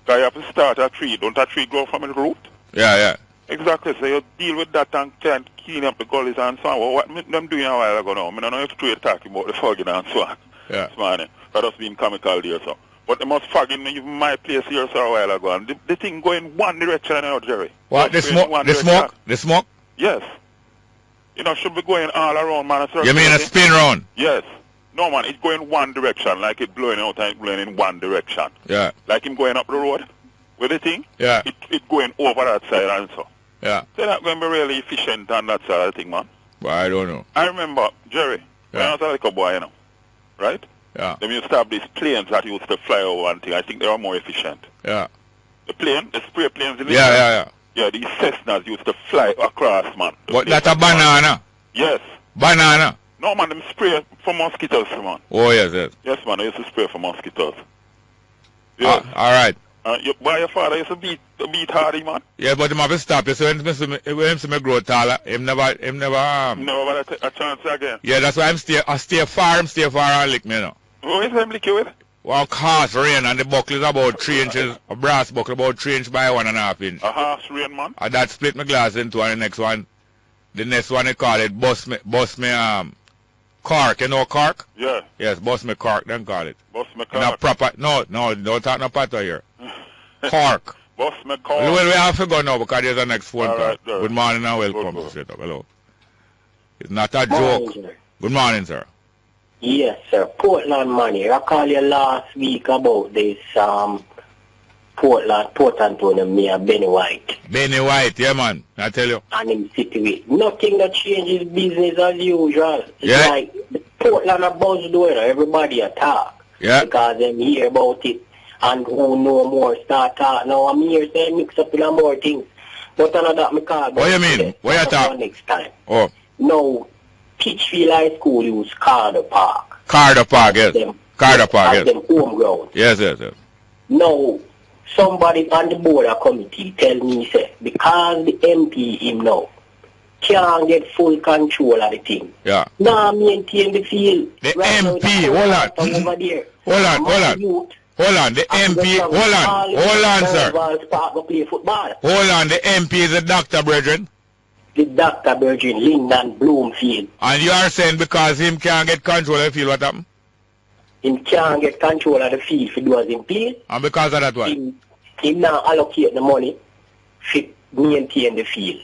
[SPEAKER 8] Because you have to start a tree. Don't a tree grow from the root?
[SPEAKER 2] Yeah, yeah.
[SPEAKER 8] Exactly. So you deal with that and can clean up the gullies and so on. Well, what them doing a while ago now? I don't know if you're talking about the fogging and so on.
[SPEAKER 2] Yeah.
[SPEAKER 8] This morning. That was being comical there, so. But they must fogging even my place here so a while ago. And the thing going one direction now, Jerry.
[SPEAKER 2] What? The smoke? The smoke? The smoke?
[SPEAKER 8] Yes. You know, should be going all around, man.
[SPEAKER 2] You mean a spin round?
[SPEAKER 8] Yes. No, man, it's going one direction, like it blowing out and blowing in one direction.
[SPEAKER 2] Yeah.
[SPEAKER 8] Like him going up the road with the thing.
[SPEAKER 2] Yeah.
[SPEAKER 8] It going over that side and so.
[SPEAKER 2] Yeah.
[SPEAKER 8] So that's going to be really efficient on that side of the thing, man.
[SPEAKER 2] Well, I don't know.
[SPEAKER 8] I remember, Jerry, when I was a little boy, you know, right?
[SPEAKER 2] Yeah.
[SPEAKER 8] Then we used to have these planes that used to fly over and thing. I think they were more efficient.
[SPEAKER 2] Yeah.
[SPEAKER 8] The spray planes in the
[SPEAKER 2] Yeah, yeah, yeah.
[SPEAKER 8] Yeah, these Cessnas used to fly across, man.
[SPEAKER 2] But that's a banana.
[SPEAKER 8] Yes.
[SPEAKER 2] Banana.
[SPEAKER 8] No, man, them spray for mosquitoes, man.
[SPEAKER 2] Oh, yes, yes.
[SPEAKER 8] Yes, man, I used to spray for mosquitoes. Yes.
[SPEAKER 2] All right.
[SPEAKER 8] Your father used to beat hardy, man.
[SPEAKER 2] Yeah, but him have to stop you. So when him see me grow taller, him never
[SPEAKER 8] Never had a chance again.
[SPEAKER 2] Yeah, that's why I stay far and lick me now.
[SPEAKER 8] What is him lick you with?
[SPEAKER 2] Well, horse rain and the buckle is about 3 inches, a brass buckle about 3 inches by 1.5 inch.
[SPEAKER 8] A horse rain, man?
[SPEAKER 2] And that split my glass into and the next one they call it bust me cork, you know cork?
[SPEAKER 8] Yeah.
[SPEAKER 2] Yes, bust me cork, then call it.
[SPEAKER 8] Bust me cork.
[SPEAKER 2] In a proper, no, don't talk no patter here. Cork.
[SPEAKER 8] Bust me cork.
[SPEAKER 2] Well, we have to go now because there's a next phone call.
[SPEAKER 8] Right,
[SPEAKER 2] good morning and welcome.
[SPEAKER 8] Good.
[SPEAKER 2] Straight up. Hello. It's not a joke.
[SPEAKER 19] Morning,
[SPEAKER 2] good morning, sir.
[SPEAKER 19] Yes, sir. Portland money. I called you last week about this Port Antonio Mayor Benny White.
[SPEAKER 2] Benny White, yeah, man. I tell you.
[SPEAKER 19] And him situation. Nothing that changes business as usual. It's
[SPEAKER 2] yeah.
[SPEAKER 19] like Portland a buzz doing everybody a talk.
[SPEAKER 2] Yeah.
[SPEAKER 19] Because them hear about it and who know more start talk. Now I'm here saying mix up with more things. But another me call.
[SPEAKER 2] What you mean? What you talk?
[SPEAKER 19] Next time.
[SPEAKER 2] Oh.
[SPEAKER 19] No. Pitchfield High School use Carter Park.
[SPEAKER 2] Carter Park, yes. Carter Park, yes.
[SPEAKER 19] Them home ground.
[SPEAKER 2] Yes, yes, yes.
[SPEAKER 19] No, somebody on the board of committee tell me, say, because the MP him now can't get full control of the thing.
[SPEAKER 2] Yeah.
[SPEAKER 19] Now maintain the field.
[SPEAKER 2] The right MP, hold on.
[SPEAKER 19] Over there.
[SPEAKER 2] Hold on, the MP, hold on, sir. Hold on, the MP is a doctor, brethren.
[SPEAKER 19] The Dr. Virgin Lyndon Bloomfield.
[SPEAKER 2] And you are saying because him can't get control of the field, what happened?
[SPEAKER 19] Him can't get control of the field for doing him field.
[SPEAKER 2] And because of that what?
[SPEAKER 19] Him now allocate the money to maintain the field.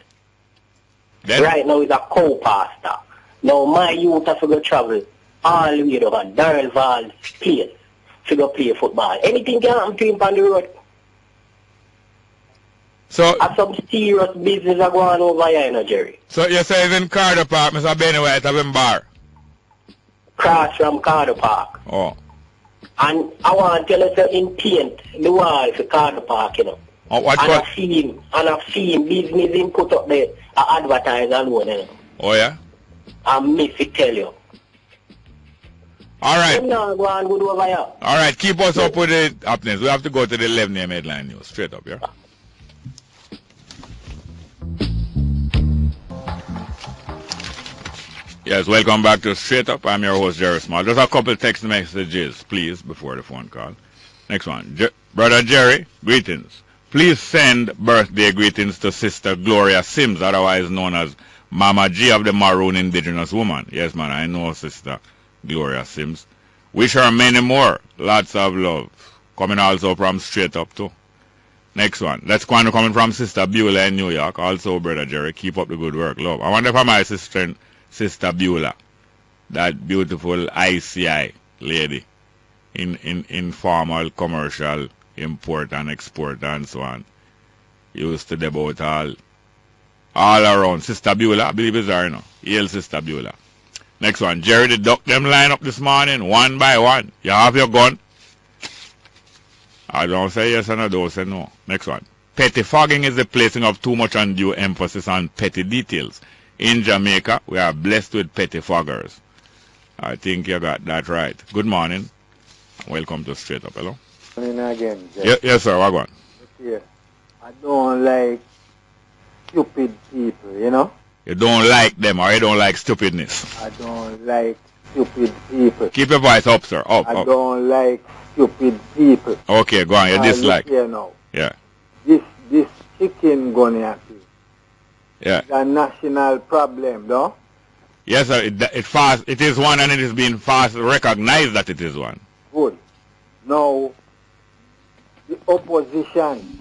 [SPEAKER 2] Then?
[SPEAKER 19] Right now he's a co-pastor. Now my youth have to go travel all the way to Darrell Val place to go play football. Anything can happen to him on the road.
[SPEAKER 2] So,
[SPEAKER 19] some serious business are going over here, you know, Jerry.
[SPEAKER 2] So you say in Carter Park, Mr. Benny White have him bar?
[SPEAKER 19] Cross from Carter Park.
[SPEAKER 2] Oh.
[SPEAKER 19] And I want to tell you something, paint the wall for Carter Park, you know.
[SPEAKER 2] Oh, what?
[SPEAKER 19] I've seen business in put up there, advertise alone, you know.
[SPEAKER 2] Oh, yeah?
[SPEAKER 19] I miss to tell you.
[SPEAKER 2] All right.
[SPEAKER 19] All
[SPEAKER 2] right, keep us up with the happenings. We have to go to the 11 a.m. headline news. Straight up, yeah? Yes, welcome back to Straight Up. I'm your host, Jerry Small. Just a couple text messages, please, before the phone call. Next one. Brother Jerry, greetings. Please send birthday greetings to Sister Gloria Sims, otherwise known as Mama G of the Maroon Indigenous Woman. Yes, man, I know Sister Gloria Sims. Wish her many more. Lots of love. Coming also from Straight Up, too. Next one. That's coming from Sister Beulah in New York. Also, Brother Jerry, keep up the good work. Love. I wonder if my Sister Beulah, that beautiful ICI lady in informal, commercial, import and export and so on. Used to debate all around. Sister Beulah, I believe it's her, you know. Hail Sister Beulah. Next one. Jerry, the duck them line up this morning, one by one. You have your gun? I don't say yes and I don't say no. Next one. Pettifogging is the placing of too much undue emphasis on petty details. In Jamaica, we are blessed with pettifoggers. I think you got that right. Good morning. Welcome to Straight Up. Hello?
[SPEAKER 5] Morning again,
[SPEAKER 2] yes, sir. What going?
[SPEAKER 5] Yeah. I don't like stupid people, you know?
[SPEAKER 2] You don't like them, or you don't like stupidness?
[SPEAKER 5] I don't like stupid people.
[SPEAKER 2] Keep your voice up, sir. Up,
[SPEAKER 5] I don't like stupid people.
[SPEAKER 2] Okay, go on. You dislike.
[SPEAKER 5] Look here now.
[SPEAKER 2] Yeah.
[SPEAKER 5] This chicken gun thing.
[SPEAKER 2] Yeah.
[SPEAKER 5] It's a national problem, though.
[SPEAKER 2] Yes, sir. It is one, and it is being fast recognized that it is one.
[SPEAKER 5] Good. Now, the opposition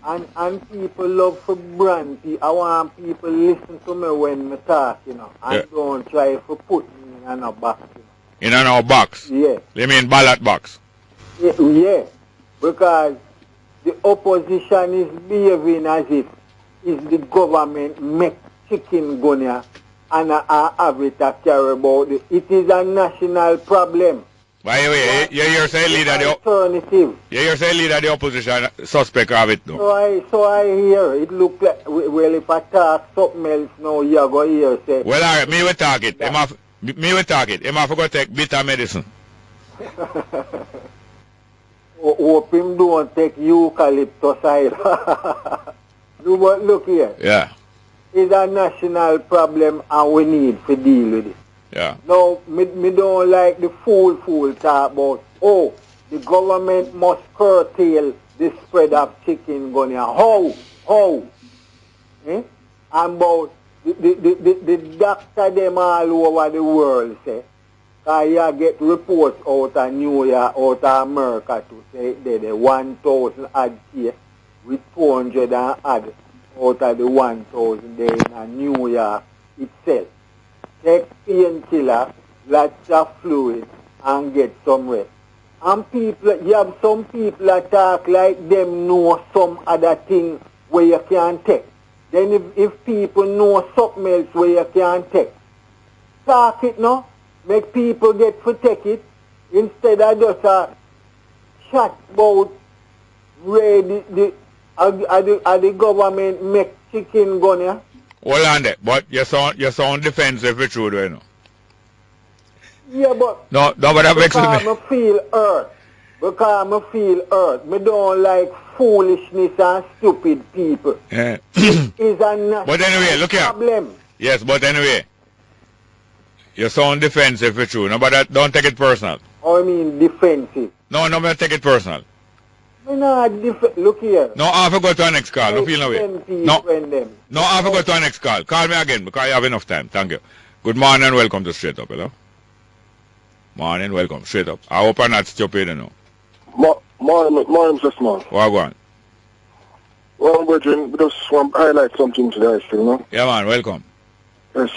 [SPEAKER 5] and people love for brand. I want people listen to me when I talk, and don't try to put me in a box.
[SPEAKER 2] In a box?
[SPEAKER 5] Yeah.
[SPEAKER 2] You mean ballot box?
[SPEAKER 5] Yeah. Because the opposition is behaving as if it's the government make chicken gun and I have it to care about it. It is a national problem.
[SPEAKER 2] By the way, you're saying leader the
[SPEAKER 5] alternative.
[SPEAKER 2] You're saying leader the opposition suspect of it now.
[SPEAKER 5] So I hear it look like, well, if I talk something else now, you're going to hear say.
[SPEAKER 2] Well, all right, me will talk it. Me will talk it. Him have to go take bitter medicine.
[SPEAKER 5] Hope him don't take eucalyptus oil. Look here.
[SPEAKER 2] Yeah.
[SPEAKER 5] It's a national problem and we need to deal with it.
[SPEAKER 2] Yeah.
[SPEAKER 5] No, me don't like the fool talk about, the government must curtail the spread of chicken gun here. How? Eh? And about the doctor them all over the world say, you get reports out of New York, out of America to say the 1,000 odd case with 200 and odd out of the 1,000 there in New York itself. Take painkiller, lots of fluid, and get some rest. And people, you have some people that talk like them know some other thing where you can take. Then if people know something else where you can take, talk it now. Make people get to take it instead of just a chat about where the government make chicken gun here.
[SPEAKER 2] Hold on there, but you sound defensive for true, you know.
[SPEAKER 5] Yeah, but
[SPEAKER 2] no, but that makes me.
[SPEAKER 5] Because I feel hurt. Me don't like foolishness and stupid people.
[SPEAKER 2] Yeah.
[SPEAKER 5] It's a national
[SPEAKER 2] but anyway, look here.
[SPEAKER 5] problem.
[SPEAKER 2] Yes, but anyway, you sound defensive for true. No, but don't take it personal.
[SPEAKER 5] I mean defensive.
[SPEAKER 2] No, but take it personal.
[SPEAKER 5] Look here.
[SPEAKER 2] No, I have to go to our next call. No feel no way. No, I have to go to our next call. Call me again because I have enough time. Thank you. Good morning and welcome to Straight Up, hello? Morning, welcome. Straight Up. I hope I'm not stupid, you know.
[SPEAKER 7] Morning, Mr. Small.
[SPEAKER 2] What go on?
[SPEAKER 7] Well, brethren, we just want to highlight something today, you know?
[SPEAKER 2] Yeah, man, welcome.
[SPEAKER 7] Yes.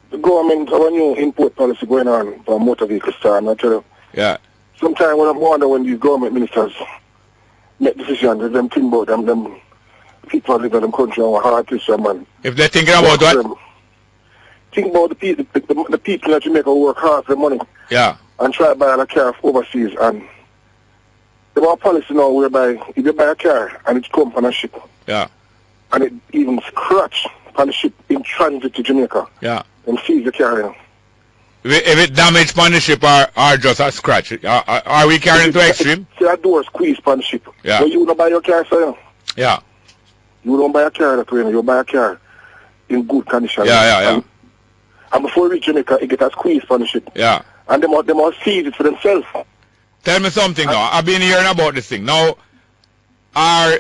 [SPEAKER 7] The government have a new import policy going on for motor vehicles, and I tell you.
[SPEAKER 2] Yeah.
[SPEAKER 7] Sometimes when I wonder when these government ministers make decisions, them think about them people that live in them country and hard to some man.
[SPEAKER 2] If they're thinking about what?
[SPEAKER 7] Think about the people that Jamaica work hard for money.
[SPEAKER 2] Yeah.
[SPEAKER 7] And try to buy a car overseas, and they have a policy now whereby if you buy a car and it comes on a ship.
[SPEAKER 2] Yeah.
[SPEAKER 7] And it even scratch on the ship in transit to Jamaica.
[SPEAKER 2] Yeah.
[SPEAKER 7] And seize the car. You know.
[SPEAKER 2] If it damaged on the ship or just a scratch, are we carrying to extreme?
[SPEAKER 7] See that door squeeze on the ship.
[SPEAKER 2] Yeah.
[SPEAKER 7] So you don't buy your car, sir. You know?
[SPEAKER 2] Yeah.
[SPEAKER 7] You don't buy a car that way. You buy a car in good condition.
[SPEAKER 2] Yeah.
[SPEAKER 7] And before you reach Jamaica, it get a squeeze on the ship.
[SPEAKER 2] Yeah.
[SPEAKER 7] And they must seize it for themselves.
[SPEAKER 2] Tell me something now. I've been hearing about this thing. Now,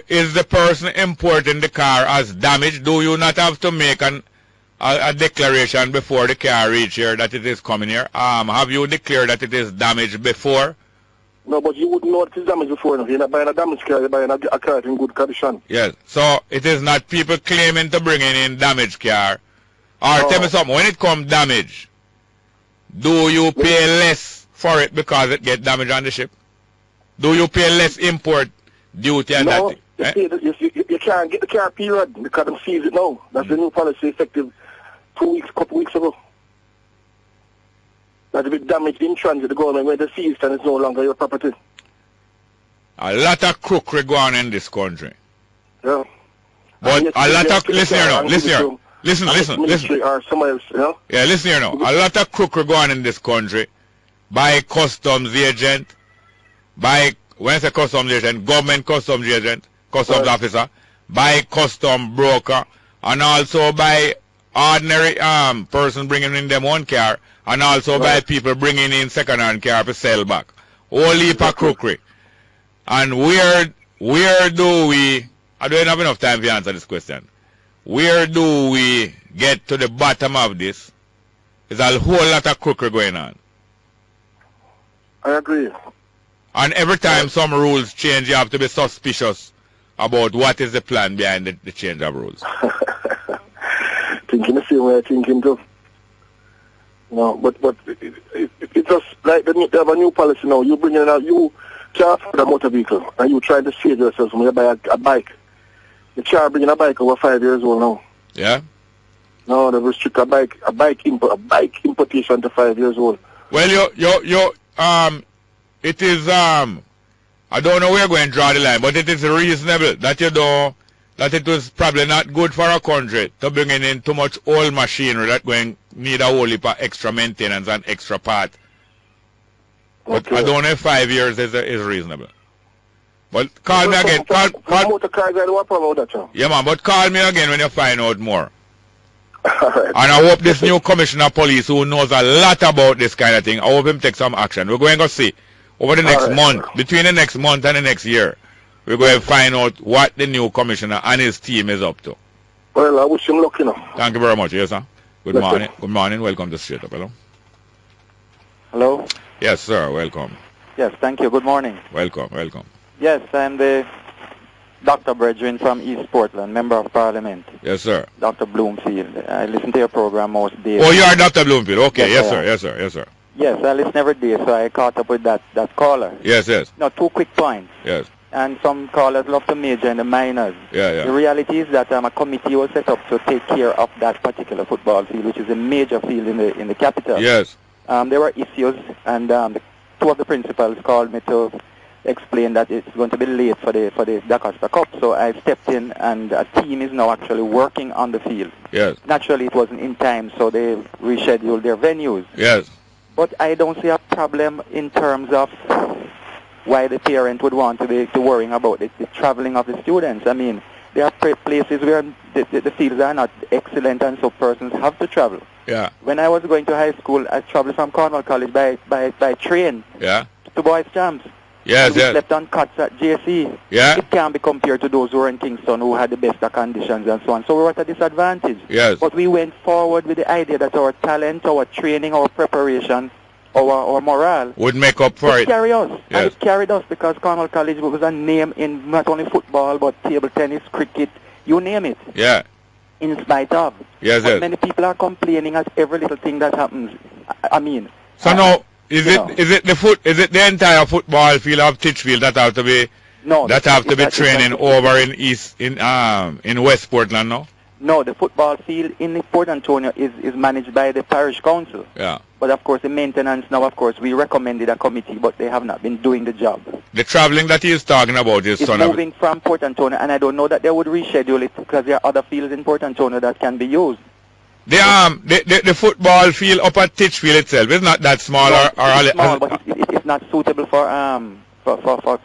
[SPEAKER 2] is the person importing the car as damaged? Do you not have to make a declaration before the car reach here that it is coming here? Have you declared that it is damaged before?
[SPEAKER 7] No, but you wouldn't know it is damaged before. You're not buying a damaged car, you're buying a car in good condition.
[SPEAKER 2] Yes. So it is not people claiming to bring in damaged car. Or tell me something, when it comes damaged, do you pay less for it because it gets damaged on the ship? Do you pay less import duty and
[SPEAKER 7] no,
[SPEAKER 2] that?
[SPEAKER 7] You can't get the car period because them seize it now. That's the new policy effective couple weeks ago. That if it damaged in transit, the government where the seized and it's no longer your property.
[SPEAKER 2] A lot of crookery going on in this country.
[SPEAKER 7] Yeah.
[SPEAKER 2] But a lot of, listen here now, listen here. Listen.
[SPEAKER 7] Or somewhere else, you know?
[SPEAKER 2] Yeah, listen here now. A lot of crookery going on in this country by customs agent, when I say customs agent, government customs agent, customs officer, by custom broker, and also by ordinary person bringing in them one car, and also by people bringing in second-hand car to sell back. Whole heap of crookery. And where do we, I don't have enough time to answer this question. Where do we get to the bottom of this? There's a whole lot of crookery going on.
[SPEAKER 7] I agree.
[SPEAKER 2] And every time some rules change, you have to be suspicious about what is the plan behind the change of rules.
[SPEAKER 7] Thinking the same way I thinking too. No, but it's just like they have a new policy now. You bring in you can't afford a motor vehicle and you try to save yourself when you buy a bike. You can't bring in a bike over 5 years old now.
[SPEAKER 2] Yeah?
[SPEAKER 7] No, they restrict a bike importation to 5 years old.
[SPEAKER 2] Well, it is I don't know where you're going to draw the line, but it is reasonable that that it was probably not good for a country to bring in too much old machinery that going need a whole heap of extra maintenance and extra part. But I don't know if 5 years is reasonable. But call me again. Yeah, man, but call me again when you find out more. And I hope this new commissioner of police who knows a lot about this kind of thing, I hope him take some action. We're going to see over the next month, between the next month and the next year, we're going to find out what the new commissioner and his team is up to.
[SPEAKER 7] Well, I wish him luck, you know.
[SPEAKER 2] Thank you very much. Yes, sir. Good morning. Good morning. Welcome to Straight Up. Hello.
[SPEAKER 20] Hello.
[SPEAKER 2] Yes, sir. Welcome.
[SPEAKER 20] Yes, thank you. Good morning.
[SPEAKER 2] Welcome. Welcome.
[SPEAKER 20] Yes, I'm the Dr. Brethren from East Portland, Member of Parliament.
[SPEAKER 2] Yes, sir.
[SPEAKER 20] Dr. Bloomfield. I listen to your program most days.
[SPEAKER 2] Oh, you are Dr. Bloomfield. Okay. Yes, sir. Yes, sir. Yes, sir.
[SPEAKER 20] Yes, I listen every day, so I caught up with that caller.
[SPEAKER 2] Yes, yes.
[SPEAKER 20] Now, 2 quick points.
[SPEAKER 2] Yes.
[SPEAKER 20] And some callers love to major in the minors.
[SPEAKER 2] Yeah, yeah.
[SPEAKER 20] The reality is that a committee was set up to take care of that particular football field, which is a major field in the capital.
[SPEAKER 2] Yes.
[SPEAKER 20] There were issues, and 2 of the principals called me to explain that it's going to be late for the DaCosta Cup. So I stepped in, and a team is now actually working on the field.
[SPEAKER 2] Yes.
[SPEAKER 20] Naturally, it wasn't in time, so they rescheduled their venues.
[SPEAKER 2] Yes.
[SPEAKER 20] But I don't see a problem in terms of why the parent would want to be worrying about the traveling of the students. I mean, there are places where the fields are not excellent, and so persons have to travel.
[SPEAKER 2] Yeah.
[SPEAKER 20] When I was going to high school, I traveled from Cornwall College by train.
[SPEAKER 2] Yeah.
[SPEAKER 20] To Boys Champs.
[SPEAKER 2] Yes,
[SPEAKER 20] we
[SPEAKER 2] yes.
[SPEAKER 20] slept on cots at JC.
[SPEAKER 2] Yeah.
[SPEAKER 20] It can't be compared to those who were in Kingston who had the best of conditions and so on. So we were at a disadvantage.
[SPEAKER 2] Yes.
[SPEAKER 20] But we went forward with the idea that our talent, our training, our preparation, our morale
[SPEAKER 2] would make up for it.
[SPEAKER 20] Carry us.
[SPEAKER 2] Yes.
[SPEAKER 20] And it carried us because Cornwall College was a name in not only football but table tennis, cricket, you name it.
[SPEAKER 2] Yeah.
[SPEAKER 20] In spite of.
[SPEAKER 2] Yes,
[SPEAKER 20] but
[SPEAKER 2] yes.
[SPEAKER 20] many people are complaining at every little thing that happens. I mean.
[SPEAKER 2] So now, is it the entire football field of Titchfield that have to be training over in West Portland now?
[SPEAKER 20] No, the football field in Port Antonio is managed by the parish council.
[SPEAKER 2] Yeah.
[SPEAKER 20] But of course the maintenance now, of course, we recommended a committee, but they have not been doing the job.
[SPEAKER 2] The traveling that he is talking about is
[SPEAKER 20] moving from Port Antonio, and I don't know that they would reschedule it because there are other fields in Port Antonio that can be used.
[SPEAKER 2] The football field up at Titchfield itself is not that small,
[SPEAKER 20] it's small, but it's not suitable for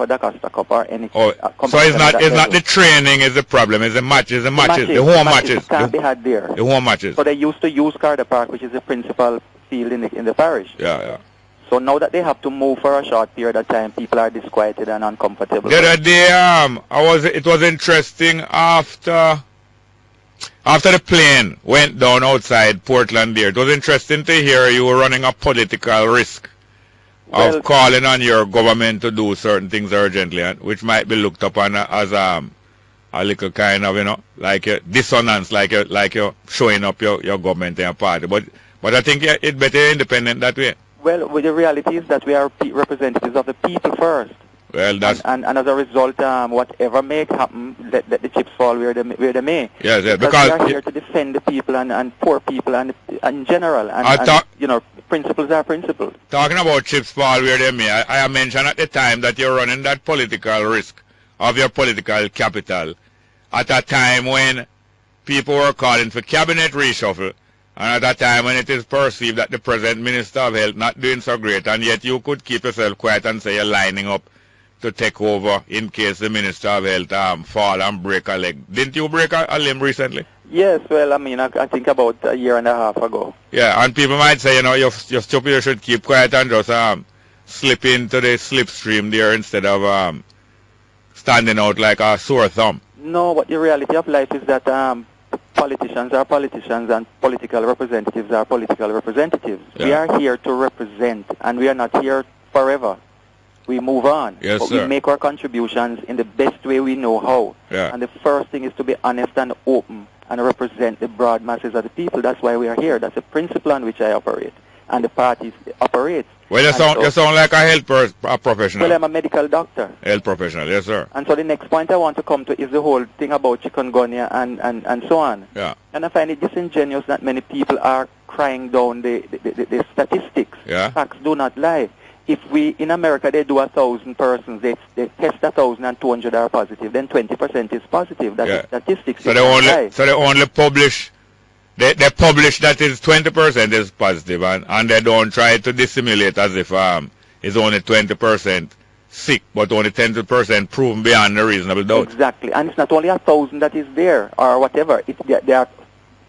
[SPEAKER 20] DaCosta Cup or any.
[SPEAKER 2] So it's not the training is the problem, it's the matches, the home matches.
[SPEAKER 20] Can't be had there.
[SPEAKER 2] The home matches.
[SPEAKER 20] So they used to use Carter Park, which is the principal field in the parish.
[SPEAKER 2] Yeah, yeah.
[SPEAKER 20] So now that they have to move for a short period of time, people are disquieted and uncomfortable.
[SPEAKER 2] The other day, it was interesting after the plane went down outside Portland there. It was interesting to hear you were running a political risk of calling on your government to do certain things urgently, which might be looked upon as a little kind of, like a dissonance, like you're showing up your government and your party. But I think it's better independent that way.
[SPEAKER 20] Well, the reality is that we are representatives of the people first.
[SPEAKER 2] Well, that's
[SPEAKER 20] and as a result, whatever may happen, let the chips fall where they may.
[SPEAKER 2] Yes, yes,
[SPEAKER 20] because we are here to defend the people and poor people and in general. And principles are principles.
[SPEAKER 2] Talking about chips fall where they may, I mentioned at the time that you're running that political risk of your political capital at a time when people were calling for cabinet reshuffle, and at a time when it is perceived that the present Minister of Health not doing so great, and yet you could keep yourself quiet and say you're lining up to take over in case the Minister of Health fall and break a leg. Didn't you break a limb recently?
[SPEAKER 20] Yes, well, I mean, I think about a year and a half ago.
[SPEAKER 2] Yeah, and people might say, you know, you're stupid, you should keep quiet and just slip into the slipstream there instead of standing out like a sore thumb.
[SPEAKER 20] No, but the reality of life is that politicians are politicians and political representatives are political representatives. Yeah. We are here to represent, and we are not here forever. We move on.
[SPEAKER 2] Yes,
[SPEAKER 20] but
[SPEAKER 2] sir.
[SPEAKER 20] We make our contributions in the best way we know how.
[SPEAKER 2] Yeah.
[SPEAKER 20] And the first thing is to be honest and open and represent the broad masses of the people. That's why we are here. That's the principle on which I operate. And the party operates.
[SPEAKER 2] Well, you sound like a health professional.
[SPEAKER 20] Well, I'm a medical doctor.
[SPEAKER 2] Health professional, yes, sir.
[SPEAKER 20] And so the next point I want to come to is the whole thing about chikungunya and so on.
[SPEAKER 2] Yeah.
[SPEAKER 20] And I find it disingenuous that many people are crying down the statistics.
[SPEAKER 2] Yeah.
[SPEAKER 20] Facts do not lie. If in America they do 1,000 persons, they test 1,000 and 200 are positive, then 20% is positive. That's the statistics.
[SPEAKER 2] So they only publish. They publish that is 20% is positive, and they don't try to dissimulate as if it's only 20% sick, but only 10% proven beyond a reasonable doubt.
[SPEAKER 20] Exactly, and it's not only 1,000 that is there or whatever. They are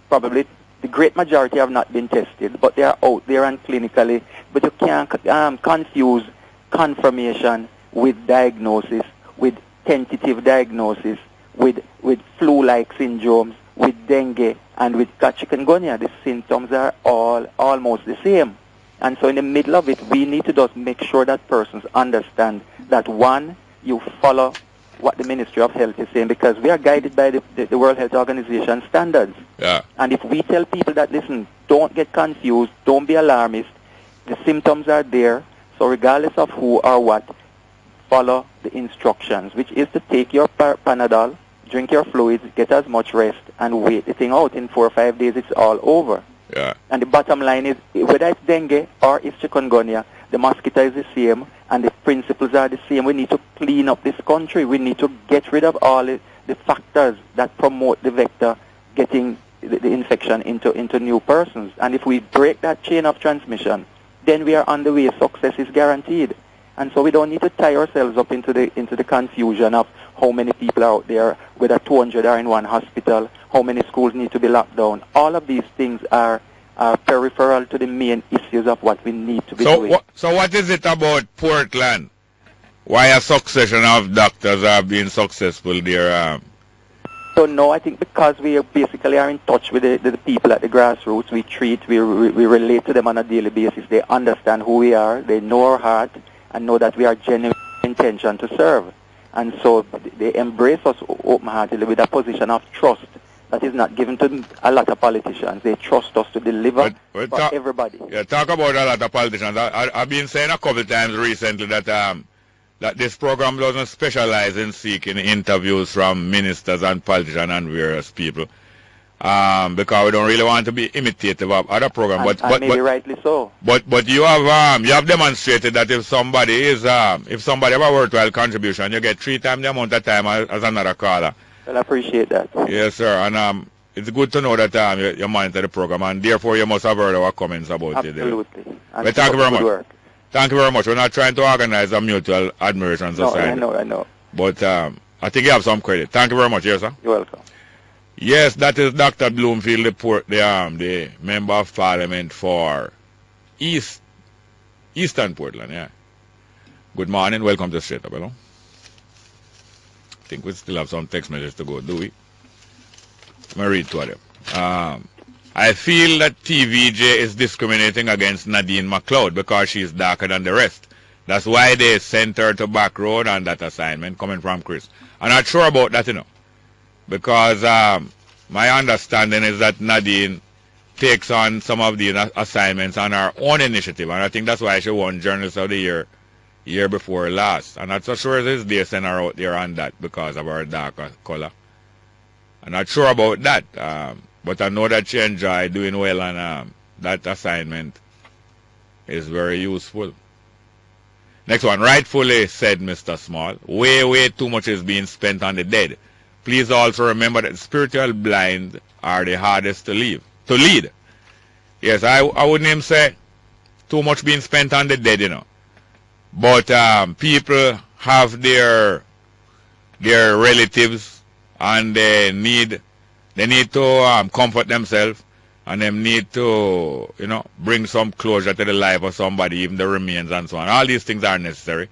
[SPEAKER 20] probably the great majority have not been tested, but they are out there and clinically. But you can't confuse confirmation with diagnosis, with tentative diagnosis, with flu-like syndromes, with dengue, and with chikungunya. The symptoms are all almost the same. And so in the middle of it, we need to just make sure that persons understand that, one, you follow what the Ministry of Health is saying, because we are guided by the World Health Organization standards.
[SPEAKER 2] Yeah.
[SPEAKER 20] And if we tell people that, listen, don't get confused, don't be alarmist, the symptoms are there, so regardless of who or what, follow the instructions, which is to take your Panadol, drink your fluids, get as much rest, and wait the thing out. In 4 or 5 days, it's all over.
[SPEAKER 2] Yeah.
[SPEAKER 20] And the bottom line is, whether it's dengue or it's chikungunya, the mosquito is the same, and the principles are the same. We need to clean up this country. We need to get rid of all the factors that promote the vector getting the infection into new persons. And if we break that chain of transmission, then we are on the way. Success is guaranteed. And so we don't need to tie ourselves up into the confusion of how many people are out there, whether 200 are in one hospital, how many schools need to be locked down. All of these things are peripheral to the main issues of what we need to be doing.
[SPEAKER 2] So what is it about Portland? Why a succession of doctors are being successful there?
[SPEAKER 20] So no, I think because we basically are in touch with the people at the grassroots. We relate to them on a daily basis. They understand who we are. They know our heart and know that we are genuine intention to serve. And so they embrace us open-heartedly with a position of trust that is not given to a lot of politicians. They trust us to deliver for everybody.
[SPEAKER 2] Yeah, talk about a lot of politicians. I've been saying a couple times recently that that this program doesn't specialize in seeking interviews from ministers and politicians and various people, because we don't really want to be imitative of other programs.
[SPEAKER 20] But maybe rightly so.
[SPEAKER 2] But you have demonstrated that if somebody have a worthwhile contribution, you get 3 times the amount of time as another caller.
[SPEAKER 20] Well, I appreciate that.
[SPEAKER 2] Yes, sir. And it's good to know that you monitor the program, and therefore you must have heard our comments about it.
[SPEAKER 20] Absolutely.
[SPEAKER 2] Well, thank you very much. Work. Thank you very much. We're not trying to organize a mutual admiration society.
[SPEAKER 20] No, I know.
[SPEAKER 2] But I think you have some credit. Thank you very much, yes, sir.
[SPEAKER 20] You're welcome.
[SPEAKER 2] Yes, that is Dr. Bloomfield, the Member of Parliament for Eastern Portland, yeah. Good morning. Welcome to Straight Up, hello. I think we still have some text messages to go, do we? Let me read two of them. I feel that TVJ is discriminating against Nadine McLeod because she's darker than the rest. That's why they sent her to back road on that assignment, coming from Chris. I'm not sure about that, because my understanding is that Nadine takes on some of the assignments on her own initiative, and I think that's why she won Journalist of the year before last. I'm not so sure this they send her out there on that because of her darker color. I'm not sure about that. But I know that she enjoyed doing well, and that assignment is very useful. Next one. Rightfully said Mr. Small, way too much is being spent on the dead. Please also remember that spiritual blind are the hardest to lead. Yes, I wouldn't even say too much being spent on the dead, But people have their relatives, and they need They need to comfort themselves, and they need to, bring some closure to the life of somebody, even the remains and so on. All these things are necessary.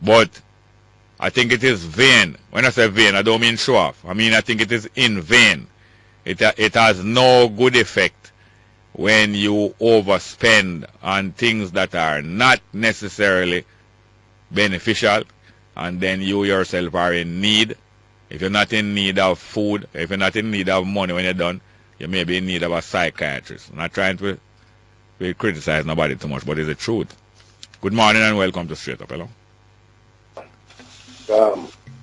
[SPEAKER 2] But I think it is vain. When I say vain, I don't mean show off. I mean, I think it is in vain. It has no good effect when you overspend on things that are not necessarily beneficial, and then you yourself are in need. If you're not in need of food, if you're not in need of money when you're done, you may be in need of a psychiatrist. I'm not trying to criticize nobody too much, but it's the truth. Good morning and welcome to Straight Up. Hello.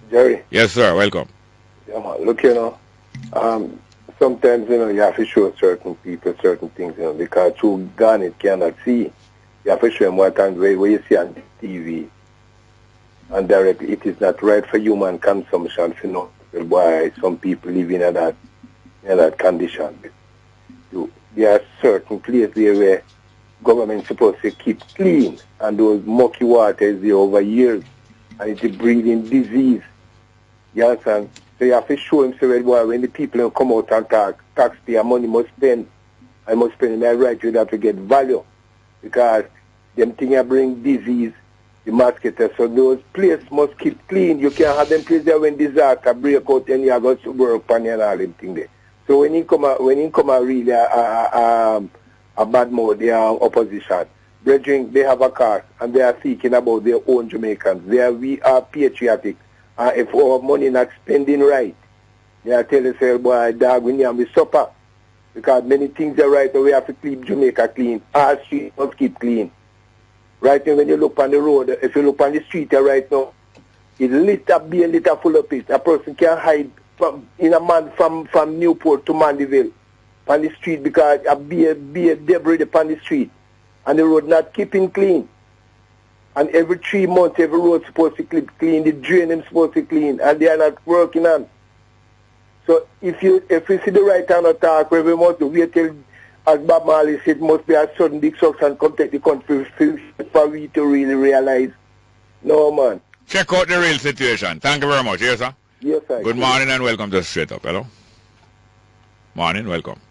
[SPEAKER 7] Jerry.
[SPEAKER 2] Yes, sir. Welcome.
[SPEAKER 7] Yeah, man. Look, sometimes, you have to show certain people certain things, because through Garnet cannot see. You have to show them what and where you see on TV. And directly, it is not right for human consumption, why some people live in that condition. There are certain places there where government is supposed to keep clean, and those mucky water is there over years, and it is breeding disease. You understand? So you have to show them, boy, when the people come out and talk, taxpayer money must spend. I must spend my right to that to get value, because them things bring disease. The mosquitoes, so those places must keep clean. You can't have them places there when disaster break out and you have to work on and all them things there. So when he come out really a bad mode, they are opposition. Brethren, they have a cause and they are thinking about their own Jamaicans. We are patriotic. If our money not spending right, they are telling us, boy, dog, we need to supper. Because many things are right, we have to keep Jamaica clean. Our streets must keep clean. Right now, when you look on the road, if you look on the street right now, it's lit up, be a little full of it. A person can hide from Newport to Mandeville on the street because be a debris upon the street. And the road not keeping clean. And every 3 months, every road supposed to keep clean, the drain is supposed to clean, and they are not working on. So if you see the right hand attack, every month, wait till, as Bob Marley said, must be a sudden big success come take the country for we to really realize. No, man.
[SPEAKER 2] Check out the real situation. Thank you very much. Yes, sir?
[SPEAKER 7] Yes, sir.
[SPEAKER 2] Good morning and welcome to Straight Up. Hello? Morning, welcome.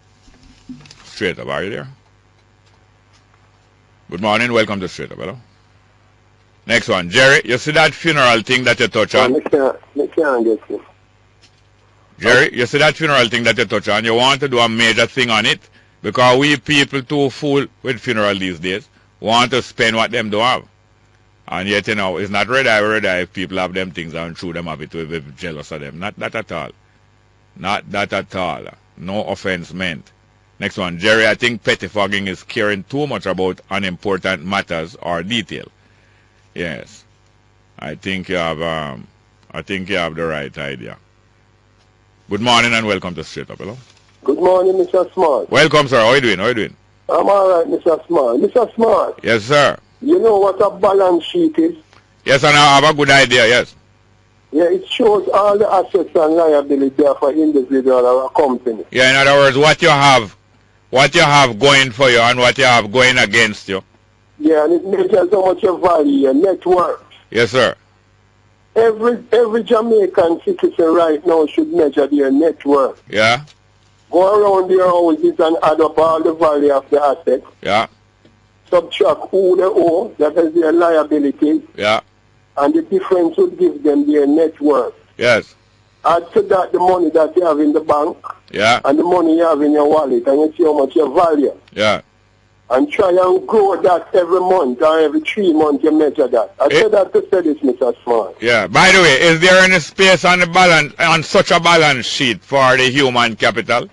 [SPEAKER 2] Straight Up, are you there? Good morning, welcome to Straight Up. Hello? Next one. Jerry, you see that funeral thing that you touch on?
[SPEAKER 7] I can't get you.
[SPEAKER 2] Jerry, you see that funeral thing that you touch on? You want to do a major thing on it? Because we people too fool with funeral these days. Want to spend what them don't have. And yet, it's not red eye if people have them things and through them have it to be jealous of them. Not that at all. Not that at all. No offense meant. Next one. Jerry, I think pettifogging is caring too much about unimportant matters or detail. Yes. I think you have the right idea. Good morning and welcome to Straight Up. Hello?
[SPEAKER 7] Good morning, Mr. Smart.
[SPEAKER 2] Welcome, sir. How are you doing?
[SPEAKER 7] I'm all right, Mr. Smart. Mr. Smart.
[SPEAKER 2] Yes, sir.
[SPEAKER 7] You know what a balance sheet is?
[SPEAKER 2] Yes, and I have a good idea, yes.
[SPEAKER 7] Yeah, it shows all the assets and liability there for individual or a company.
[SPEAKER 2] Yeah, in other words, what you have going for you and what you have going against you.
[SPEAKER 7] Yeah, and it measures how much you value your net worth.
[SPEAKER 2] Yes, sir.
[SPEAKER 7] Every Jamaican citizen right now should measure their net worth.
[SPEAKER 2] Yeah.
[SPEAKER 7] Go around their houses and add up all the value of the assets.
[SPEAKER 2] Yeah.
[SPEAKER 7] Subtract who they owe, that is their liabilities.
[SPEAKER 2] Yeah.
[SPEAKER 7] And the difference would give them their net worth.
[SPEAKER 2] Yes.
[SPEAKER 7] Add to that the money that you have in the bank.
[SPEAKER 2] Yeah.
[SPEAKER 7] And the money you have in your wallet, and you see how much you value.
[SPEAKER 2] Yeah.
[SPEAKER 7] And try and grow that every month or every 3 months you measure that. I said that to say this, Mr. Smart.
[SPEAKER 2] Yeah. By the way, is there any space on such a balance sheet for the human capital?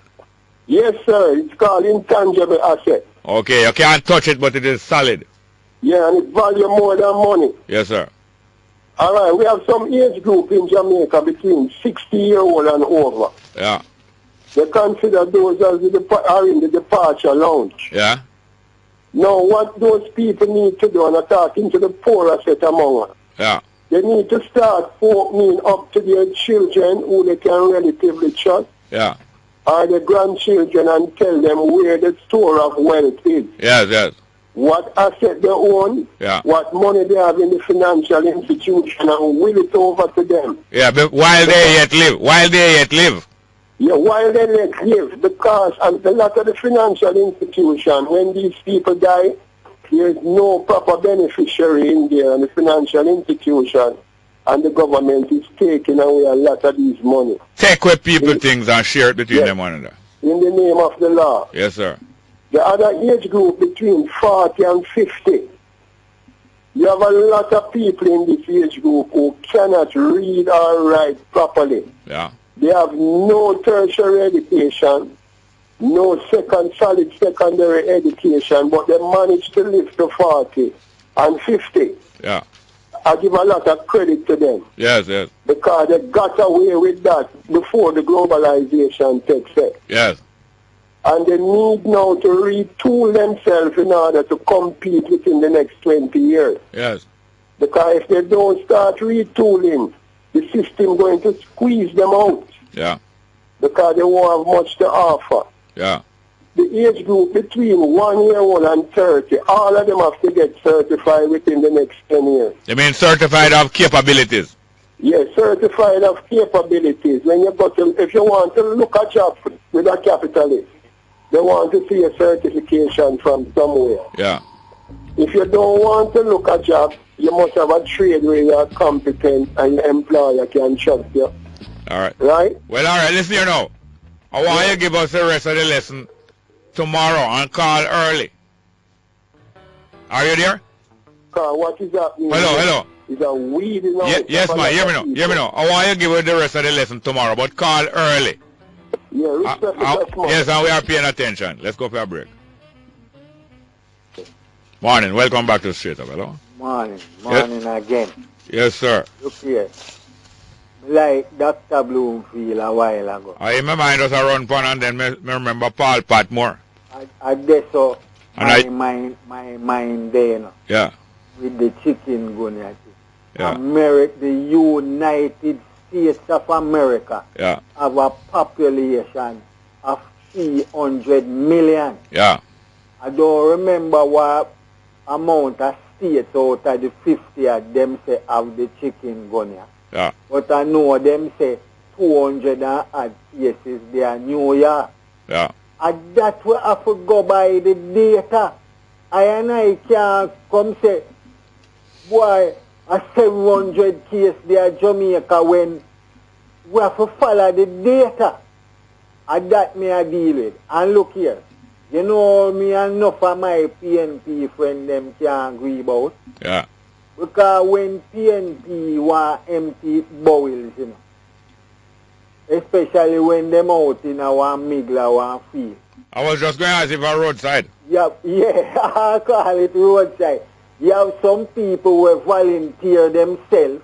[SPEAKER 7] Yes, sir. It's called intangible asset.
[SPEAKER 2] Okay, you can't touch it, but it is solid.
[SPEAKER 7] Yeah, and it value more than money.
[SPEAKER 2] Yes, sir.
[SPEAKER 7] All right, we have some age group in Jamaica between 60-year-old and over.
[SPEAKER 2] Yeah.
[SPEAKER 7] They consider those as are in the departure lounge.
[SPEAKER 2] Yeah.
[SPEAKER 7] Now, what those people need to do, and I'm talking to the poorer set among us.
[SPEAKER 2] Yeah.
[SPEAKER 7] They need to start opening up to their children who they can relatively trust.
[SPEAKER 2] Yeah.
[SPEAKER 7] Or their grandchildren and tell them where the store of wealth is.
[SPEAKER 2] Yes, yes.
[SPEAKER 7] What asset they own,
[SPEAKER 2] yeah.
[SPEAKER 7] What money they have in the financial institution, and will it over to them.
[SPEAKER 2] Yeah, but while they yet live.
[SPEAKER 21] Yeah, while they live, because a lot of the financial institution, when these people die, there is no proper beneficiary in there, and the financial institution and the government is taking away a lot of these money.
[SPEAKER 2] Take away people things and share it between them one another.
[SPEAKER 21] In the name of the law.
[SPEAKER 2] Yes, sir.
[SPEAKER 21] The other age group between 40 and 50, you have a lot of people in this age group who cannot read or write properly.
[SPEAKER 2] Yeah.
[SPEAKER 21] They have no tertiary education, no solid secondary education, but they manage to live to 40 and 50.
[SPEAKER 2] Yeah.
[SPEAKER 21] I give a lot of credit to them.
[SPEAKER 2] Yes, yes.
[SPEAKER 21] Because they got away with that before the globalization takes effect.
[SPEAKER 2] Yes.
[SPEAKER 21] And they need now to retool themselves in order to compete within the next 20 years.
[SPEAKER 2] Yes.
[SPEAKER 21] Because if they don't start retooling, the system going to squeeze them out.
[SPEAKER 2] Yeah.
[SPEAKER 21] Because they won't have much to offer.
[SPEAKER 2] Yeah.
[SPEAKER 21] The age group between 1 year old and 30, all of them have to get certified within the next 10 years.
[SPEAKER 2] You mean certified of capabilities?
[SPEAKER 21] Yes, certified of capabilities. When you go to, if you want to look at job with a capitalist, they want to see a certification from somewhere.
[SPEAKER 2] Yeah.
[SPEAKER 21] If you don't want to look at job, you must have a trade where you are competent and your employer can trust you.
[SPEAKER 2] All right.
[SPEAKER 21] Right?
[SPEAKER 2] Well, all right, listen here now. I want you to give us the rest of the lesson tomorrow and call early. Are you there?
[SPEAKER 21] What is that?
[SPEAKER 2] Hello.
[SPEAKER 21] Is a weed in
[SPEAKER 2] yes, man. Hear me now. I want you to give us the rest of the lesson tomorrow, but call early.
[SPEAKER 21] Yeah, respect
[SPEAKER 2] yes, and we are paying attention. Let's go for a break. Morning. Welcome back to Straight Up. Hello.
[SPEAKER 5] Morning
[SPEAKER 2] Yes.
[SPEAKER 5] again.
[SPEAKER 2] Yes, sir.
[SPEAKER 5] Look here. Like Dr. Bloomfield a while ago.
[SPEAKER 2] I my mind was a run pan and then me remember Paul Patmore.
[SPEAKER 5] I guess so.
[SPEAKER 2] And
[SPEAKER 5] my mind there, you know,
[SPEAKER 2] yeah.
[SPEAKER 5] with the chicken gun.
[SPEAKER 2] Yeah.
[SPEAKER 5] The United States of America
[SPEAKER 2] Yeah.
[SPEAKER 5] have a population of 300 million.
[SPEAKER 2] Yeah.
[SPEAKER 5] I don't remember what amount of states out of the 50 of them say have the chicken gun.
[SPEAKER 2] Yeah.
[SPEAKER 5] But I know them say 200 and odd cases there New York.
[SPEAKER 2] Yeah.
[SPEAKER 5] And that we have to go by the data. I can't come say, boy, a 700 case there Jamaica when we have to follow the data. And that me I deal with. And look here, you know me enough of my PNP friend them can't agree about.
[SPEAKER 2] Yeah.
[SPEAKER 5] Because when PNP want empty bowls, you know, especially when them out in our middle one field.
[SPEAKER 2] I was just going to ask if a roadside.
[SPEAKER 5] Yeah, I call it roadside. You have some people who volunteer themselves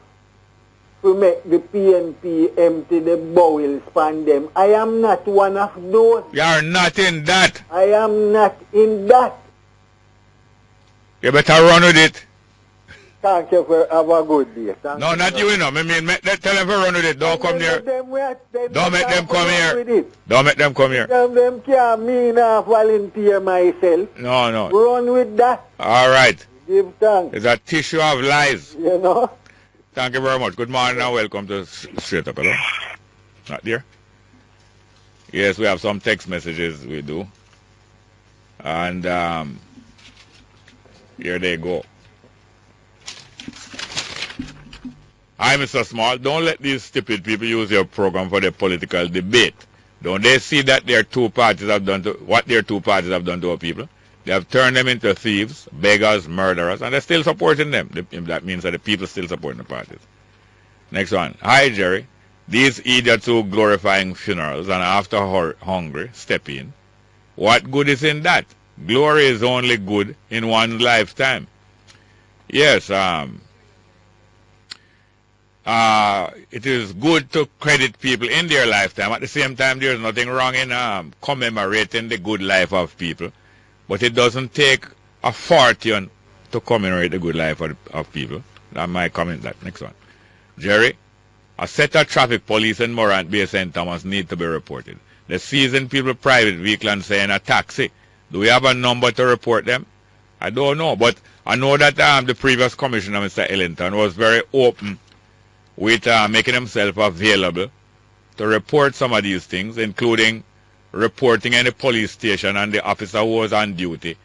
[SPEAKER 5] to make the PNP empty the bowls from them. I am not one of those.
[SPEAKER 2] You are not in that.
[SPEAKER 5] I am not in that.
[SPEAKER 2] You better run with it.
[SPEAKER 5] Thank you for have a good day.
[SPEAKER 2] No, not you know. I mean, tell them to run with it. Don't come here. Don't make them come here. Don't make them come here.
[SPEAKER 5] Them can't me not volunteer myself.
[SPEAKER 2] No.
[SPEAKER 5] Run with that.
[SPEAKER 2] All right.
[SPEAKER 5] Give thanks.
[SPEAKER 2] It's a tissue of lies.
[SPEAKER 5] You know.
[SPEAKER 2] Thank you very much. Good morning and welcome to Straight Up. Hello? Not there? Yes, we have some text messages we do. And here they go. Hi, Mr. Small. Don't let these stupid people use your program for their political debate. Don't they see that their two parties have done to what their two parties have done to our people? They have turned them into thieves, beggars, murderers, and they're still supporting them. That means that the people still supporting the parties. Next one. Hi, Jerry. These idiots who glorifying funerals and after hungry step in. What good is in that? Glory is only good in one's lifetime. Yes, it is good to credit people in their lifetime. At the same time, there's nothing wrong in commemorating the good life of people. But it doesn't take a fortune to commemorate the good life of people. That's my comment. That next one. Jerry, a set of traffic police in Morant Bay, St. Thomas need to be reported. They're seizing people private vehicle and saying a taxi. Do we have a number to report them? I don't know. But I know that the previous commissioner, Mr. Ellington, was very open with making himself available to report some of these things, including reporting any police station and the officer who was on duty,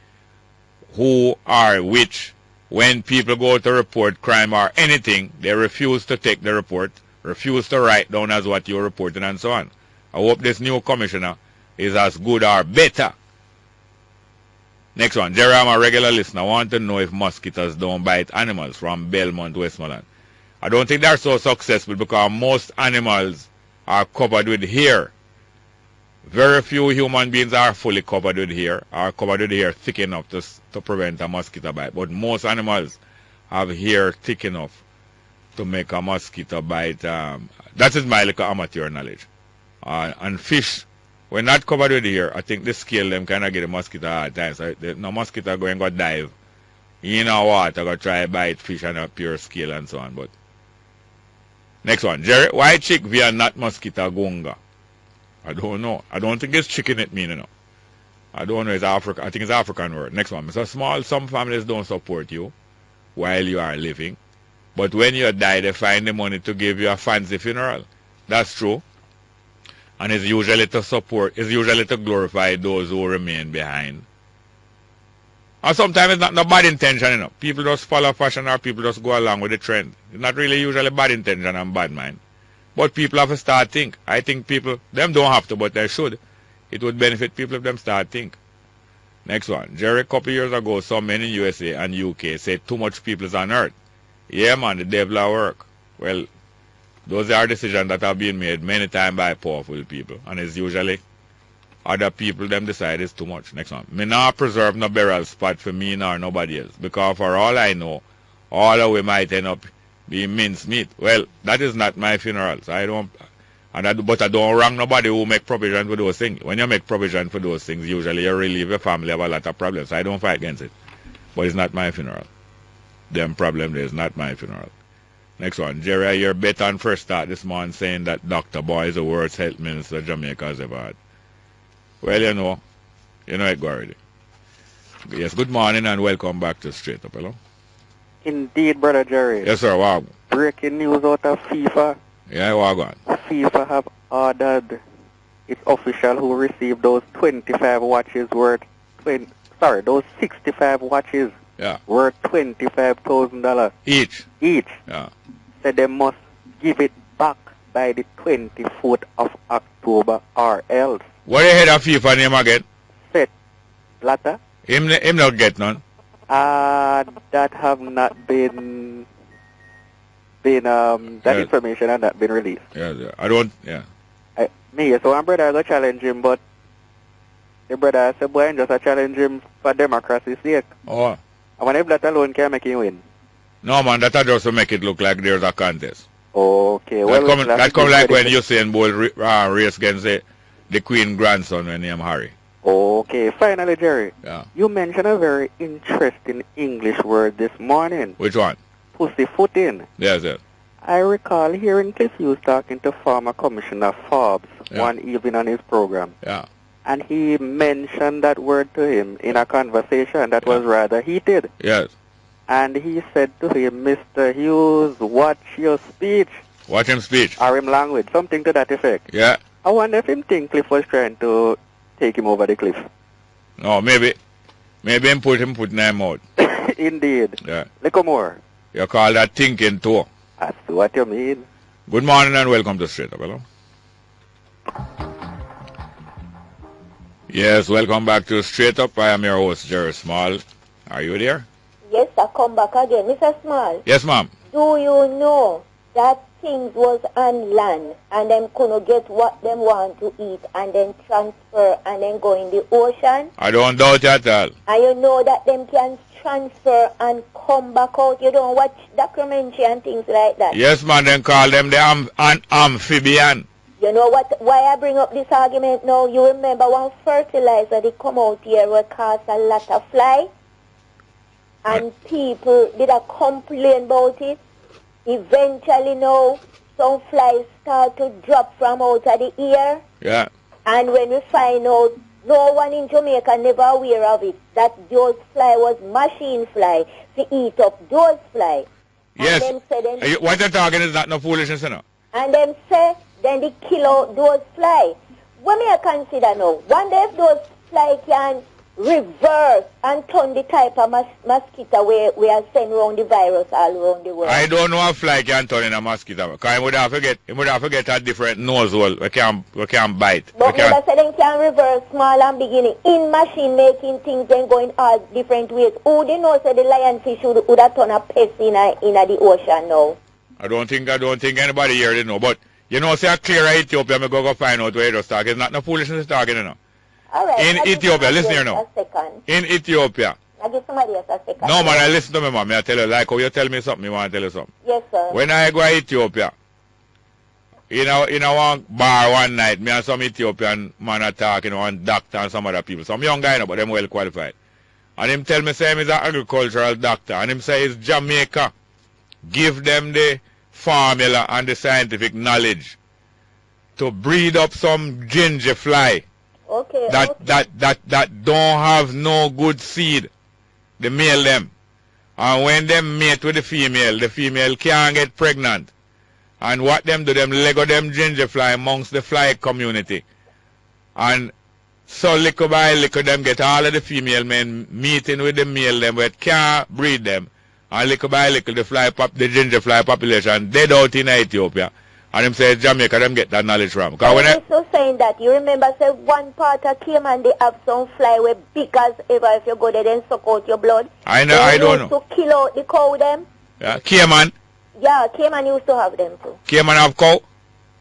[SPEAKER 2] who are which, when people go to report crime or anything, they refuse to take the report, refuse to write down as what you're reporting and so on. I hope this new commissioner is as good or better. Next one. Jerry, I'm a regular listener. I want to know if mosquitoes don't bite animals from Belmont, Westmoreland. I don't think they're so successful because most animals are covered with hair. Very few human beings are fully covered with hair, are covered with hair thick enough to prevent a mosquito bite. But most animals have hair thick enough to make a mosquito bite. That is my little amateur knowledge. And fish, when not covered with hair, I think the scale them kind of get a mosquito at times. So no mosquito going to dive in the water, go try bite fish on a pure scale and so on. But next one. Jerry, why chick via not mosquito gunga? I don't know. I don't think it's chicken it mean, you know. I don't know. It's Africa. I think it's African word. Next one. So small, some families don't support you while you are living. But when you die, they find the money to give you a fancy funeral. That's true. And it's usually to support, it's usually to glorify those who remain behind. And sometimes it's not no bad intention, you know. People just follow fashion or people just go along with the trend. It's not really usually bad intention and bad mind. But people have to start think. I think people, them don't have to, but they should. It would benefit people if them start think. Next one. Jerry, a couple years ago, some men in USA and UK said too much people is on earth. Yeah, man, the devil at work. Well, those are decisions that have been made many times by powerful people. And it's usually other people, them decide it's too much. Next one. Me not preserve no burial spot for me nor nobody else. Because for all I know, all of we might end up being mincemeat. Well, that is not my funeral. So I don't, but I don't wrong nobody who make provision for those things. When you make provision for those things, usually you relieve your family of a lot of problems. So I don't fight against it. But it's not my funeral. Them problem there is not my funeral. Next one. Jerry, I hear Bet on First Start this morning saying that Dr. Boy is the worst health minister Jamaica has ever had. Well, you know it go already. Yes, good morning and welcome back to Straight Up. Hello?
[SPEAKER 10] Indeed, Brother Jerry.
[SPEAKER 2] Yes, sir. Wow.
[SPEAKER 10] Breaking news out of FIFA.
[SPEAKER 2] Yeah, wow, go on.
[SPEAKER 10] FIFA have ordered its official who received those 25 watches worth, those 65 watches worth $25,000.
[SPEAKER 2] Each?
[SPEAKER 10] Each.
[SPEAKER 2] Yeah.
[SPEAKER 10] Said they must give it back by the 24th of October or else.
[SPEAKER 2] What the head of FIFA name again?
[SPEAKER 10] Set Blatter.
[SPEAKER 2] Him not get none.
[SPEAKER 10] That have not been that information has not been released.
[SPEAKER 2] Yeah. I don't, yeah.
[SPEAKER 10] So one brother go challenge him, but the brother said, boy, just challenge him for democracy's sake.
[SPEAKER 2] Oh.
[SPEAKER 10] And when that alone can make him win.
[SPEAKER 2] No, man, that just to make it look like there's a contest.
[SPEAKER 10] Okay.
[SPEAKER 2] That come like when Usain Bolt race against the Queen grandson when named Harry.
[SPEAKER 10] Okay, finally, Jerry.
[SPEAKER 2] Yeah.
[SPEAKER 10] You mentioned a very interesting English word this morning.
[SPEAKER 2] Which one?
[SPEAKER 10] Pussyfooting.
[SPEAKER 2] Yes.
[SPEAKER 10] I recall hearing Cliff Hughes talking to former Commissioner Forbes one evening on his program.
[SPEAKER 2] Yeah.
[SPEAKER 10] And he mentioned that word to him in a conversation that was rather heated.
[SPEAKER 2] Yes.
[SPEAKER 10] And he said to him, Mr. Hughes, watch your speech.
[SPEAKER 2] Watch him speech.
[SPEAKER 10] Or him language, something to that effect.
[SPEAKER 2] Yeah.
[SPEAKER 10] I wonder if him think Cliff was trying to take him over the cliff.
[SPEAKER 2] No, maybe him put him name out.
[SPEAKER 10] Indeed.
[SPEAKER 2] Yeah.
[SPEAKER 10] Little more.
[SPEAKER 2] You call that thinking too.
[SPEAKER 10] That's what you mean.
[SPEAKER 2] Good morning and welcome to Straight Up. Hello? Yes, welcome back to Straight Up. I am your host, Jerry Small. Are you there?
[SPEAKER 14] Yes, I come back again. Mr. Small.
[SPEAKER 2] Yes, ma'am.
[SPEAKER 14] Do you know that things was on land and them couldn't get what them want to eat and then transfer and then go in the ocean?
[SPEAKER 2] I don't doubt it at all.
[SPEAKER 14] And you know that them can transfer and come back out. You don't watch documentary and things like that.
[SPEAKER 2] Yes, man, then call them the amphibian.
[SPEAKER 14] You know what? Why I bring up this argument now? You remember one fertilizer they come out here will cause a lot of fly? And people did a complain about it. Eventually now, some flies start to drop from out of the air.
[SPEAKER 2] Yeah.
[SPEAKER 14] And when we find out, no one in Jamaica never aware of it, that those fly was machine fly to eat up those fly.
[SPEAKER 2] Yes. What you're talking is not no foolishness, you know.
[SPEAKER 14] And them say then they kill out those flies. What may I consider now? Wonder if those flies can reverse and turn the type of mosquito we are sending around the virus all around the world.
[SPEAKER 2] I don't know if fly can turn in a mosquito. Because I would have forget a different nose hole. We can bite.
[SPEAKER 14] But maybe say they can reverse small and beginning in machine making things and going all different ways. Who they know say the lionfish would have turned a pest in the ocean now?
[SPEAKER 2] I don't think anybody here they know. But you know, say a clear Ethiopia, me go find out where it was talking. It's not no foolishness talking, you know.
[SPEAKER 14] All right.
[SPEAKER 2] In Ethiopia, listen here now. In Ethiopia.
[SPEAKER 14] I give somebody else a second.
[SPEAKER 2] No, man, I listen to me, man. I tell you, like how you tell me something, you want to tell you something.
[SPEAKER 14] Yes, sir.
[SPEAKER 2] When I go to Ethiopia, in a one bar one night, me and some Ethiopian man are talking, one doctor and some other people. Some young guy, no, but them well qualified. And him tell me, say he's an agricultural doctor. And him say it's Jamaica. Give them the formula and the scientific knowledge to breed up some ginger fly.
[SPEAKER 14] Okay.
[SPEAKER 2] That don't have no good seed. They male them. And when them mate with the female can't get pregnant. And what them do, them lego them ginger fly amongst the fly community. And so little by little them get all of the female men meeting with the male them but can't breed them. And little by little the ginger fly population dead out in Ethiopia. And them say Jamaica, them get that knowledge from.
[SPEAKER 14] When so saying that, you remember, say one part of Cayman, they have some fly where big as ever, if you go there, then suck out your blood.
[SPEAKER 2] I don't know.
[SPEAKER 14] To kill out the cow, them.
[SPEAKER 2] Yeah, Cayman?
[SPEAKER 14] Yeah, Cayman used to have them too.
[SPEAKER 2] Cayman have cow?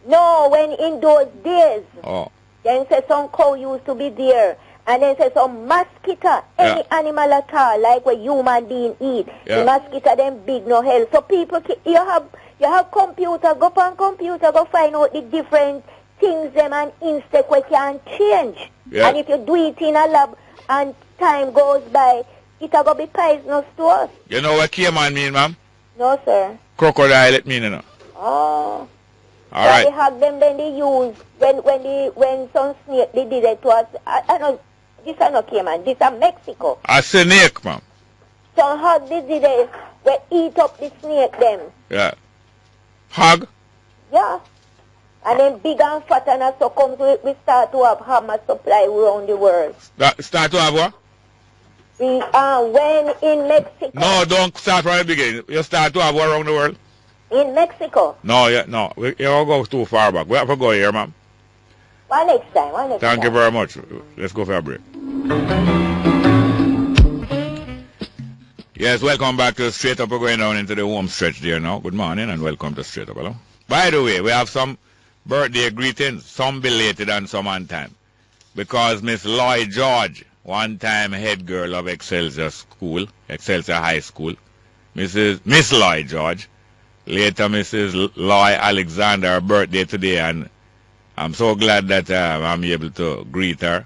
[SPEAKER 14] No, when in those days.
[SPEAKER 2] Oh.
[SPEAKER 14] Then say some cow used to be there. And then say some mosquito, any animal at all, like what human being eat. The mosquito, them big, no hell. So people, you have computer, go on computer, go find out the different things them and insect we can change. Yeah. And if you do it in a lab and time goes by, it'll go be poisonous to us.
[SPEAKER 2] You know what Cayman mean, ma'am?
[SPEAKER 14] No, sir.
[SPEAKER 2] Crocodile it mean, you know.
[SPEAKER 14] Oh.
[SPEAKER 2] All right.
[SPEAKER 14] They have them, then they use, when some snake, they did it to us. I know, this is not Cayman, this is Mexico.
[SPEAKER 2] A snake, ma'am.
[SPEAKER 14] Some hog they did it, we eat up the snake, them.
[SPEAKER 2] Yeah. Hog?
[SPEAKER 14] Yeah. And then big and fat and so comes we start to have hammer supply around the world.
[SPEAKER 2] Start to have what?
[SPEAKER 14] When in Mexico.
[SPEAKER 2] No, don't start from the beginning. You start to have what around the world?
[SPEAKER 14] In Mexico.
[SPEAKER 2] No, no. You don't go too far back. We have to go here, ma'am.
[SPEAKER 14] One next time.
[SPEAKER 2] Thank you very much. Let's go for a break. Yes, welcome back to Straight Up. We're going down into the home stretch there now. Good morning and welcome to Straight Up. Hello. By the way, we have some birthday greetings, some belated and some on time. Because Miss Lloyd George, one-time head girl of Excelsior High School, Miss Lloyd George, later Mrs. Lloyd Alexander, her birthday today, and I'm so glad that I'm able to greet her.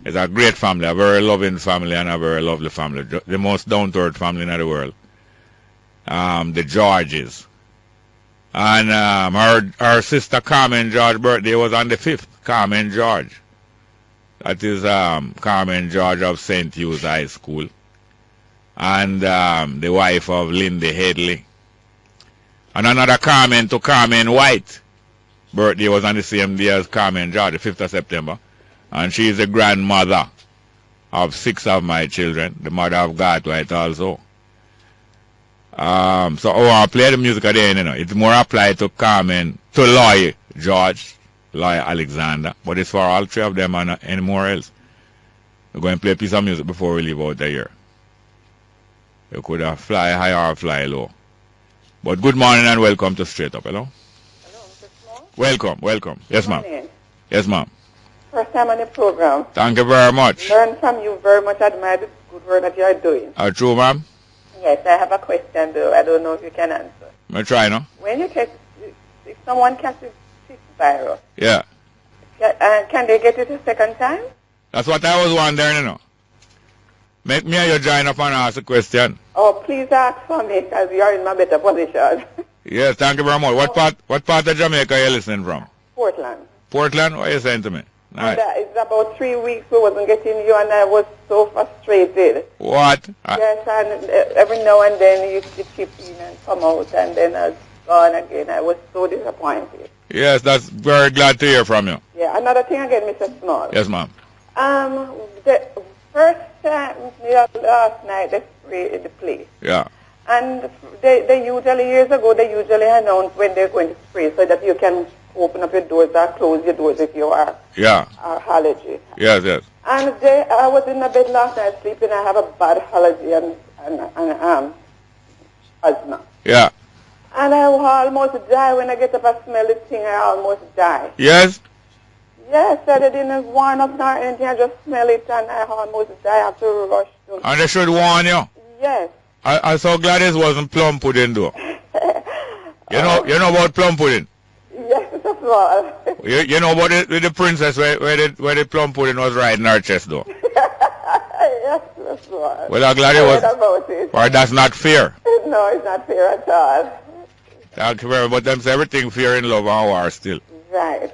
[SPEAKER 2] It's a great family, a very loving family and a very lovely family. The most down-to-earth family in the world. The Georges. And her sister Carmen George's birthday was on the 5th. Carmen George. That is Carmen George of St. Hugh's High School. And the wife of Lindy Headley. And another Carmen to Carmen White. Birthday was on the same day as Carmen George, the 5th of September. And she is the grandmother of 6 of my children, the mother of God White also. So I'll play the music again, you know. It's more applied to Carmen, to Lloyd George, Lloyd Alexander, but it's for all 3 of them and anymore else. We're going to play a piece of music before we leave out the year. You could have fly high or fly low. But good morning and welcome to Straight Up. Hello?
[SPEAKER 3] Hello, Mr. Small.
[SPEAKER 2] Welcome. Yes, ma'am. Yes, ma'am.
[SPEAKER 3] First time on the program.
[SPEAKER 2] Thank you very much.
[SPEAKER 3] Learn from you very much. Admire the good work that you are doing.
[SPEAKER 2] True, ma'am?
[SPEAKER 3] Yes, I have a question though. I don't know if you can answer.
[SPEAKER 2] I'll try, no?
[SPEAKER 3] When you catch, if someone catches this virus,
[SPEAKER 2] yeah,
[SPEAKER 3] can they get it a second time?
[SPEAKER 2] That's what I was wondering, you know. Make me and you join up and ask a question.
[SPEAKER 3] Oh, please ask for me because you are in my better position.
[SPEAKER 2] Yes, thank you very much. What part of Jamaica are you listening from?
[SPEAKER 3] Portland.
[SPEAKER 2] Portland? What are you saying to me?
[SPEAKER 3] Right. It's about 3 weeks we wasn't getting you and I was so frustrated.
[SPEAKER 2] What?
[SPEAKER 3] Yes, and every now and then you used to chip in and come out and then I was gone again. I was so disappointed.
[SPEAKER 2] Yes, that's very glad to hear from you.
[SPEAKER 3] Yeah, another thing again, Mr. Small.
[SPEAKER 2] Yes, ma'am.
[SPEAKER 3] The first time, last night, they sprayed the place.
[SPEAKER 2] Yeah.
[SPEAKER 3] And they usually, years ago, they usually announce when they're going to spray so that you can open up your doors or close your doors if you are allergy.
[SPEAKER 2] Yes, yes.
[SPEAKER 3] And I was in my bed last night sleeping. I have a bad allergy and asthma.
[SPEAKER 2] Yeah.
[SPEAKER 3] And I almost die when I get up and smell the thing. I almost die.
[SPEAKER 2] Yes?
[SPEAKER 3] Yes, I didn't warn up nor anything. I just smell it and I almost die. I have to rush to.
[SPEAKER 2] And they should warn you.
[SPEAKER 3] Yes.
[SPEAKER 2] I'm so glad it wasn't plum pudding, though. You know about plum pudding?
[SPEAKER 3] Yes, that's all.
[SPEAKER 2] You know about the princess where the plum pudding was riding her chest, though?
[SPEAKER 3] Yes, that's all.
[SPEAKER 2] Well, I'm glad it was.
[SPEAKER 3] About it.
[SPEAKER 2] Or that's not fair.
[SPEAKER 3] No, it's not fair at all.
[SPEAKER 2] Thank you very much. But them say everything fear in love and war still.
[SPEAKER 3] Right.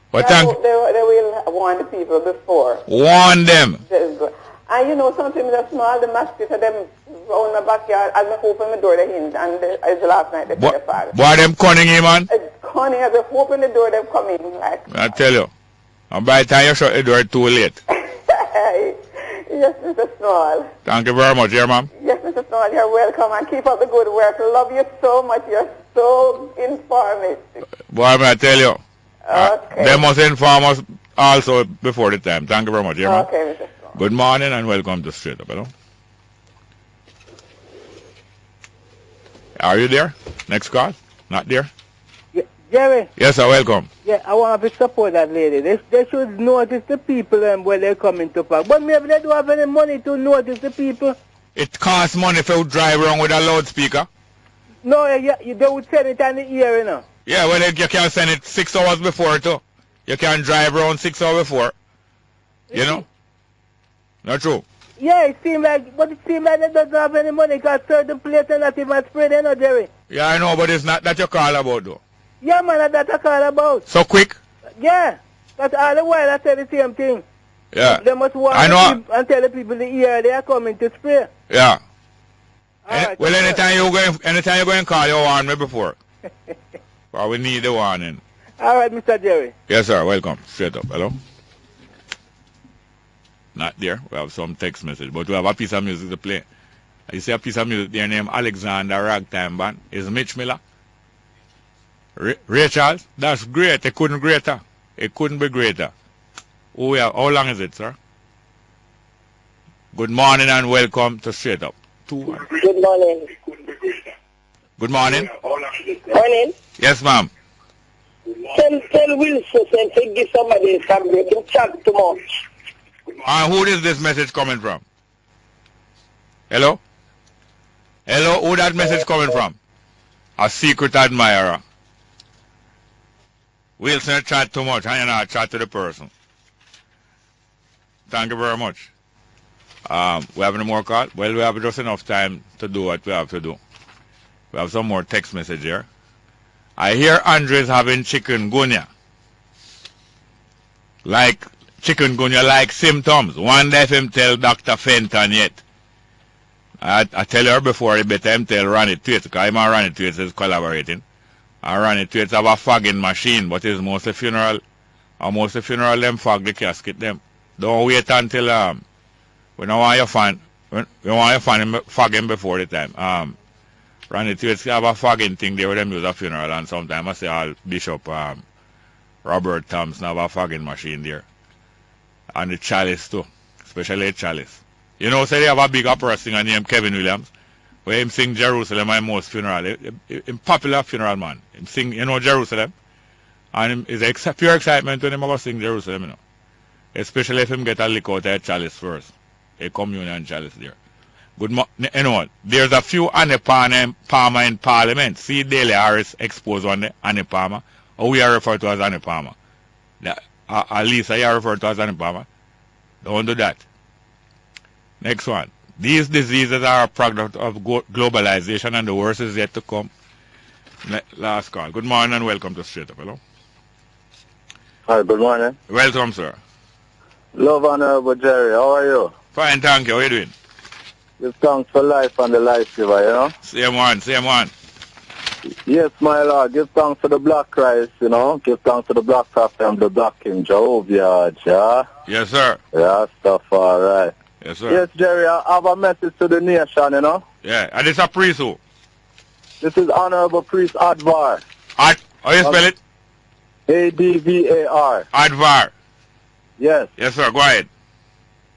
[SPEAKER 2] But
[SPEAKER 3] they will warn the people before.
[SPEAKER 2] Warn them.
[SPEAKER 3] And you know something that's small, the mosquitoes, them round my backyard, as I open my door, they hinge, and it's last night they said the
[SPEAKER 2] Boy, them cunning, man.
[SPEAKER 3] It's cunning, as I open the door, they come in, like.
[SPEAKER 2] I tell you. And by the time you shut the door, it's too late.
[SPEAKER 3] Yes, Mr. Small.
[SPEAKER 2] Thank you very much, dear ma'am.
[SPEAKER 3] Yes, Mr. Small, you're welcome, and keep up the good work. Love you so much. You're so informative.
[SPEAKER 2] Boy, I tell you.
[SPEAKER 3] Okay.
[SPEAKER 2] They must inform us also before the time. Thank you very much, dear ma'am.
[SPEAKER 3] Okay, Mr. Small.
[SPEAKER 2] Good morning and welcome to Straight Up, hello. Are you there? Next call? Not there?
[SPEAKER 18] Jerry.
[SPEAKER 2] Yes, sir, welcome.
[SPEAKER 18] Yeah, I want to support that lady. They should notice the people when they're coming to park. But maybe they don't have any money to notice the people.
[SPEAKER 2] It costs money if you drive around with a loudspeaker.
[SPEAKER 18] No, they would send it on the ear, you know.
[SPEAKER 2] Yeah, well, you can send it 6 hours before, too. You can drive around 6 hours before. You know? Not true.
[SPEAKER 18] Yeah, it seems like they don't have any money because certain places are not even spread, you know, Jerry.
[SPEAKER 2] Yeah, I know, but it's not that you call about, though.
[SPEAKER 18] Yeah, man, that's I call about.
[SPEAKER 2] So quick?
[SPEAKER 18] Yeah, that's all the while I say the same thing.
[SPEAKER 2] Yeah.
[SPEAKER 18] They must warn and tell the people the year they are coming to spray.
[SPEAKER 2] Yeah.
[SPEAKER 18] Right,
[SPEAKER 2] well, anytime you go and call, you warn me before. Well, we need the warning.
[SPEAKER 18] All right, Mr. Jerry.
[SPEAKER 2] Yes, sir. Welcome. Straight up. Hello. Not there. We have some text message, but we have a piece of music to play. You see a piece of music there named Alexander Ragtime Band. Is Mitch Miller? Ray Charles? That's great. It couldn't greater. It couldn't be greater. Oh, yeah. How long is it, sir? Good morning and welcome to Straight Up.
[SPEAKER 12] Good morning.
[SPEAKER 2] Good morning.
[SPEAKER 12] Morning.
[SPEAKER 2] Yes, ma'am.
[SPEAKER 12] Tell Wilson to give somebody some break. Don't chat too much.
[SPEAKER 2] Who is this message coming from? Hello? Hello? Who that message coming from? A secret admirer. Wilson chat too much. I not chat to the person. Thank you very much. We have any more call? Well, we have just enough time to do what we have to do. We have some more text message here. I hear Andre's having chikungunya. Like chikungunya-like symptoms. Wonder if him tell Dr. Fenton yet. I tell her before, he better him tell Ronnie Twaits, because him and Ronnie Twaits is collaborating. And Ronnie Twaits have a fogging machine, but it's mostly funeral. And most of the funeral, them fog the casket, them. Don't wait until, we don't want you find him fog him before the time. Ronnie Twaits have a fogging thing there with them use a funeral, and sometimes I say Bishop Robert Thompson have a fogging machine there. And the chalice too, especially the chalice. You know, say they have a big opera singer named Kevin Williams, where him sing Jerusalem at most funeral. Him popular funeral man. Him sing, you know, Jerusalem. And it's pure excitement when him ever sing Jerusalem, you know. Especially if him get a lick out of a chalice first. A communion chalice there. You know, there's a few Annie Palmer in Parliament. See Daly Harris exposed on the Annie Palmer. Or we are referred to as Annie Palmer. At least I are referred to as Annie Palmer. Don't do that. Next one. These diseases are a product of globalization, and the worst is yet to come. Last call. Good morning and welcome to Straight Up. Hello.
[SPEAKER 4] Hi, good morning.
[SPEAKER 2] Welcome, sir.
[SPEAKER 4] Love, Honorable Jerry. How are you?
[SPEAKER 2] Fine, thank you. How are you doing?
[SPEAKER 4] Give thanks for life and the life giver, you know?
[SPEAKER 2] Same one, same one.
[SPEAKER 4] Yes, my Lord. Give thanks to the Black Christ, you know. Give thanks to the Black Prophet and the Black King Jehovah, yeah?
[SPEAKER 2] Yes, sir.
[SPEAKER 4] Yeah, stuff, all right.
[SPEAKER 2] Yes, sir.
[SPEAKER 4] Yes, Jerry, I have a message to the nation, you know.
[SPEAKER 2] Yeah, and it's a priest who?
[SPEAKER 4] This is Honorable Priest Advar.
[SPEAKER 2] How you spell it?
[SPEAKER 4] Advar.
[SPEAKER 2] Advar.
[SPEAKER 4] Yes.
[SPEAKER 2] Yes, sir. Go ahead.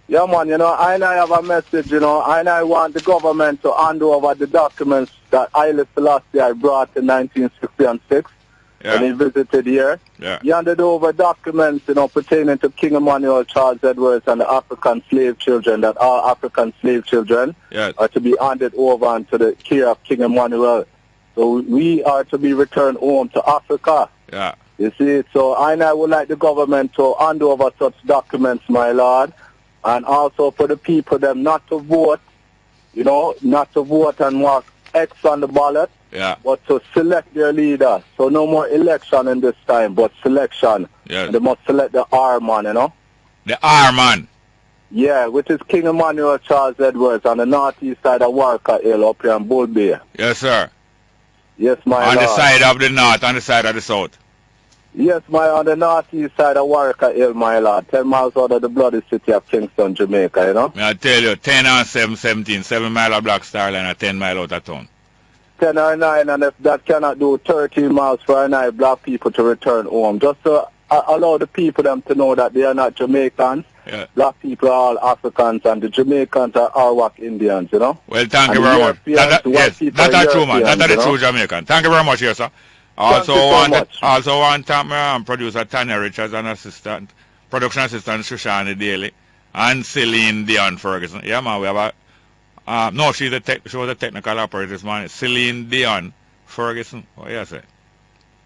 [SPEAKER 4] Yeah, man, you know, I have a message, you know, I want the government to hand over the documents that Haile Selassie brought in 1966 when he visited here.
[SPEAKER 2] Yeah.
[SPEAKER 4] He handed over documents, you know, pertaining to King Emmanuel Charles Edwards and the African slave children, that all African slave children are to be handed over into the care of King Emmanuel. So we are to be returned home to Africa.
[SPEAKER 2] Yeah.
[SPEAKER 4] You see, so I would like the government to hand over such documents, my Lord, and also for the people them not to vote, you know, not to vote and mark X on the ballot, but to select their leader. So no more election in this time, but selection.
[SPEAKER 2] Yes.
[SPEAKER 4] And they must select the R man, you know.
[SPEAKER 2] The R man.
[SPEAKER 4] Yeah, which is King Emmanuel Charles Edwards on the northeast side of Walker Hill up here in Bull Bay.
[SPEAKER 2] Yes, sir.
[SPEAKER 4] Yes, my
[SPEAKER 2] On
[SPEAKER 4] Lord.
[SPEAKER 2] the side of the north, on the side of the south.
[SPEAKER 4] Yes, on the northeast side of Walker Hill, my Lord. 10 miles out of the bloody city of Kingston, Jamaica, you know.
[SPEAKER 2] I tell you, 10 and 7, 17, 7 miles of Black Star Line and 10 miles out of town.
[SPEAKER 4] 10 or 9, and if that cannot do 13 miles for a night, black people to return home. Just to allow the people them to know that they are not Jamaicans.
[SPEAKER 2] Yeah.
[SPEAKER 4] Black people are all Africans, and the Jamaicans are Arawak Indians, you know.
[SPEAKER 2] Well, thank you very much. Yes, that's true, man. That's the true Jamaican. Thank you very much, yes, sir. Also want to producer Tanya Richards and assistant, production assistant Shoshana Daly, and Celine Dion Ferguson. Yeah, man, we have a, no, she was a technical operator this morning. Celine Dion Ferguson. Oh, yes, sir.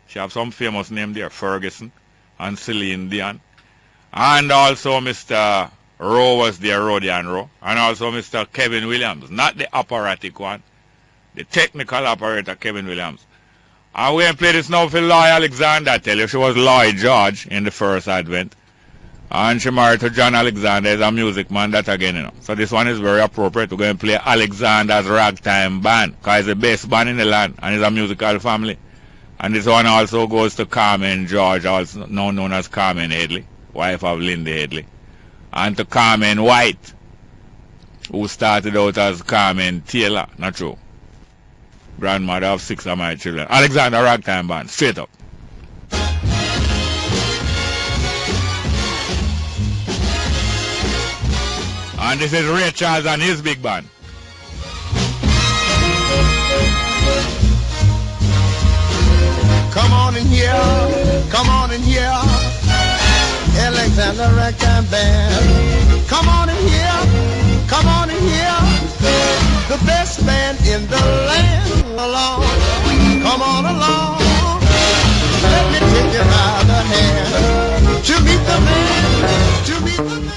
[SPEAKER 2] She have some famous name there, Ferguson and Celine Dion. And also Mr. Rowe was there, Rodian Rowe. And also Mr. Kevin Williams, not the operatic one, the technical operator Kevin Williams. And we play this now for Lloyd Alexander. I tell you, she was Lloyd George in the first Advent. And she married to John Alexander as a music man, that again, you know. So this one is very appropriate. We're going to play Alexander's Ragtime Band, because it's the best band in the land, and it's a musical family. And this one also goes to Carmen George, also now known as Carmen Headley, wife of Lindy Headley. And to Carmen White, who started out as Carmen Taylor, not true. Grandmother of 6 of my children. Alexander Ragtime Band, straight up. And this is Ray Charles and his big band.
[SPEAKER 1] Come on in here, Alexander Ragtime Band. Come on in here, the best band in the land. Along, come on along, let me take you by the hand to meet the man, to meet the man.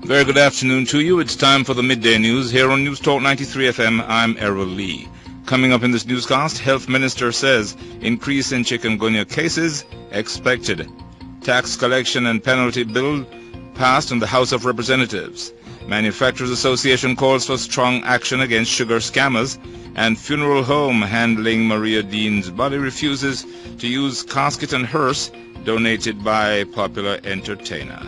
[SPEAKER 22] Very good afternoon to you. It's time for the midday news here on News Talk 93 FM. I'm Errol Lee. Coming up in this newscast, Health Minister says increase in chikungunya cases expected. Tax collection and penalty bill passed in the House of Representatives. Manufacturers Association calls for strong action against sugar scammers. And funeral home handling Maria Dean's body refuses to use casket and hearse donated by popular entertainer.